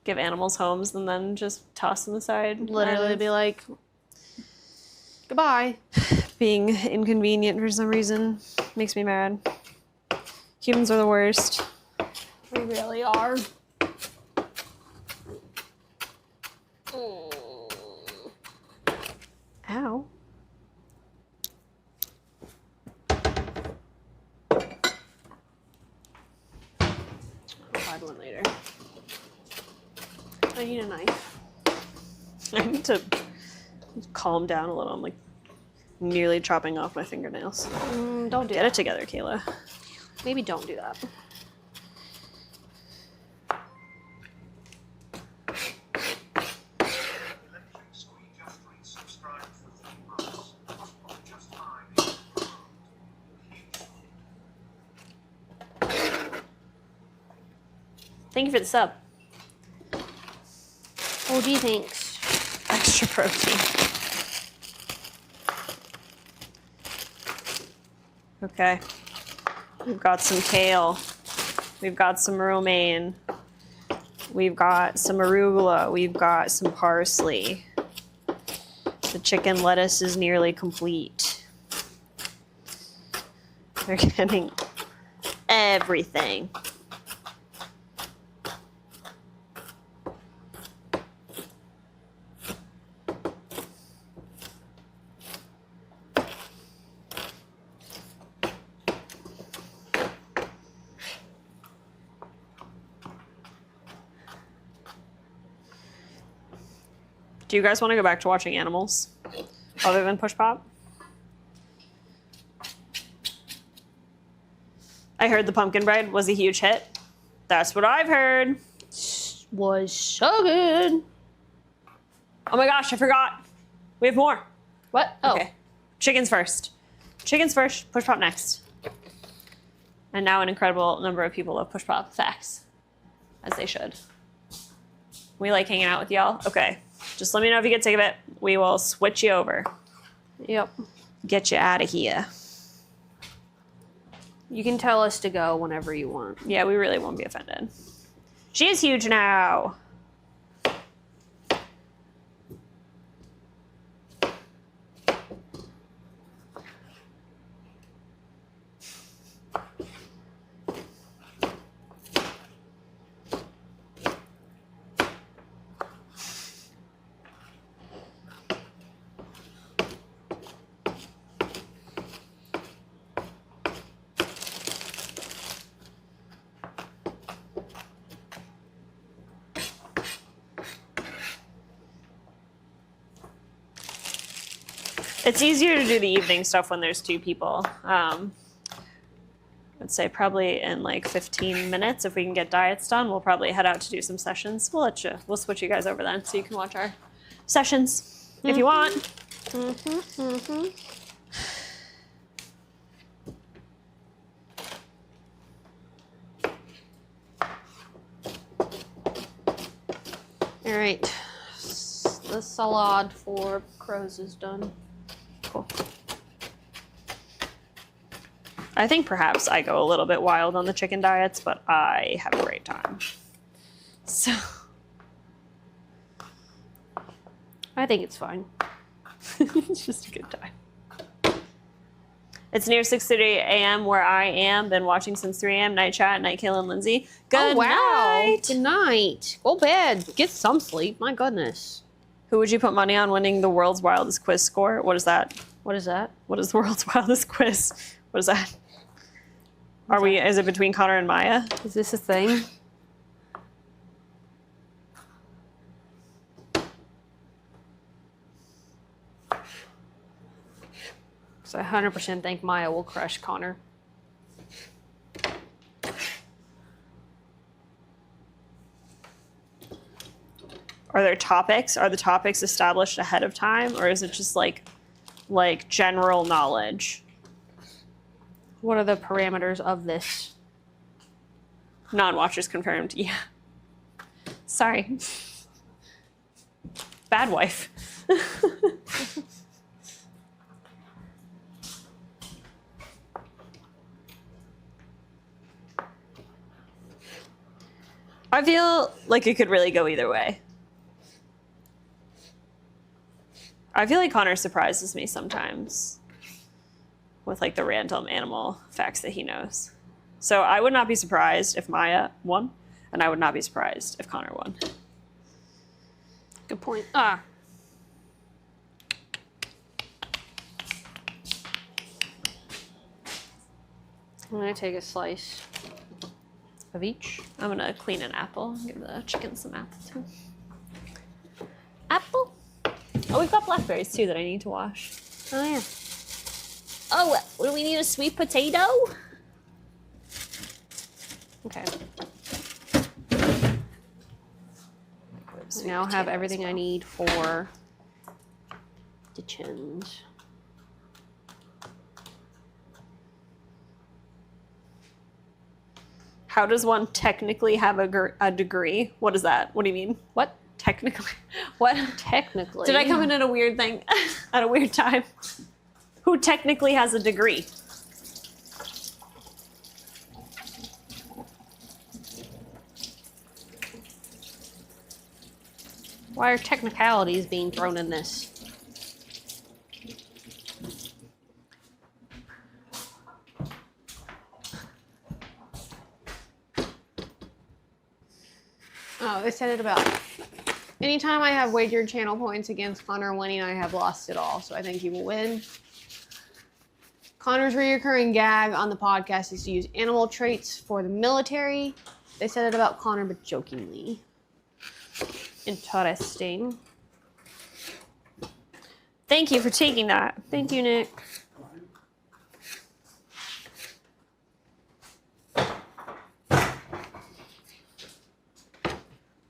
[SPEAKER 3] give animals homes and then just toss them aside.
[SPEAKER 2] Literally be like, goodbye.
[SPEAKER 3] Being inconvenient for some reason makes me mad. Humans are the worst.
[SPEAKER 2] We really are.
[SPEAKER 3] Ow.
[SPEAKER 2] I'll find one later. I need a knife.
[SPEAKER 3] I need to calm down a little. I'm like nearly chopping off my fingernails.
[SPEAKER 2] Don't do
[SPEAKER 3] Get
[SPEAKER 2] that.
[SPEAKER 3] it together, Kayla.
[SPEAKER 2] Maybe don't do that.
[SPEAKER 4] Electric Squeak just resubscribed for 3 months. Just fine.
[SPEAKER 3] Thank you for the sub.
[SPEAKER 2] Oh, gee, thanks.
[SPEAKER 3] Extra protein. Okay. We've got some kale. We've got some romaine. We've got some arugula. We've got some parsley. The chicken lettuce is nearly complete. They're getting everything. Do you guys want to go back to watching animals other than Push Pop? I heard the pumpkin bread was a huge hit. That's what I've heard.
[SPEAKER 2] Was so good.
[SPEAKER 3] Oh my gosh, I forgot. We have more.
[SPEAKER 2] What? Oh.
[SPEAKER 3] Okay. Chickens first. Chickens first, Push Pop next. And now an incredible number of people love Push Pop. Facts. As they should. We like hanging out with y'all? Okay. Just let me know if you get sick of it. We will switch you over.
[SPEAKER 2] Yep.
[SPEAKER 3] Get you out of here.
[SPEAKER 2] You can tell us to go whenever you want.
[SPEAKER 3] Yeah, we really won't be offended. She is huge now. It's easier to do the evening stuff when there's 2 people. I'd say probably in like 15 minutes, if we can get diets done, we'll probably head out to do some sessions. We'll switch you guys over then so you can watch our sessions if you want.
[SPEAKER 2] All right. The salad for crows is done.
[SPEAKER 3] Cool. I think perhaps I go a little bit wild on the chicken diets, but I have a great time. So
[SPEAKER 2] I think it's fine.
[SPEAKER 3] it's just a good time. It's near 6:30 a.m. where I am. Been watching since 3 a.m. Night chat, Night Kayla and Lindsay. Good night.
[SPEAKER 2] Good night. Go bed. Get some sleep. My goodness.
[SPEAKER 3] Who would you put money on winning the world's wildest quiz score? What is that?
[SPEAKER 2] What is that?
[SPEAKER 3] What is the world's wildest quiz? What is that? Is it between Connor and Maya?
[SPEAKER 2] Is this a thing? So I 100% think Maya will crush Connor.
[SPEAKER 3] Are there topics? Are the topics established ahead of time, or is it just like general knowledge?
[SPEAKER 2] What are the parameters of this?
[SPEAKER 3] Non-watchers confirmed. Yeah. Sorry. Bad wife. I feel like it could really go either way. I feel like Connor surprises me sometimes with like the random animal facts that he knows. So I would not be surprised if Maya won, and I would not be surprised if Connor won.
[SPEAKER 2] Good point. Ah. I'm gonna take a slice of each.
[SPEAKER 3] I'm gonna clean an apple. Give the chicken some apple too. Apple? Oh, we've got blackberries too that I need to wash.
[SPEAKER 2] Oh yeah.
[SPEAKER 3] Oh, do we need a sweet potato?
[SPEAKER 2] Okay. I now have everything I need for the chins.
[SPEAKER 3] How does one technically have a degree? What is that? What do you mean?
[SPEAKER 2] What?
[SPEAKER 3] Technically? What?
[SPEAKER 2] Technically.
[SPEAKER 3] Did I come in at a weird thing? At a weird time? Who technically has a degree?
[SPEAKER 2] Why are technicalities being thrown in this? Oh, they said it about anytime I have wagered channel points against Connor winning, I have lost it all. So I think he will win. Connor's reoccurring gag on the podcast is to use animal traits for the military. They said it about Connor, but jokingly. Interesting.
[SPEAKER 3] Thank you for taking that.
[SPEAKER 2] Thank you, Nick.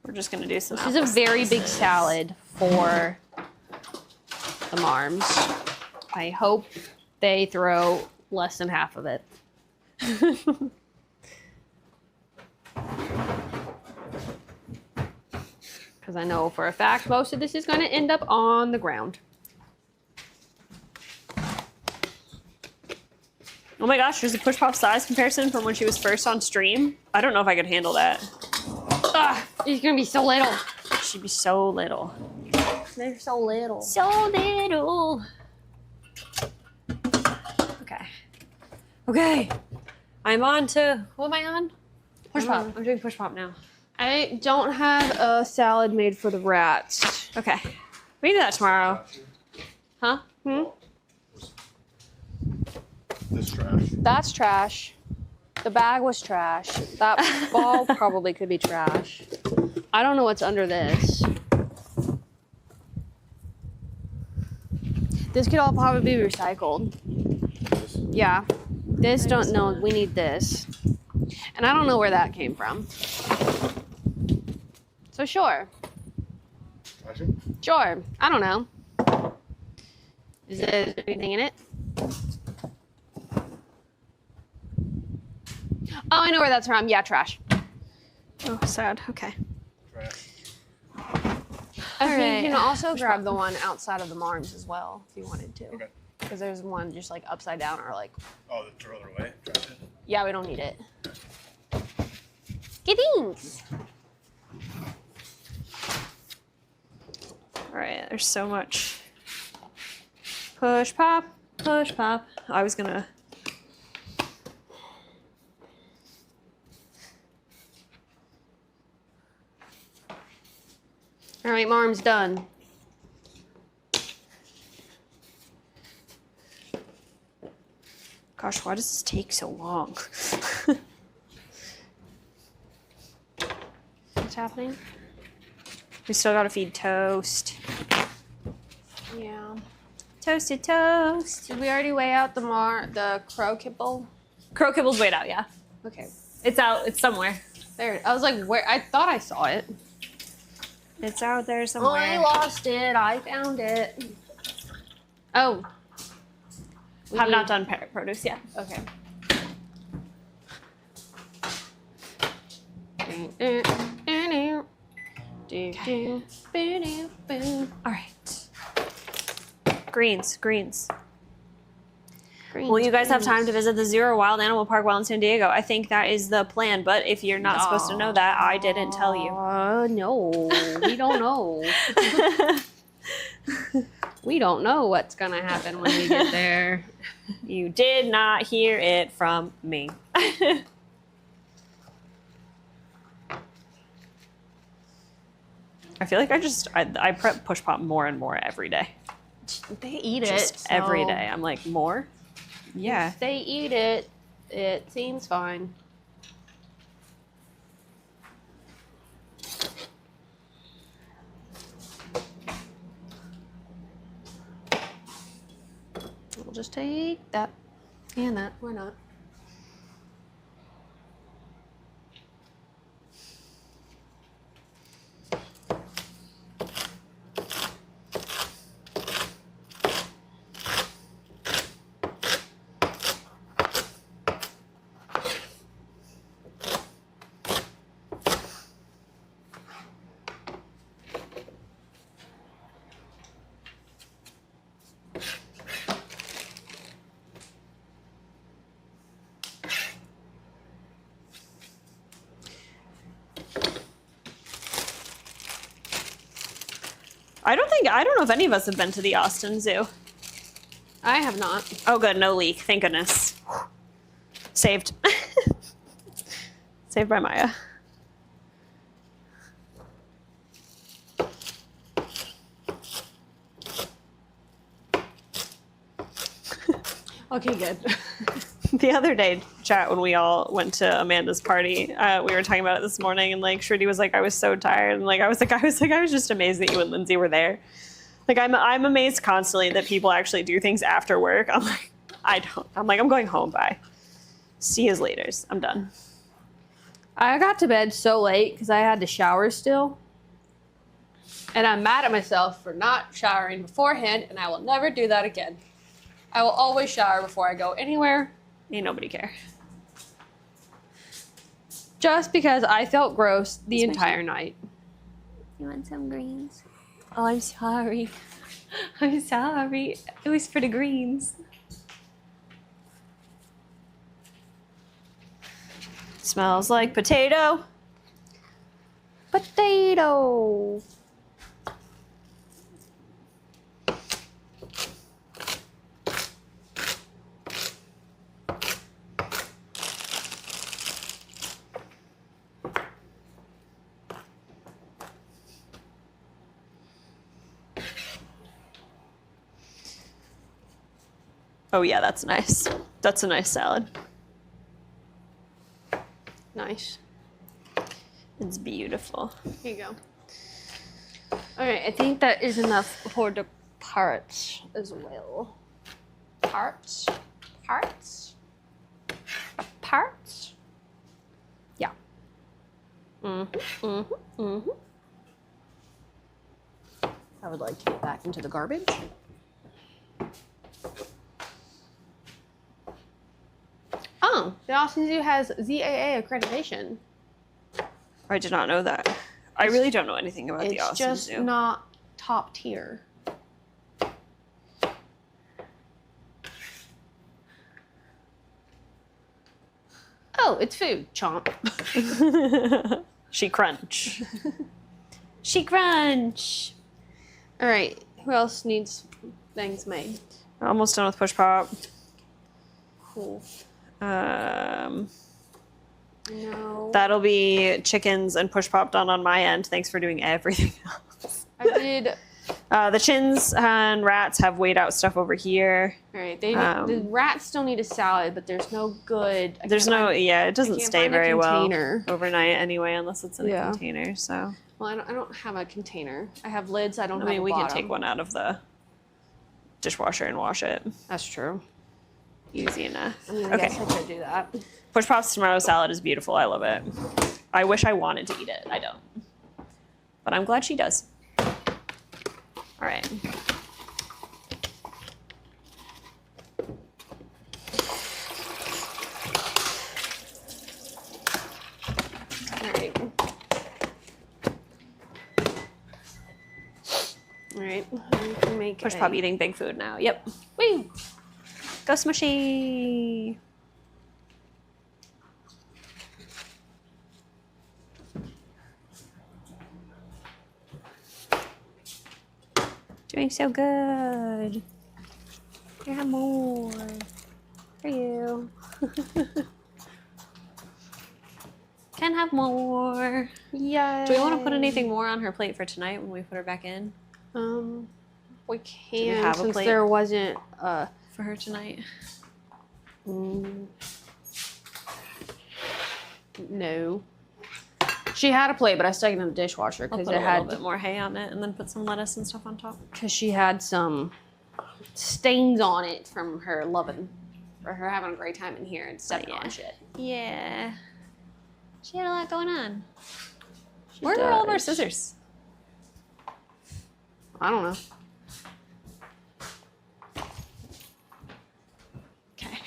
[SPEAKER 3] We're just gonna do some.
[SPEAKER 2] This is a very big salad for the Marms. I hope they throw less than half of it. Because I know for a fact most of this is going to end up on the ground.
[SPEAKER 3] Oh my gosh, there's a push pop size comparison from when she was first on stream. I don't know if I could handle that.
[SPEAKER 2] Ah, she's going to be so little.
[SPEAKER 3] She'd be so little.
[SPEAKER 2] They're so little.
[SPEAKER 3] So little. Okay. Okay. I'm on to. What am I on? Push pop. I'm doing push pop now.
[SPEAKER 2] I don't have a salad made for the rats.
[SPEAKER 3] Okay. We can do that tomorrow. Huh?
[SPEAKER 2] Hmm?
[SPEAKER 6] This trash.
[SPEAKER 2] That's trash. The bag was trash. That ball probably could be trash. I don't know what's under this. This could all probably be recycled. Yeah. This don't know. We need this. And I don't know where that came from. So sure. Sure. I don't know. Is there anything in it? Oh, I know where that's from. Yeah, trash.
[SPEAKER 3] Oh, sad. Okay.
[SPEAKER 2] I think you can also grab the one outside of the Marms as well, if you wanted to.
[SPEAKER 6] Okay.
[SPEAKER 2] Because there's one just like upside down or like...
[SPEAKER 6] Oh, throw it away? Trash it?
[SPEAKER 2] Yeah, we don't need it. Giddings!
[SPEAKER 3] All right. There's so much. Push pop. Push pop. I was gonna.
[SPEAKER 2] All right, Marm's done.
[SPEAKER 3] Gosh, why does this take so long?
[SPEAKER 2] What's happening?
[SPEAKER 3] We still gotta feed Toast.
[SPEAKER 2] Yeah.
[SPEAKER 3] Toasted toast.
[SPEAKER 2] Did we already weigh out the crow kibble?
[SPEAKER 3] Crow kibble's weighed out, yeah.
[SPEAKER 2] Okay.
[SPEAKER 3] It's out. It's somewhere.
[SPEAKER 2] There. I was like, where? I thought I saw it.
[SPEAKER 3] It's out there
[SPEAKER 2] I
[SPEAKER 3] somewhere.
[SPEAKER 2] lost it. I found it. Oh. We
[SPEAKER 3] Have
[SPEAKER 2] need-
[SPEAKER 3] not done produce yet.
[SPEAKER 2] Okay.
[SPEAKER 3] All right. Greens.
[SPEAKER 2] Greens,
[SPEAKER 3] Will you guys have
[SPEAKER 2] greens.
[SPEAKER 3] time to visit the Zero Wild Animal Park while in San Diego? I think that is the plan, but if you're not supposed to know that, I didn't tell you.
[SPEAKER 2] No, we don't know. We don't know what's gonna happen when we get there.
[SPEAKER 3] You did not hear it from me. I feel like I prep push pop more and more every day.
[SPEAKER 2] They eat
[SPEAKER 3] Just
[SPEAKER 2] it
[SPEAKER 3] every
[SPEAKER 2] so
[SPEAKER 3] day. I'm like, more? Yeah.
[SPEAKER 2] If they eat it, it seems fine. We'll just take that and that. Why not?
[SPEAKER 3] I don't know if any of us have been to the Austin Zoo.
[SPEAKER 2] I have not.
[SPEAKER 3] Oh, good. No leak. Thank goodness. Saved. Saved by Maya.
[SPEAKER 2] Okay, good.
[SPEAKER 3] The other day, chat, when we all went to Amanda's party, we were talking about it this morning, and like Shruti was like, I was so tired, and I was just amazed that you and Lindsay were there. Like I'm amazed constantly that people actually do things after work. I'm like, I'm going home. Bye. See you later. I'm done.
[SPEAKER 2] I got to bed so late because I had to shower still. And I'm mad at myself for not showering beforehand, and I will never do that again. I will always shower before I go anywhere.
[SPEAKER 3] Ain't nobody care.
[SPEAKER 2] Just because I felt gross the entire night.
[SPEAKER 3] You want some greens? Oh, I'm sorry. I'm sorry. It was for the greens. Smells like potato.
[SPEAKER 2] Potato.
[SPEAKER 3] Oh yeah, that's nice. That's a nice salad.
[SPEAKER 2] Nice.
[SPEAKER 3] It's beautiful.
[SPEAKER 2] Here you go. Alright, I think that is enough for the parts as well. Parts? Parts? Parts? Yeah. Mm-hmm, mm-hmm, mm-hmm. I would like to get back into the garbage. Oh, the Austin Zoo has ZAA accreditation.
[SPEAKER 3] I did not know that. I really don't know anything about the
[SPEAKER 2] It's
[SPEAKER 3] Austin
[SPEAKER 2] just
[SPEAKER 3] Zoo.
[SPEAKER 2] not top tier. Oh, it's food. Chomp.
[SPEAKER 3] She crunch. She crunch.
[SPEAKER 2] All right. Who else needs things made?
[SPEAKER 3] Almost done with push pop.
[SPEAKER 2] Cool.
[SPEAKER 3] No.
[SPEAKER 2] That
[SPEAKER 3] That'll be chickens and push pop done on my end. Thanks for doing everything else.
[SPEAKER 2] I did.
[SPEAKER 3] The chins and rats have weighed out stuff over here.
[SPEAKER 2] All right. The rats still need a salad, but there's no good.
[SPEAKER 3] It doesn't
[SPEAKER 2] can't
[SPEAKER 3] stay
[SPEAKER 2] find a
[SPEAKER 3] very well
[SPEAKER 2] container.
[SPEAKER 3] overnight anyway, unless it's in
[SPEAKER 2] Yeah.
[SPEAKER 3] a container. So
[SPEAKER 2] Well, I don't have a container. I have lids. I don't
[SPEAKER 3] I
[SPEAKER 2] have
[SPEAKER 3] mean,
[SPEAKER 2] a
[SPEAKER 3] we
[SPEAKER 2] bottom.
[SPEAKER 3] can take one out of the dishwasher and wash it.
[SPEAKER 2] That's true.
[SPEAKER 3] Easy enough.
[SPEAKER 2] I mean, I
[SPEAKER 3] Okay.
[SPEAKER 2] guess I could do that.
[SPEAKER 3] Push Pop's tomato salad is beautiful. I love it. I wish I wanted to eat it. I don't. but I'm glad she does. All right.
[SPEAKER 2] All right. We can make
[SPEAKER 3] Push Pop eating big food now. Yep.
[SPEAKER 2] Woo!
[SPEAKER 3] Go Smushy. Doing so good. You have more for you. Can have more.
[SPEAKER 2] Yeah.
[SPEAKER 3] Do we want to put anything more on her plate for tonight when we put her back in?
[SPEAKER 2] We can
[SPEAKER 3] have a
[SPEAKER 2] since
[SPEAKER 3] plate?
[SPEAKER 2] there wasn't
[SPEAKER 3] For her tonight?
[SPEAKER 2] No. She had a plate, but I stuck it in the dishwasher
[SPEAKER 3] I'll
[SPEAKER 2] because
[SPEAKER 3] put
[SPEAKER 2] it
[SPEAKER 3] a little
[SPEAKER 2] had
[SPEAKER 3] bit more hay on it and then put some lettuce and stuff on top.
[SPEAKER 2] because she had some stains on it from her having a great time in here and stepping on shit.
[SPEAKER 3] Yeah. She had a lot going on.
[SPEAKER 2] She
[SPEAKER 3] Where are all of our
[SPEAKER 2] does.
[SPEAKER 3] scissors?
[SPEAKER 2] I don't know.
[SPEAKER 3] Okay.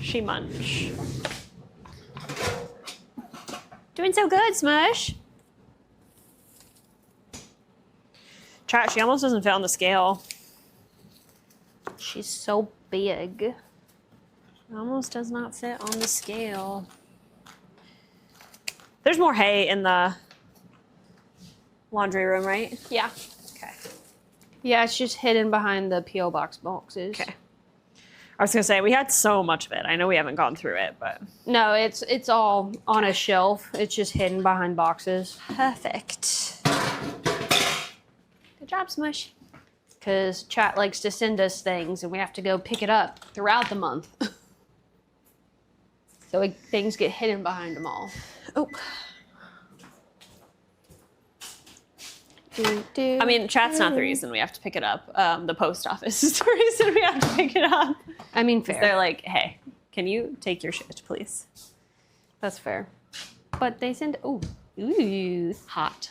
[SPEAKER 3] She munch. Doing so good, Smush. Chat, she almost doesn't fit on the scale.
[SPEAKER 2] She's so big.
[SPEAKER 3] Almost does not fit on the scale. There's more hay in the laundry room, right?
[SPEAKER 2] Yeah.
[SPEAKER 3] Okay.
[SPEAKER 2] Yeah, it's just hidden behind the P.O. boxes.
[SPEAKER 3] Okay. I was gonna say we had so much of it. I know we haven't gone through it, but
[SPEAKER 2] No, it's all on a shelf. It's just hidden behind boxes.
[SPEAKER 3] perfect. Good job, Smush.
[SPEAKER 2] Because chat likes to send us things and we have to go pick it up throughout the month. So things get hidden behind them all.
[SPEAKER 3] Oh. I mean, chat's not the reason we have to pick it up. The post office is the reason we have to pick it up.
[SPEAKER 2] I mean, fair.
[SPEAKER 3] They're like, hey, can you take your shit, please?
[SPEAKER 2] That's fair. But they send, ooh,
[SPEAKER 3] Hot.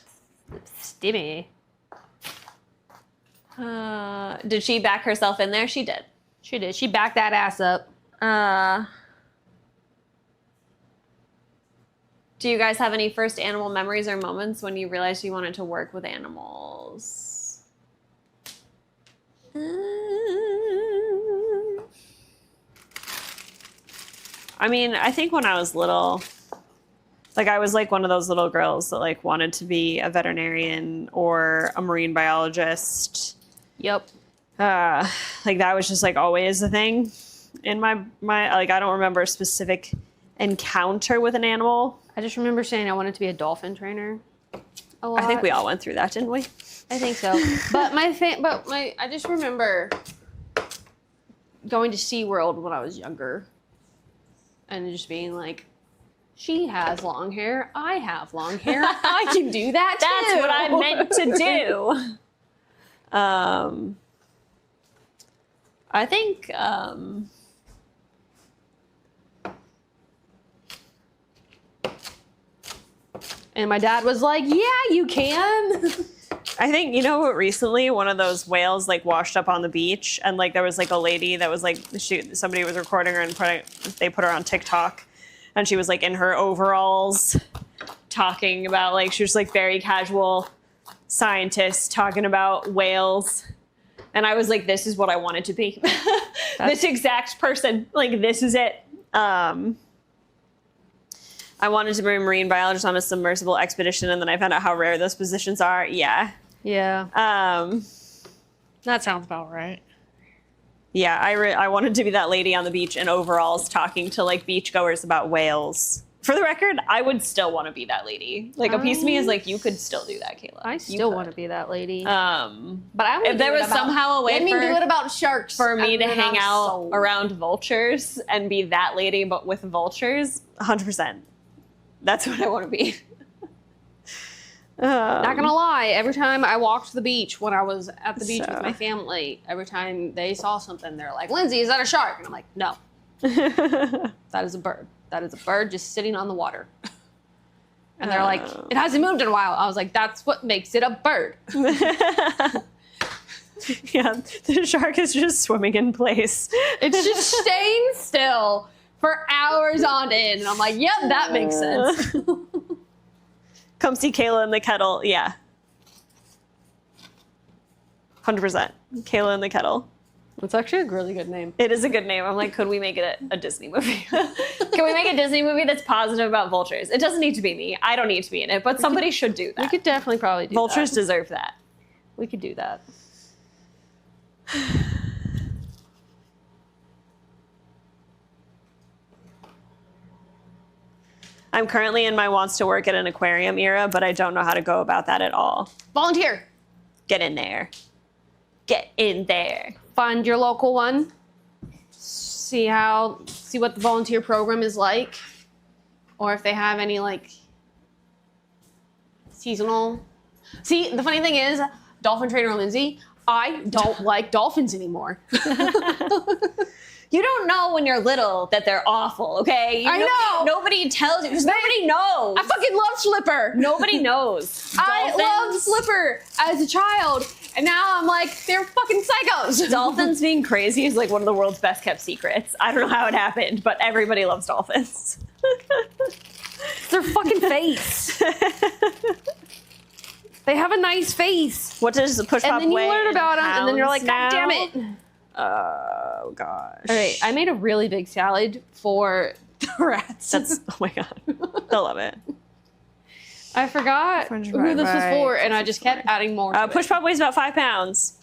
[SPEAKER 2] stimmy.
[SPEAKER 3] Did she back herself in there? She did.
[SPEAKER 2] She did. She backed that ass up.
[SPEAKER 3] Do you guys have any first animal memories or moments when you realized you wanted to work with animals? I mean, I think when I was little, like I was like one of those little girls that like wanted to be a veterinarian or a marine biologist.
[SPEAKER 2] Yep.
[SPEAKER 3] Like that was just like always a thing in my like I don't remember a specific encounter with an animal.
[SPEAKER 2] I just remember saying I wanted to be a dolphin trainer. A lot.
[SPEAKER 3] I think we all went through that, didn't we?
[SPEAKER 2] I think so. But I just remember going to SeaWorld when I was younger and just being like, she has long hair, I have long hair, I can do that too.
[SPEAKER 3] That's what I meant to do. I think
[SPEAKER 2] and my dad was like, yeah, you can.
[SPEAKER 3] I think, you know what, recently one of those whales like washed up on the beach and like there was like a lady that was like somebody was recording her and they put her on TikTok and she was like in her overalls talking about like she was like very casual scientist talking about whales. And I was like, this is what I wanted to be. This exact person. Like this is it. I wanted to be a marine biologist on a submersible expedition, and then I found out how rare those positions are. Yeah.
[SPEAKER 2] Yeah.
[SPEAKER 9] That sounds about right.
[SPEAKER 3] Yeah, I wanted to be that lady on the beach in overalls talking to like beachgoers about whales. For the record, I would still want to be that lady. Like a piece of me is like, you could still do that, Kayla.
[SPEAKER 2] I still want to be that lady.
[SPEAKER 3] But
[SPEAKER 2] I
[SPEAKER 3] if there was somehow a way
[SPEAKER 2] let me do it about sharks
[SPEAKER 3] for me
[SPEAKER 2] and
[SPEAKER 3] to
[SPEAKER 2] then
[SPEAKER 3] hang
[SPEAKER 2] I'm
[SPEAKER 3] out
[SPEAKER 2] sold.
[SPEAKER 3] around vultures and be that lady, but with vultures, 100%. That's what I want to be.
[SPEAKER 2] Not gonna lie, every time I walked the beach when I was at the beach with
[SPEAKER 3] So-
[SPEAKER 2] my family, every time they saw something, they're like, Lindsay, is that a shark? And I'm like, no. That is a bird. That is a bird just sitting on the water. And they're like, it hasn't moved in a while. I was like, that's what makes it a bird.
[SPEAKER 3] Yeah, the shark is just swimming in place.
[SPEAKER 2] It's just staying still for hours on end. And I'm like, yep, that makes sense.
[SPEAKER 3] Come see Kayla in the kettle. Yeah. 100%. Kayla in the kettle.
[SPEAKER 2] It's actually a really good name.
[SPEAKER 3] It is a good name. I'm like, could we make it a Disney movie? Can we make a Disney movie that's positive about vultures? It doesn't need to be me. I don't need to be in it, but somebody should do that.
[SPEAKER 2] We could definitely probably do
[SPEAKER 3] Vultures
[SPEAKER 2] that.
[SPEAKER 3] deserve that.
[SPEAKER 2] We could do that.
[SPEAKER 3] I'm currently in my wants to work at an aquarium era, but I don't know how to go about that at all.
[SPEAKER 2] Volunteer.
[SPEAKER 3] Get in there. Get in there.
[SPEAKER 2] Find your local one. See what the volunteer program is like. Or if they have any like seasonal. See, the funny thing is, dolphin trainer Lindsay, I don't like dolphins anymore.
[SPEAKER 3] You don't know when you're little that they're awful, okay?
[SPEAKER 2] I know.
[SPEAKER 3] Nobody tells you because nobody knows.
[SPEAKER 2] I fucking love Flipper.
[SPEAKER 3] Nobody knows.
[SPEAKER 2] I loved Flipper as a child, and now I'm like, they're fucking psychos.
[SPEAKER 3] Dolphins being crazy is like one of the world's best kept secrets. I don't know how it happened, but everybody loves dolphins.
[SPEAKER 2] Their fucking face. They have a nice face.
[SPEAKER 3] What does Push Pop
[SPEAKER 2] And then you
[SPEAKER 3] weigh
[SPEAKER 2] learn
[SPEAKER 3] in
[SPEAKER 2] about them, and then you're like, God
[SPEAKER 3] pounds
[SPEAKER 2] damn it.
[SPEAKER 3] now? Oh gosh.
[SPEAKER 2] All right, I made a really big salad for the rats.
[SPEAKER 3] That's oh my god. They'll love it.
[SPEAKER 2] I forgot who this was for, and I just kept adding more to
[SPEAKER 3] Push Pop weighs about 5 pounds.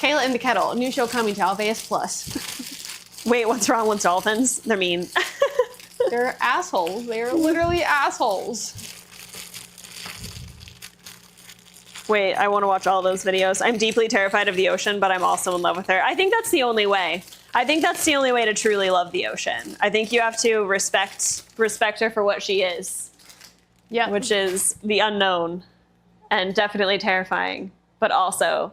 [SPEAKER 2] Kayla in the Kettle, a new show coming to Alveus Plus.
[SPEAKER 3] Wait, what's wrong with dolphins? They're mean.
[SPEAKER 2] They're assholes. They're literally assholes.
[SPEAKER 3] Wait, I want to watch all those videos. I'm deeply terrified of the ocean, but I'm also in love with her. I think that's the only way. I think that's the only way to truly love the ocean. I think you have to respect her for what she is.
[SPEAKER 2] Yeah.
[SPEAKER 3] Which is the unknown and definitely terrifying, but also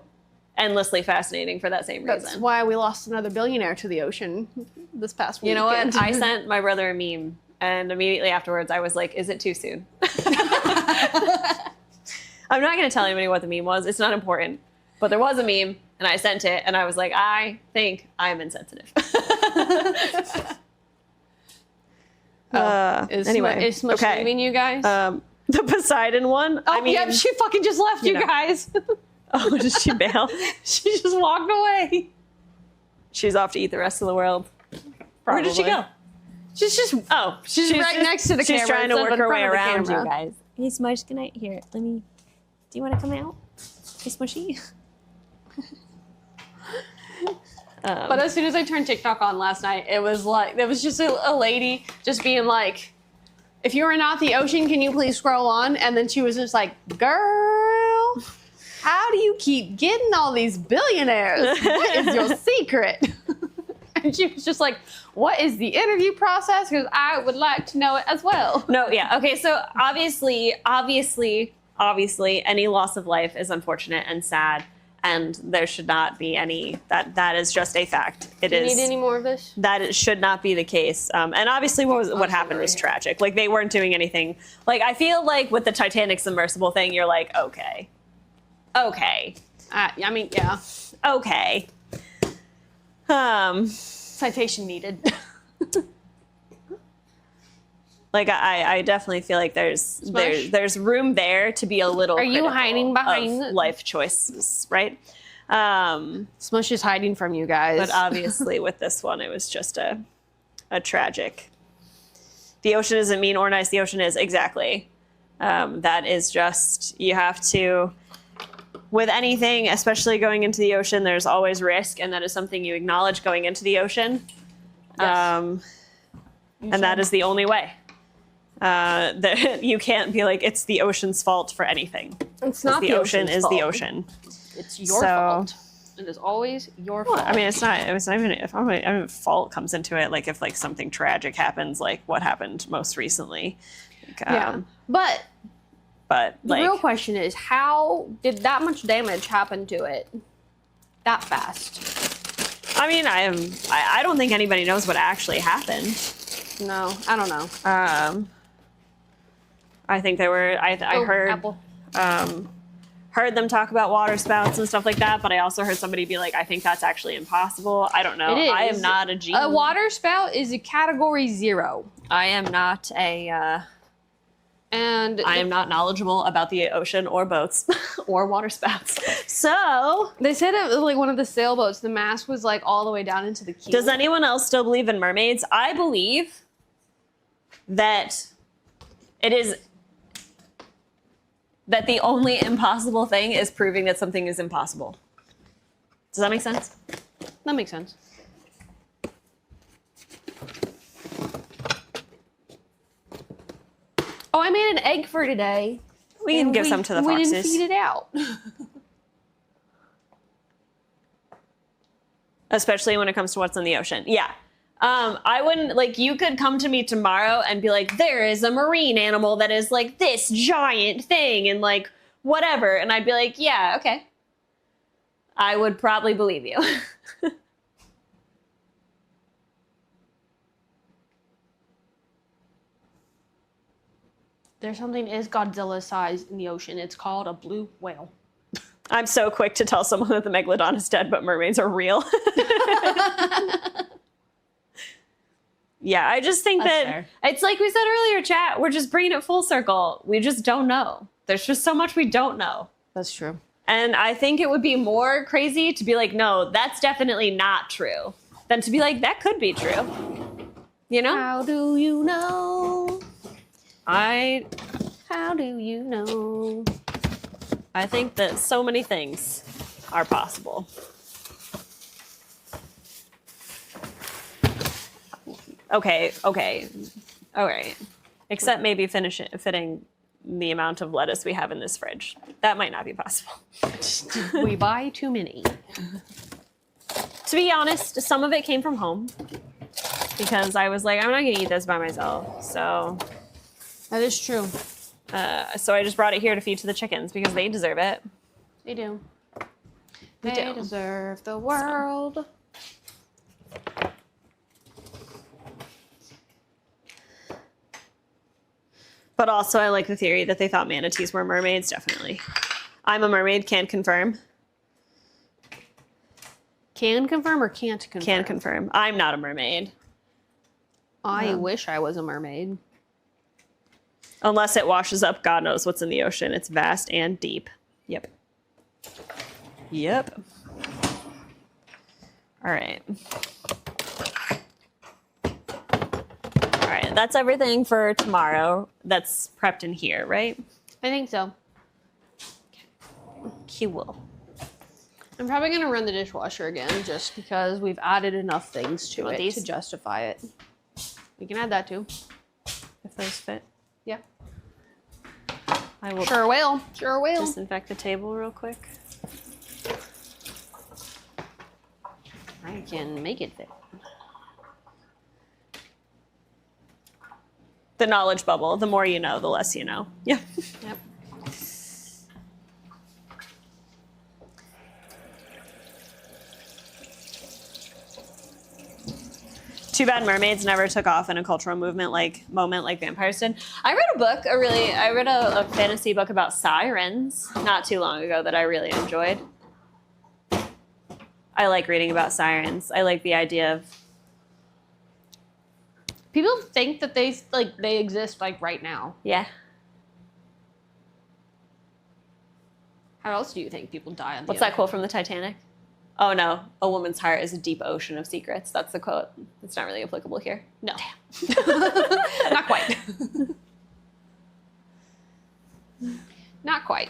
[SPEAKER 3] endlessly fascinating for that same reason.
[SPEAKER 2] That's why we lost another billionaire to the ocean this past week.
[SPEAKER 3] You know what? I sent my brother a meme, and immediately afterwards I was like, is it too soon? I'm not going to tell anybody what the meme was. It's not important. But there was a meme, and I sent it, and I was like, I think I'm insensitive. Anyway,
[SPEAKER 2] is Smush leaving you guys?
[SPEAKER 3] The Poseidon one?
[SPEAKER 2] Oh, yeah, she fucking just left you guys.
[SPEAKER 3] Oh, did she bail?
[SPEAKER 2] She just walked away.
[SPEAKER 3] She's off to eat the rest of the world.
[SPEAKER 2] Where did she go? She's right next to the camera.
[SPEAKER 3] She's trying to
[SPEAKER 2] instead of
[SPEAKER 3] work
[SPEAKER 2] in
[SPEAKER 3] her
[SPEAKER 2] front
[SPEAKER 3] way
[SPEAKER 2] of the
[SPEAKER 3] around you
[SPEAKER 2] camera.
[SPEAKER 3] guys. Hey, Smush, good night. Here, let me... Do you want to come out? Hey, Smushy?
[SPEAKER 2] But as soon as I turned TikTok on last night, it was like, there was just a lady just being like, if you are not the ocean, can you please scroll on? And then she was just like, girl, how do you keep getting all these billionaires? What is your secret? And she was just like, what is the interview process? Because I would like to know it as well.
[SPEAKER 3] No, yeah. Okay, so obviously, any loss of life is unfortunate and sad, and there should not be any, that is just a fact. It is.
[SPEAKER 2] Do you need any more of this?
[SPEAKER 3] That it should not be the case. And obviously what happened was tragic. Like, they weren't doing anything. Like, I feel like with the Titanic submersible thing, you're like, okay.
[SPEAKER 2] I mean, yeah.
[SPEAKER 3] Okay.
[SPEAKER 2] Citation needed.
[SPEAKER 3] Like, I definitely feel like there's room there to be a little.
[SPEAKER 2] Are you
[SPEAKER 3] critical
[SPEAKER 2] hiding behind
[SPEAKER 3] of life choices, right?
[SPEAKER 2] Smush is hiding from you guys.
[SPEAKER 3] But obviously, with this one, it was just a tragic. The ocean isn't mean or nice. The ocean is exactly. That is just, you have to. With anything, especially going into the ocean, there's always risk, and that is something you acknowledge going into the ocean.
[SPEAKER 2] Yes.
[SPEAKER 3] And that is the only way. You can't be like, it's the ocean's fault for anything.
[SPEAKER 2] It's not
[SPEAKER 3] the ocean is the ocean.
[SPEAKER 2] It's your fault. It is always your fault.
[SPEAKER 3] I mean, it's not even if fault comes into it. Like, if like something tragic happens, like what happened most recently. Like,
[SPEAKER 2] yeah, but the
[SPEAKER 3] like,
[SPEAKER 2] real question is, how did that much damage happen to it that fast?
[SPEAKER 3] I mean, I don't think anybody knows what actually happened.
[SPEAKER 2] No, I don't know.
[SPEAKER 3] I think they were. I heard
[SPEAKER 2] Apple.
[SPEAKER 3] heard them talk about water spouts and stuff like that, but I also heard somebody be like, I think that's actually impossible. I don't know.
[SPEAKER 2] It is.
[SPEAKER 3] I am not a genius.
[SPEAKER 2] A water spout is a category 0.
[SPEAKER 3] I am not a.
[SPEAKER 2] And
[SPEAKER 3] I am not knowledgeable about the ocean or boats or water spouts. So
[SPEAKER 2] they said it was like one of the sailboats. The mast was like all the way down into the keel.
[SPEAKER 3] does anyone else still believe in mermaids? I believe that it is that the only impossible thing is proving that something is impossible. Does that make sense?
[SPEAKER 2] That makes sense. Oh, I made an egg for today.
[SPEAKER 3] We can give some to the foxes.
[SPEAKER 2] We didn't feed it out.
[SPEAKER 3] Especially when it comes to what's in the ocean. Yeah. I wouldn't, like, you could come to me tomorrow and be like, there is a marine animal that is like this giant thing and like whatever. And I'd be like, yeah, okay. I would probably believe you.
[SPEAKER 2] There's something is Godzilla sized in the ocean. It's called a blue whale.
[SPEAKER 3] I'm so quick to tell someone that the megalodon is dead, but mermaids are real. Yeah, I just think
[SPEAKER 2] That's
[SPEAKER 3] that
[SPEAKER 2] fair.
[SPEAKER 3] it's like we said earlier, chat, we're just bringing it full circle. We just don't know. There's just so much we don't know.
[SPEAKER 2] That's true.
[SPEAKER 3] And I think it would be more crazy to be like, no, that's definitely not true, than to be like, that could be true. You know?
[SPEAKER 2] How do you know?
[SPEAKER 3] How do you know? I think that so many things are possible. Okay. All right. Except maybe fitting the amount of lettuce we have in this fridge. That might not be possible.
[SPEAKER 2] We buy too many.
[SPEAKER 3] To be honest, some of it came from home because I was like, I'm not gonna eat this by myself. So
[SPEAKER 2] That is true.
[SPEAKER 3] so I just brought it here to feed to the chickens because they deserve it.
[SPEAKER 2] They do.
[SPEAKER 3] They
[SPEAKER 2] They
[SPEAKER 3] do.
[SPEAKER 2] deserve the world.
[SPEAKER 3] But also I like the theory that they thought manatees were mermaids, definitely. I'm a mermaid, can confirm.
[SPEAKER 2] Can confirm or can't confirm?
[SPEAKER 3] Can confirm. I'm not a mermaid.
[SPEAKER 2] I wish I was a mermaid.
[SPEAKER 3] Unless it washes up, God knows what's in the ocean. It's vast and deep. Yep. Yep. All right. All right, that's everything for tomorrow. That's prepped in here, right?
[SPEAKER 2] I think so.
[SPEAKER 3] Cool.
[SPEAKER 2] I'm probably going to run the dishwasher again just because we've added enough things to
[SPEAKER 3] Want
[SPEAKER 2] it
[SPEAKER 3] these?
[SPEAKER 2] to justify it. We can add that too.
[SPEAKER 3] If those fit.
[SPEAKER 2] Yeah.
[SPEAKER 3] I will
[SPEAKER 2] Sure will. Sure will.
[SPEAKER 3] disinfect the table real quick.
[SPEAKER 2] I can make it fit.
[SPEAKER 3] The knowledge bubble. The more you know, the less you know. Yeah.
[SPEAKER 2] Yep.
[SPEAKER 3] Too bad mermaids never took off in a cultural moment like vampires did. I read a fantasy book about sirens not too long ago that I really enjoyed. I like reading about sirens. I like the idea of
[SPEAKER 2] People think that they exist like right now.
[SPEAKER 3] yeah.
[SPEAKER 2] How else do you think people die on the
[SPEAKER 3] What's that quote from the Titanic? Oh no, a woman's heart is a deep ocean of secrets. That's the quote. It's not really applicable here.
[SPEAKER 2] No. Not quite. Not quite.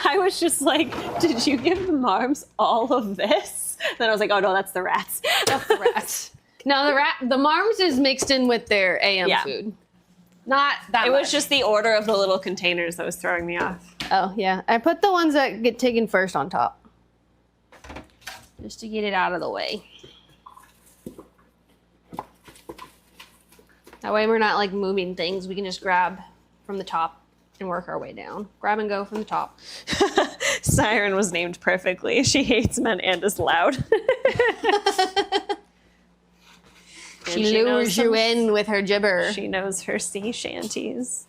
[SPEAKER 3] I was just like, did you give the marms all of this? Then I was like, oh no, that's the rats.
[SPEAKER 2] That's the rats. No, the Marms is mixed in with their AM
[SPEAKER 3] Yeah.
[SPEAKER 2] food. Not that
[SPEAKER 3] It
[SPEAKER 2] much.
[SPEAKER 3] was just the order of the little containers that was throwing me off.
[SPEAKER 2] Oh, yeah. I put the ones that get taken first on top. Just to get it out of the way. That way we're not like moving things. We can just grab from the top and work our way down. Grab and go from the top.
[SPEAKER 3] Siren was named perfectly. She hates men and is loud.
[SPEAKER 2] She
[SPEAKER 3] knows
[SPEAKER 2] lures you
[SPEAKER 3] some-
[SPEAKER 2] in with her gibber.
[SPEAKER 3] She knows her sea shanties.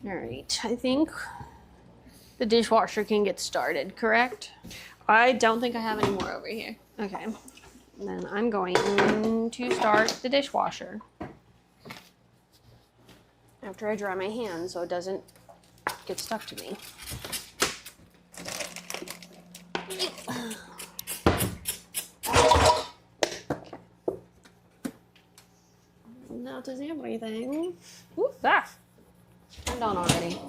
[SPEAKER 2] All right. I think the dishwasher can get started, correct?
[SPEAKER 3] I don't think I have any more over here.
[SPEAKER 2] Okay. Then I'm going to start the dishwasher. After I dry my hands so it doesn't get stuck to me.
[SPEAKER 3] Not does everything.
[SPEAKER 2] Ooh, ah! I'm done already.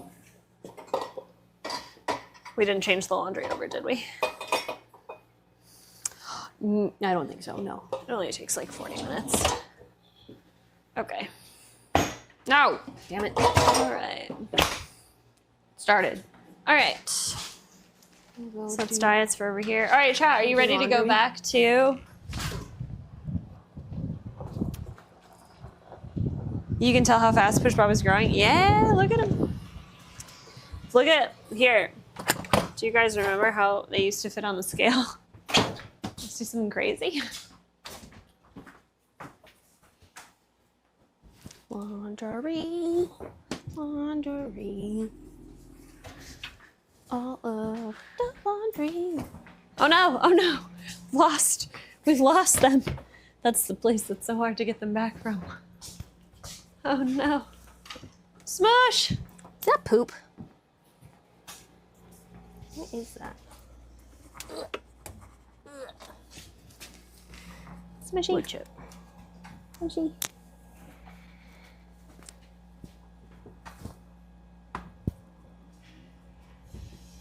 [SPEAKER 3] We didn't change the laundry over, did we?
[SPEAKER 2] I don't think so, no.
[SPEAKER 3] It only takes like 40 minutes. Okay.
[SPEAKER 2] No! Damn it.
[SPEAKER 3] All right.
[SPEAKER 2] Started.
[SPEAKER 3] All right. So that's diets for over here. All right, chat. Are you ready to go
[SPEAKER 2] laundry.
[SPEAKER 3] back to? You can tell how fast Push Bob is growing. Yeah, look at him. Look at here. Do you guys remember how they used to fit on the scale? Let's do something crazy. Laundry, laundry, all of the laundry. Oh no! Oh no! Lost. We've lost them. That's the place that's so hard to get them back from. Oh no! Smush!
[SPEAKER 2] Is that poop?
[SPEAKER 3] What is that? Smushy.
[SPEAKER 2] Wood chip.
[SPEAKER 3] Smushy.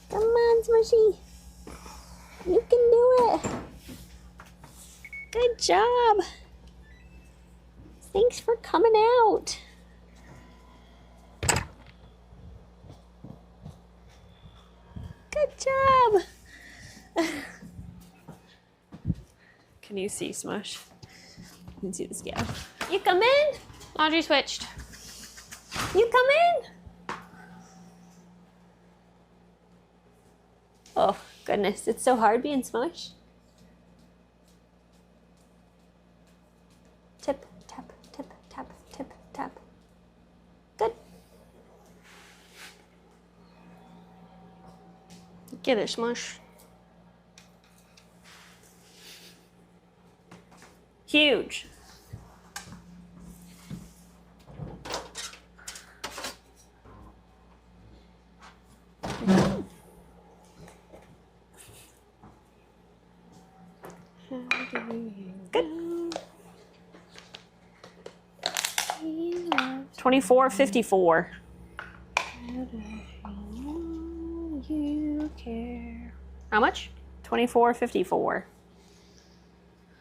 [SPEAKER 3] Come on, Smushy. You can do it. Good job. Thanks for coming out. Good job. Can you see Smush? You can see the scale. You come in?
[SPEAKER 2] Laundry switched.
[SPEAKER 3] You come in? Oh, goodness. It's so hard being Smush. Tip, tap, tip, tap, tip, tap. Good.
[SPEAKER 2] Get it, Smush.
[SPEAKER 3] Huge. Good. 24.54. You care.
[SPEAKER 2] How much?
[SPEAKER 3] 24.54.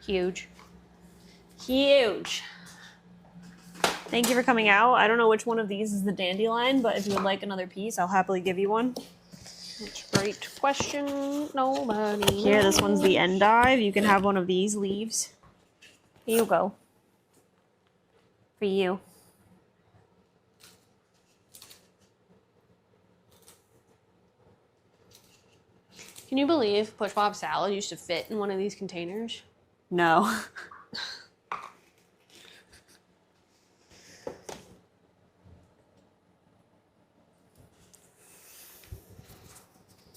[SPEAKER 2] Huge.
[SPEAKER 3] Huge. Thank you for coming out. I don't know which one of these is the dandelion, but if you would like another piece, I'll happily give you one.
[SPEAKER 2] That's a great question. Nobody.
[SPEAKER 3] Here, this one's the endive. You can have one of these leaves. Here you go. For you.
[SPEAKER 2] Can you believe Push Bob salad used to fit in one of these containers?
[SPEAKER 3] No.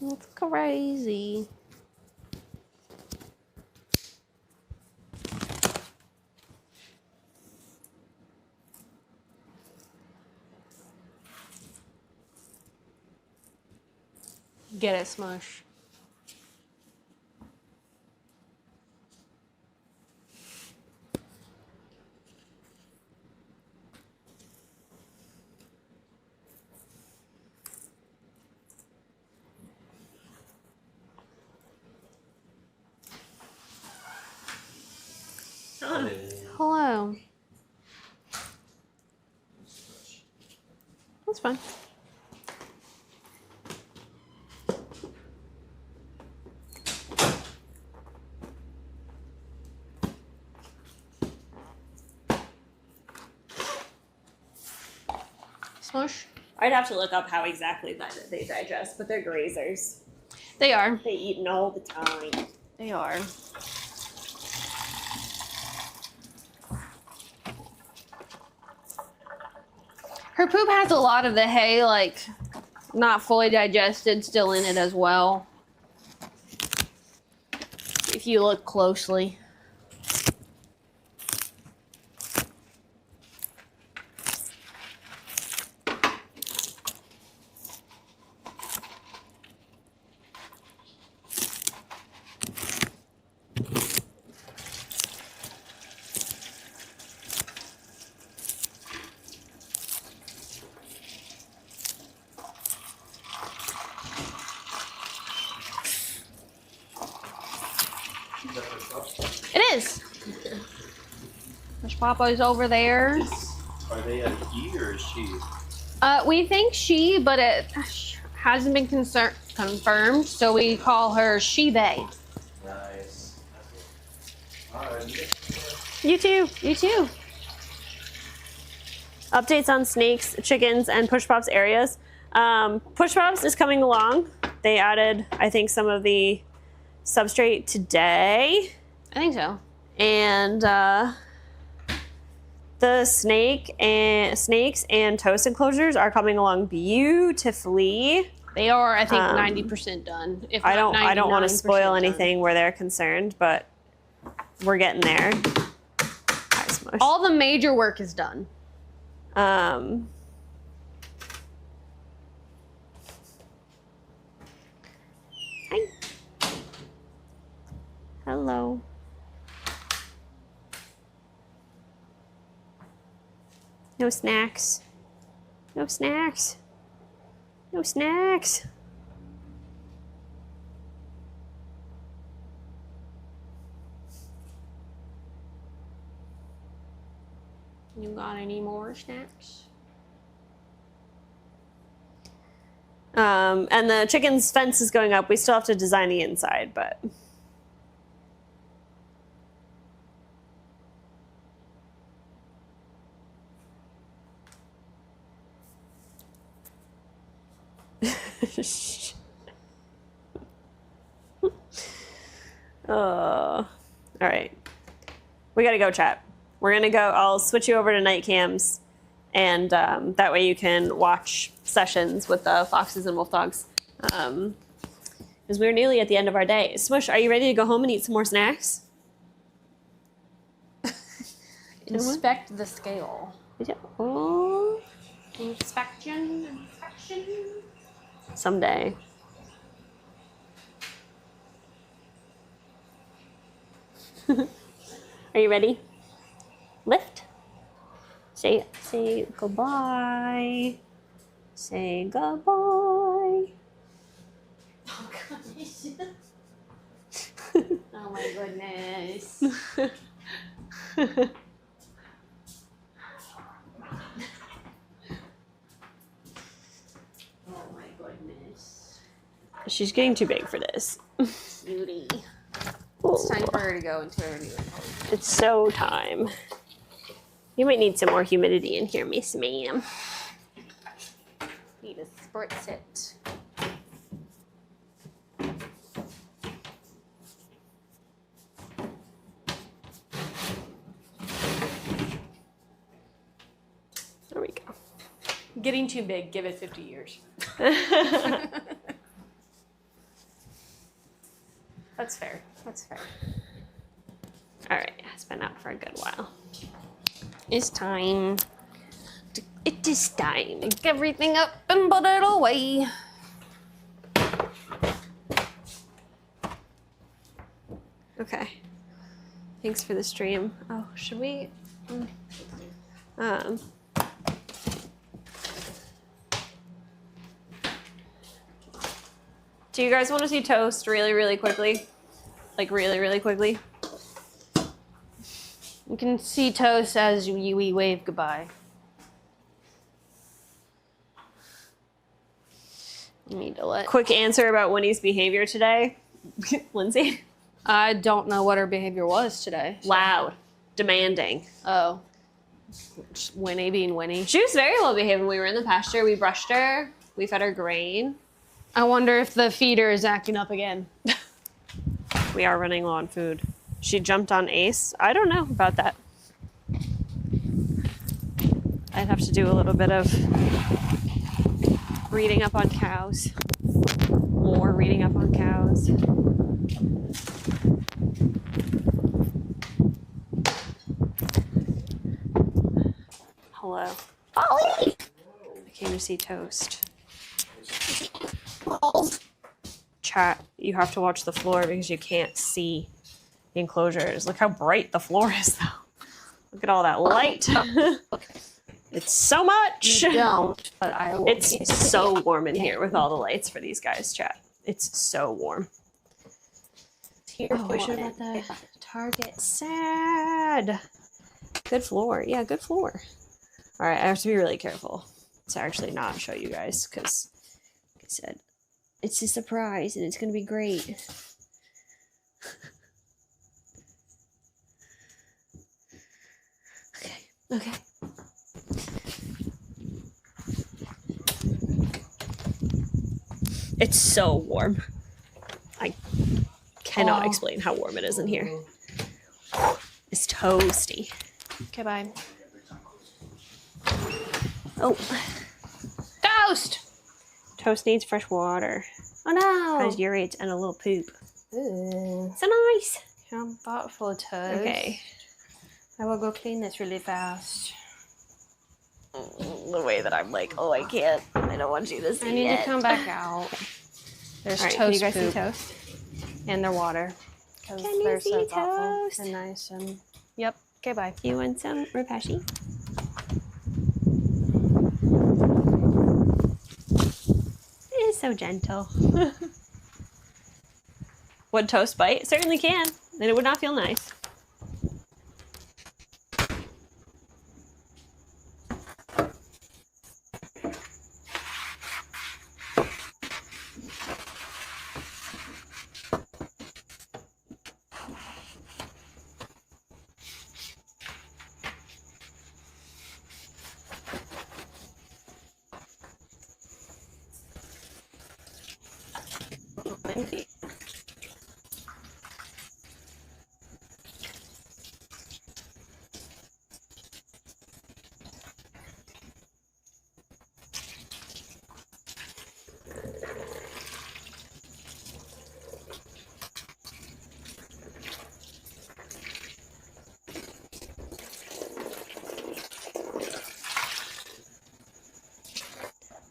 [SPEAKER 2] That's crazy. Get it, Smush. Hello. That's fine. Smush?
[SPEAKER 3] I'd have to look up how exactly that they digest, but they're grazers.
[SPEAKER 2] They are.
[SPEAKER 3] They eat all the time.
[SPEAKER 2] They are. Her poop has a lot of the hay, like, not fully digested, still in it as well. If you look closely. It is. There's Papa's over there.
[SPEAKER 11] Are they a he or a she?
[SPEAKER 2] We think she, but it hasn't been confirmed, so we call her she-they.
[SPEAKER 11] Nice. Alright.
[SPEAKER 2] You too. You too.
[SPEAKER 3] Updates on snakes, chickens, and Push Pops areas. Push Pops is coming along. They added, I think, some of the substrate today.
[SPEAKER 2] I think so.
[SPEAKER 3] And the snakes and toast enclosures are coming along beautifully.
[SPEAKER 2] They are, I think, 90% done. If
[SPEAKER 3] I don't want to
[SPEAKER 2] 99%
[SPEAKER 3] spoil
[SPEAKER 2] done.
[SPEAKER 3] anything where they're concerned, but we're getting there. Hi, Smush.
[SPEAKER 2] All the major work is done.
[SPEAKER 3] Hi. Hello. No snacks. No snacks. No snacks.
[SPEAKER 2] You got any more snacks?
[SPEAKER 3] And the chicken's fence is going up. We still have to design the inside, but all right. We gotta go, chat. We're gonna go. I'll switch you over to night cams, and that way you can watch sessions with the foxes and wolf dogs. Because we're nearly at the end of our day. Smush, are you ready to go home and eat some more snacks?
[SPEAKER 2] Inspect the scale.
[SPEAKER 3] Oh.
[SPEAKER 2] Inspection.
[SPEAKER 3] Someday. Are you ready? Lift. Say goodbye. Say goodbye.
[SPEAKER 2] Oh, goodness. Oh, my goodness. Oh, my goodness.
[SPEAKER 3] She's getting too big for this.
[SPEAKER 2] Beauty. It's time for her to go into her new home.
[SPEAKER 3] It's so time. You might need some more humidity in here, Miss Ma'am.
[SPEAKER 2] Need to spritz it.
[SPEAKER 3] There we go.
[SPEAKER 2] Getting too big, give it 50 years. That's fair. That's fair.
[SPEAKER 3] All right, it's been out for a good while.
[SPEAKER 2] It's time.
[SPEAKER 3] It is time.
[SPEAKER 2] Pick everything up and put it away.
[SPEAKER 3] Thanks for the stream. Oh, should we? Do you guys want to see Toast really, really quickly? Like really, really quickly?
[SPEAKER 9] You can see Toast as we wave goodbye. You need to let.
[SPEAKER 3] Quick answer about Winnie's behavior today. Lindsay?
[SPEAKER 9] I don't know what her behavior was today. So.
[SPEAKER 3] Loud. Demanding.
[SPEAKER 9] Oh. Just Winnie being Winnie.
[SPEAKER 3] She was very well behaved when we were in the pasture. We brushed her. We fed her grain.
[SPEAKER 9] I wonder if the feeder is acting up again.
[SPEAKER 3] We are running low on food. She jumped on Ace. I don't know about that. I'd have to do a little bit of reading up on cows. More reading up on cows. Hello. Ollie! I came to see Toast. Chat, you have to watch the floor because you can't see the enclosures. Look how bright the floor is, though. Look at all that light. It's so much.
[SPEAKER 9] You don't, but I will.
[SPEAKER 3] It's so warm in here with all the lights for these guys, chat. It's so warm. Oh, I should have bought the Target. Sad. Good floor. Yeah, good floor. All right, I have to be really careful to actually not show you guys because, like I said, it's a surprise and it's going to be great. Okay. It's so warm. I cannot explain how warm it is in here. It's toasty.
[SPEAKER 9] Okay, bye.
[SPEAKER 3] Oh.
[SPEAKER 9] Toast!
[SPEAKER 3] Toast needs fresh water.
[SPEAKER 9] Oh no!
[SPEAKER 3] Has urates and a little poop.
[SPEAKER 9] Ooh.
[SPEAKER 3] So nice.
[SPEAKER 9] I'm thoughtful, Toast.
[SPEAKER 3] Okay.
[SPEAKER 9] I will go clean this really fast.
[SPEAKER 3] The way that I'm like, oh, I can't. I don't want you to see
[SPEAKER 9] I need
[SPEAKER 3] it.
[SPEAKER 9] to come back out. There's
[SPEAKER 3] All right,
[SPEAKER 9] Toast
[SPEAKER 3] can you guys
[SPEAKER 9] poop
[SPEAKER 3] see Toast?
[SPEAKER 9] and their water. Because
[SPEAKER 3] Can you
[SPEAKER 9] they're so
[SPEAKER 3] see
[SPEAKER 9] thoughtful
[SPEAKER 3] Toast?
[SPEAKER 9] and nice and... Yep. Okay, bye.
[SPEAKER 3] You want some Rapashi? It is so gentle. Would Toast bite? It certainly can. And it would not feel nice.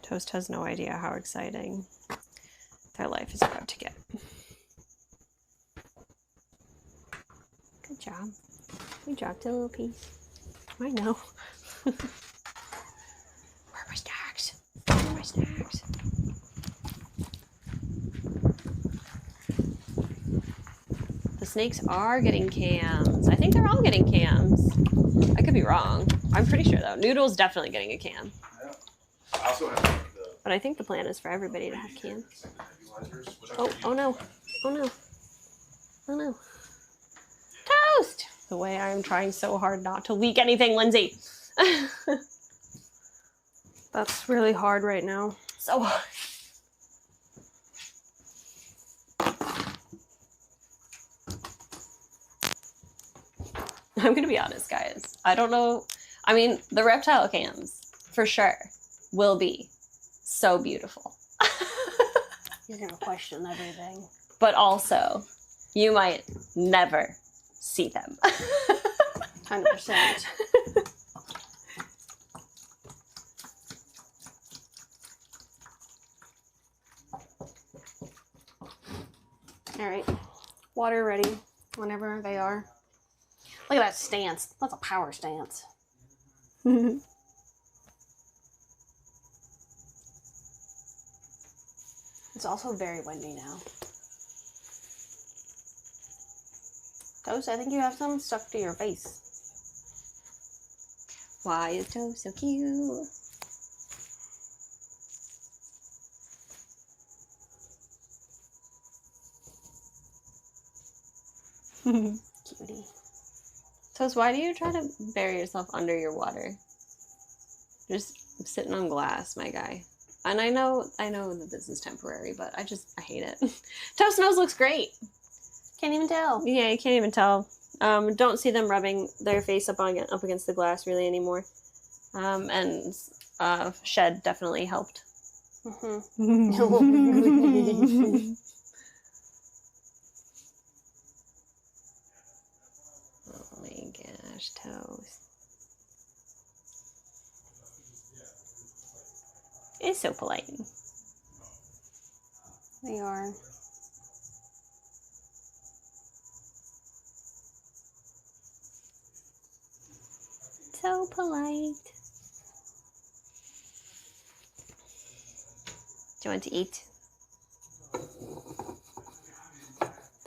[SPEAKER 3] Toast has no idea how exciting their life is about to get. Good job. You dropped a little piece. I know. Where are my snacks? Where are my snacks? The snakes are getting cams. I think they're all getting cams. I could be wrong. I'm pretty sure though. Noodle's definitely getting a cam.
[SPEAKER 6] I also have the
[SPEAKER 3] But I think the plan is for everybody to have cams.
[SPEAKER 6] nebulizers, which I
[SPEAKER 3] Oh,
[SPEAKER 6] could
[SPEAKER 3] oh
[SPEAKER 6] use.
[SPEAKER 3] no. Oh no. Oh no. Toast! The way I am trying so hard not to leak anything, Lindsay.
[SPEAKER 9] That's really hard right now.
[SPEAKER 3] So hard. I'm gonna be honest, guys. I don't know. I mean, the reptile cams, for sure, will be so beautiful.
[SPEAKER 9] You're gonna question everything.
[SPEAKER 3] But also, you might never see them.
[SPEAKER 9] 100%. All right. Water ready whenever they are. Look at that stance. That's a power stance. It's also very windy now. Toast, I think you have some stuck to your face.
[SPEAKER 3] Why is Toast so cute?
[SPEAKER 9] Cutie.
[SPEAKER 3] Toast, why do you try to bury yourself under your water? Just sitting on glass, my guy. And I know that this is temporary, but I hate it. Toast nose looks great.
[SPEAKER 9] Can't even tell.
[SPEAKER 3] Yeah, you can't even tell. Don't see them rubbing their face up against the glass really anymore. And shed definitely helped.
[SPEAKER 9] Mm-hmm.
[SPEAKER 3] Oh my gosh, Toast. It's so polite.
[SPEAKER 9] They are.
[SPEAKER 3] So polite. Do you want to eat?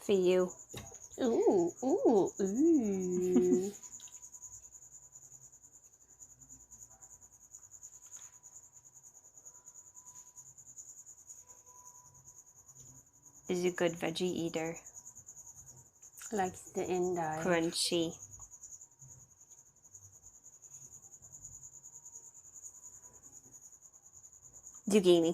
[SPEAKER 3] For you.
[SPEAKER 9] Ooh, ooh, ooh.
[SPEAKER 3] Is a good veggie eater.
[SPEAKER 9] Likes the eye.
[SPEAKER 3] Crunchy. Zucchini.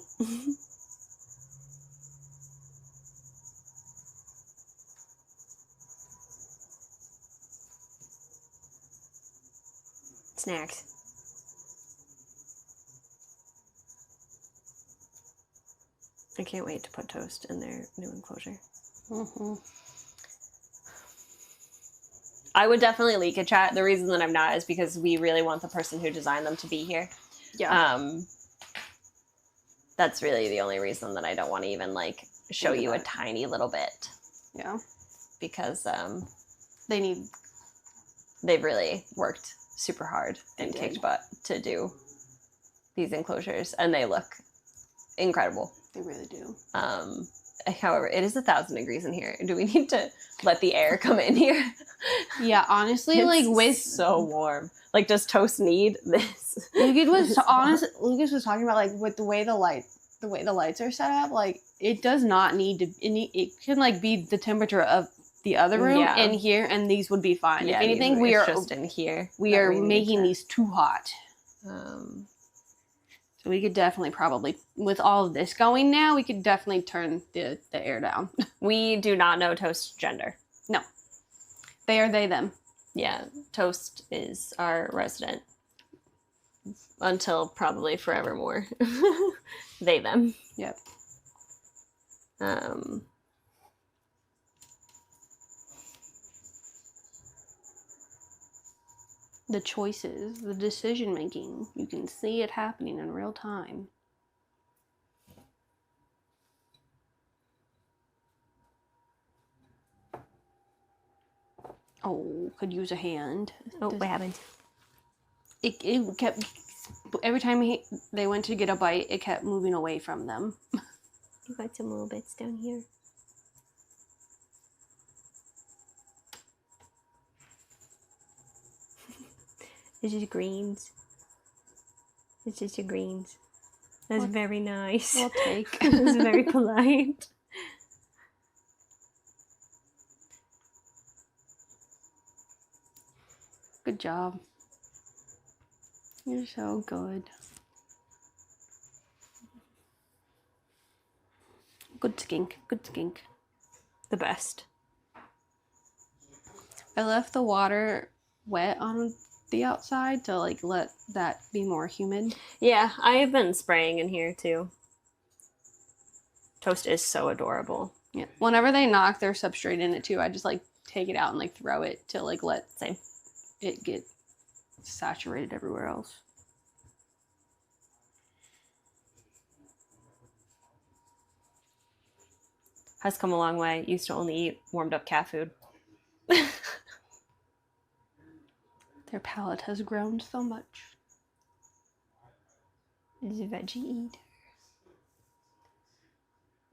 [SPEAKER 3] Snacks. I can't wait to put Toast in their new enclosure.
[SPEAKER 9] Mm-hmm.
[SPEAKER 3] I would definitely leak a chat. The reason that I'm not is because we really want the person who designed them to be here.
[SPEAKER 9] Yeah.
[SPEAKER 3] That's really the only reason that I don't want to even like show
[SPEAKER 9] Think
[SPEAKER 3] you a
[SPEAKER 9] about it.
[SPEAKER 3] tiny little bit,
[SPEAKER 9] Yeah.
[SPEAKER 3] because
[SPEAKER 9] They've
[SPEAKER 3] really worked super hard and
[SPEAKER 9] They
[SPEAKER 3] kicked
[SPEAKER 9] did.
[SPEAKER 3] butt to do these enclosures, and they look incredible.
[SPEAKER 9] They really do.
[SPEAKER 3] However, it is 1,000 degrees in here. Do we need to let the air come in here?
[SPEAKER 9] Yeah, honestly,
[SPEAKER 3] It's
[SPEAKER 9] like with
[SPEAKER 3] so warm. Like, does Toast need this?
[SPEAKER 9] Lucas was talking about like with the way the lights are set up, like it does not need to. It can like be the temperature of the other room
[SPEAKER 3] Yeah.
[SPEAKER 9] in here, and these would be fine.
[SPEAKER 3] Yeah,
[SPEAKER 9] if anything, we
[SPEAKER 3] it's
[SPEAKER 9] are
[SPEAKER 3] just in here.
[SPEAKER 9] we
[SPEAKER 3] that
[SPEAKER 9] are
[SPEAKER 3] we need
[SPEAKER 9] making
[SPEAKER 3] to-
[SPEAKER 9] these too hot. So we could definitely probably, with all of this going now, we could definitely turn the air down.
[SPEAKER 3] We do not know Toast's gender.
[SPEAKER 9] No, they are they them.
[SPEAKER 3] Yeah, Toast is our resident until probably forevermore. They them.
[SPEAKER 9] Yep. The choices, the decision making, you can see it happening in real time. Oh, could use a hand.
[SPEAKER 3] Oh, what happened?
[SPEAKER 9] It kept, every time they went to get a bite, it kept moving away from them.
[SPEAKER 3] You got some little bits down here. This is greens. This is your greens. That's
[SPEAKER 9] Well,
[SPEAKER 3] very nice.
[SPEAKER 9] We'll take.
[SPEAKER 3] That's very polite.
[SPEAKER 9] Good job. You're so good. Good skink. Good skink.
[SPEAKER 3] The best.
[SPEAKER 9] I left the water wet on the outside to like let that be more humid.
[SPEAKER 3] Yeah, I have been spraying in here too. Toast is so adorable.
[SPEAKER 9] Yeah. Whenever they knock their substrate in it too, I just like take it out and like throw it to like let
[SPEAKER 3] Same.
[SPEAKER 9] it get saturated everywhere else.
[SPEAKER 3] Has come a long way. Used to only eat warmed up cat food.
[SPEAKER 9] Their palate has grown so much.
[SPEAKER 3] He's a veggie eater.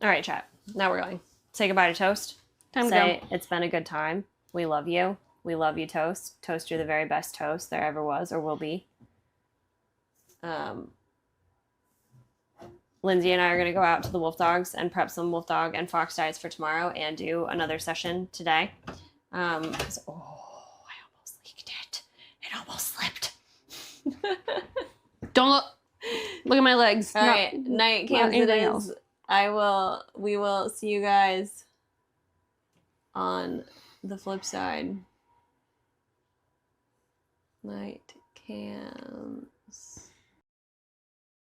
[SPEAKER 3] All right, chat. Now we're going. Say goodbye to Toast.
[SPEAKER 9] Time to
[SPEAKER 3] Say
[SPEAKER 9] go.
[SPEAKER 3] it's been a good time. We love you. We love you, Toast. Toast, you're the very best toast there ever was or will be. Lindsay and I are going to go out to the Wolf Dogs and prep some Wolf Dog and Fox diets for tomorrow and do another session today. I almost leaked it. It almost slipped.
[SPEAKER 9] Don't look. Look at my legs.
[SPEAKER 3] All right, night camps it
[SPEAKER 9] anything
[SPEAKER 3] is. We will see you guys on the flip side. Night camps.